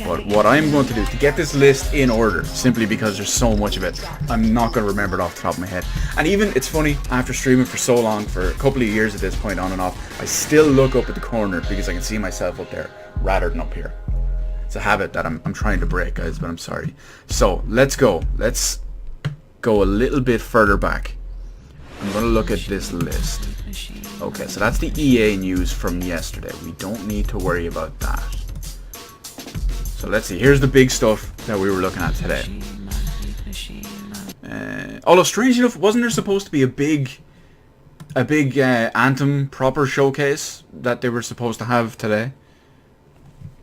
But what I'm going to do is to get this list in order, simply because there's so much of it, I'm not going to remember it off the top of my head. And even, it's funny, after streaming for so long, for a couple of years at this point, on and off, I still look up at the corner because I can see myself up there rather than up here. It's a habit that I'm trying to break, guys, but I'm sorry. So let's go a little bit further back. I'm going to look at this list. Okay, so that's the EA news from yesterday. We don't need to worry about that. So let's see. Here's the big stuff that we were looking at today. Although strange enough, wasn't there supposed to be a big Anthem proper showcase that they were supposed to have today?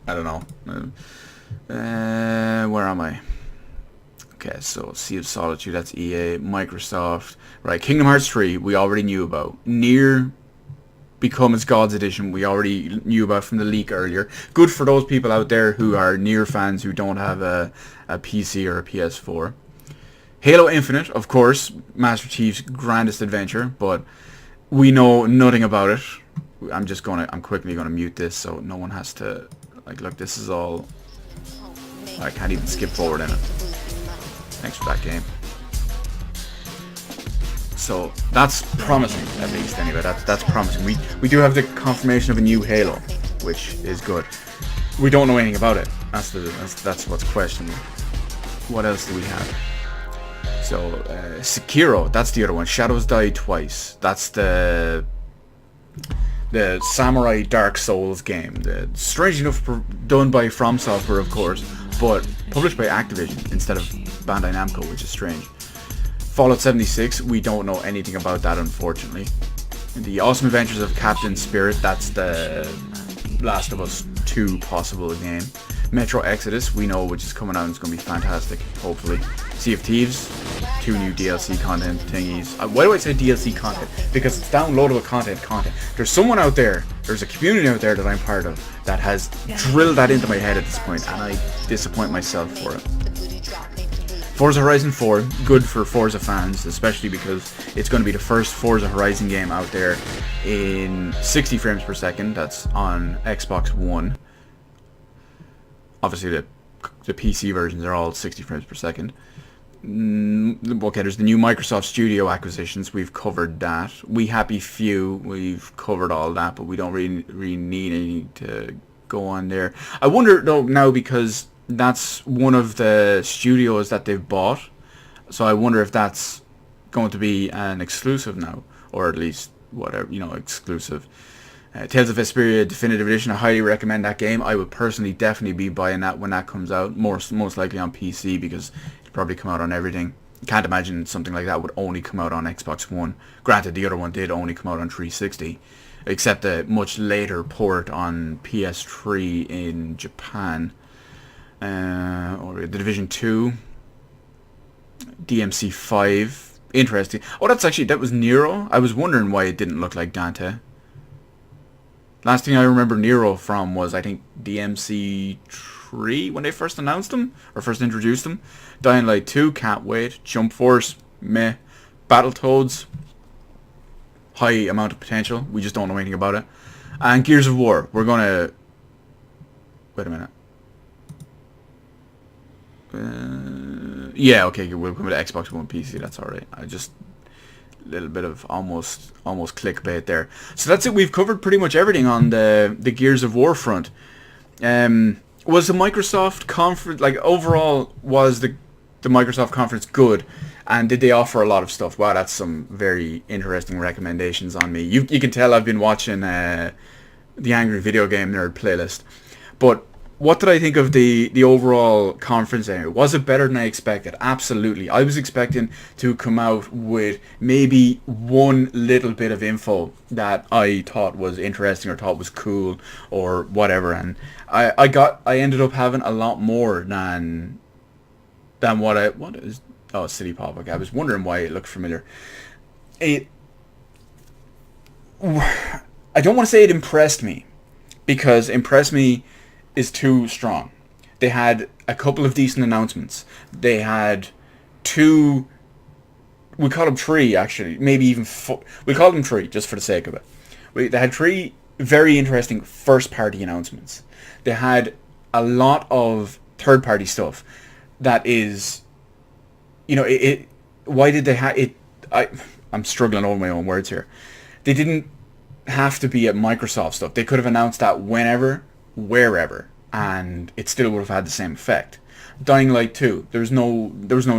I don't know. Where am I? Okay, so Sea of Solitude, that's EA, Microsoft. Right, Kingdom Hearts 3, we already knew about. Nier Become as Gods Edition, we already knew about from the leak earlier. Good for those people out there who are Nier fans who don't have a PC or a PS4. Halo Infinite, of course, Master Chief's grandest adventure, but we know nothing about it. I'm quickly gonna mute this so no one has to, like, look, this is all, I can't even skip forward in it. Thanks for that game. So that's promising, at least. Anyway, that's promising. We do have the confirmation of a new Halo, which is good. We don't know anything about it. That's what's questioned. What else do we have? So Sekiro, that's the other one. Shadows Die Twice. That's the Samurai Dark Souls game. Strange enough, done by From Software, of course, but published by Activision instead of Bandai Namco, which is strange. Fallout 76, we don't know anything about that, unfortunately. The Awesome Adventures of Captain Spirit, that's the Last of Us 2 possible game. Metro Exodus, we know, which is coming out and it's going to be fantastic, hopefully. Sea of Thieves, 2 new DLC content thingies. Why do I say DLC content? Because it's downloadable content. There's someone out there, there's a community out there that I'm part of that has drilled that into my head at this point, and I disappoint myself for it. Forza Horizon 4, good for Forza fans, especially because it's going to be the first Forza Horizon game out there in 60 frames per second. That's on Xbox One. Obviously, the PC versions are all 60 frames per second. Okay, there's the new Microsoft Studio acquisitions. We've covered that. We Happy Few, we've covered all that, but we don't really need any to go on there. I wonder, though, now, because that's one of the studios that they've bought, so I wonder if that's going to be an exclusive now, or at least whatever, exclusive. Tales of Vesperia Definitive Edition, I highly recommend that game. I would personally definitely be buying that when that comes out, most likely on PC, because it'll probably come out on everything. I can't imagine something like that would only come out on Xbox One. Granted, the other one did only come out on 360, except a much later port on PS3 in Japan. Or The Division 2, DMC 5, interesting. Oh, that was Nero. I was wondering why it didn't look like Dante. Last thing I remember Nero from was, I think, DMC 3 when they first announced them, or first introduced them. Dying Light 2, can't wait. Jump Force, meh. Battletoads, high amount of potential. We just don't know anything about it. And Gears of War, we're gonna... Wait a minute. Yeah, okay, we'll come to Xbox One PC, that's alright. I just... a little bit of almost clickbait there. So that's it, we've covered pretty much everything on the Gears of War front. Was the Microsoft conference, like, overall, was the Microsoft conference good? And did they offer a lot of stuff? Wow, that's some very interesting recommendations on me. You can tell I've been watching the Angry Video Game Nerd playlist. But what did I think of the overall conference anyway? Was it better than I expected? Absolutely. I was expecting to come out with maybe one little bit of info that I thought was interesting or thought was cool or whatever, and I ended up having a lot more than what is City Pop. Okay, I was wondering why it looked familiar. I don't want to say it impressed me, because impressed me is too strong. They had a couple of decent announcements. They had two, we call them three actually, maybe even four. We call them three just for the sake of it. They had 3 very interesting first-party announcements. They had a lot of third-party stuff that is, you know, why did they have it? I'm struggling over my own words here. They didn't have to be at Microsoft stuff. They could have announced that whenever, wherever, and it still would have had the same effect. Dying Light 2, there was no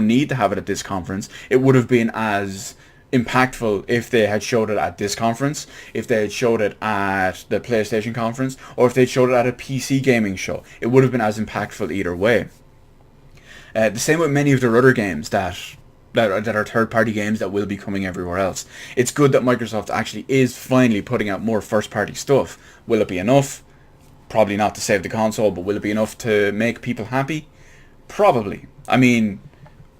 need to have it at this conference. It would have been as impactful if they had showed it at this conference, if they had showed it at the PlayStation conference, or if they had showed it at a PC gaming show. It would have been as impactful either way. The same with many of their other games that are third-party games that will be coming everywhere else. It's good that Microsoft actually is finally putting out more first-party stuff. Will it be enough? Probably not to save the console, but will it be enough to make people happy? Probably. I mean,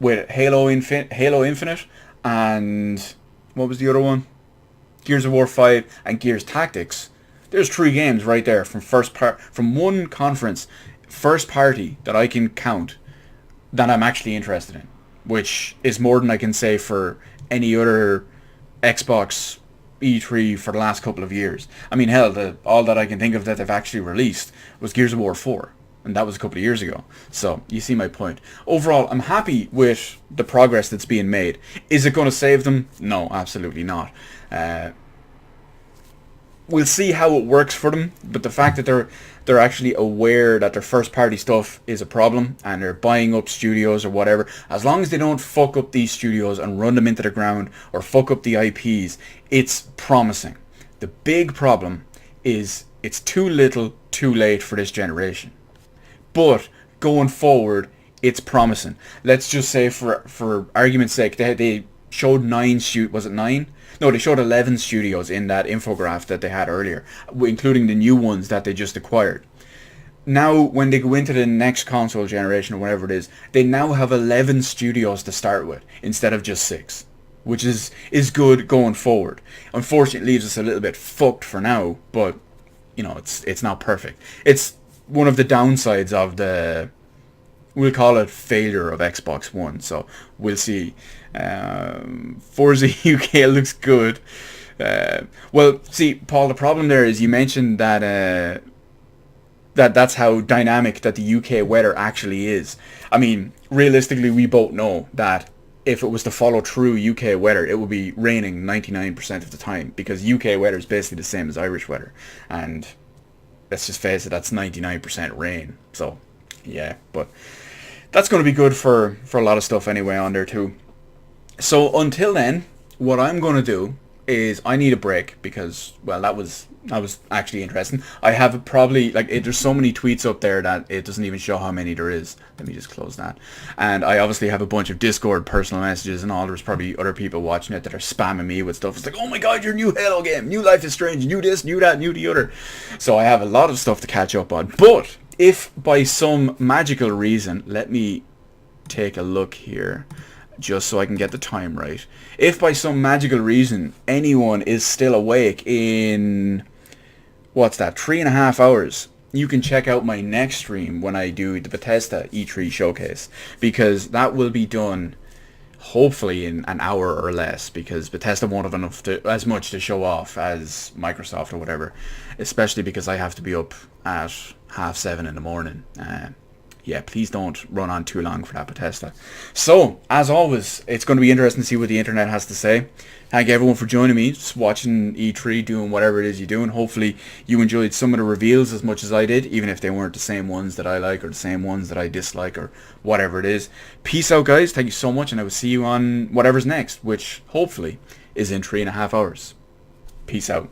with Halo Infinite and what was the other one? Gears of War 5 and Gears Tactics. There's 3 games right there from one conference, first party, that I can count that I'm actually interested in, which is more than I can say for any other Xbox E3 for the last couple of years. I mean, hell, all that I can think of that they've actually released was Gears of War 4. And that was a couple of years ago. So, you see my point. Overall, I'm happy with the progress that's being made. Is it going to save them? No, absolutely not. We'll see how it works for them. But the fact that they're actually aware that their first-party stuff is a problem, and they're buying up studios or whatever, as long as they don't fuck up these studios and run them into the ground or fuck up the IPs, it's promising. The big problem is it's too little, too late for this generation. But going forward, it's promising. Let's just say, for argument's sake, they showed 9 was it 9? No, they showed 11 studios in that infograph that they had earlier, including the new ones that they just acquired. Now, when they go into the next console generation or whatever it is, they now have 11 studios to start with instead of just 6, which is good going forward. Unfortunately, it leaves us a little bit fucked for now, but you know, it's not perfect. It's one of the downsides of the, we'll call it, failure of Xbox One. So we'll see. Forza UK looks good. Well, see, Paul, the problem there is you mentioned that that's how dynamic that the UK weather actually is. I mean, realistically, we both know that if it was to follow true UK weather, it would be raining 99% of the time, because UK weather is basically the same as Irish weather. And let's just face it, that's 99% rain. So, yeah, but that's going to be good for a lot of stuff anyway on there too. So until then, what I'm going to do is I need a break because, well, that was actually interesting. I have probably, like, there's so many tweets up there that it doesn't even show how many there is. Let me just close that. And I obviously have a bunch of Discord personal messages and all. There's probably other people watching it that are spamming me with stuff. It's like, oh my god, your new Halo game, new Life is Strange, new this, new that, new the other. So I have a lot of stuff to catch up on. But if by some magical reason, let me take a look here, just so I can get the time right. If by some magical reason anyone is still awake in, what's that, 3.5 hours, you can check out my next stream when I do the Bethesda E3 showcase, because that will be done hopefully in an hour or less, because Bethesda won't have as much to show off as Microsoft or whatever, especially because I have to be up at 7:30 in the morning. Yeah, please don't run on too long for that Bethesda. So, as always, it's going to be interesting to see what the internet has to say. Thank everyone for joining me, just watching E3, doing whatever it is you're doing. Hopefully you enjoyed some of the reveals as much as I did, even if they weren't the same ones that I like or the same ones that I dislike or whatever it is. Peace out, guys. Thank you so much, and I will see you on whatever's next, which hopefully is in 3.5 hours. Peace out.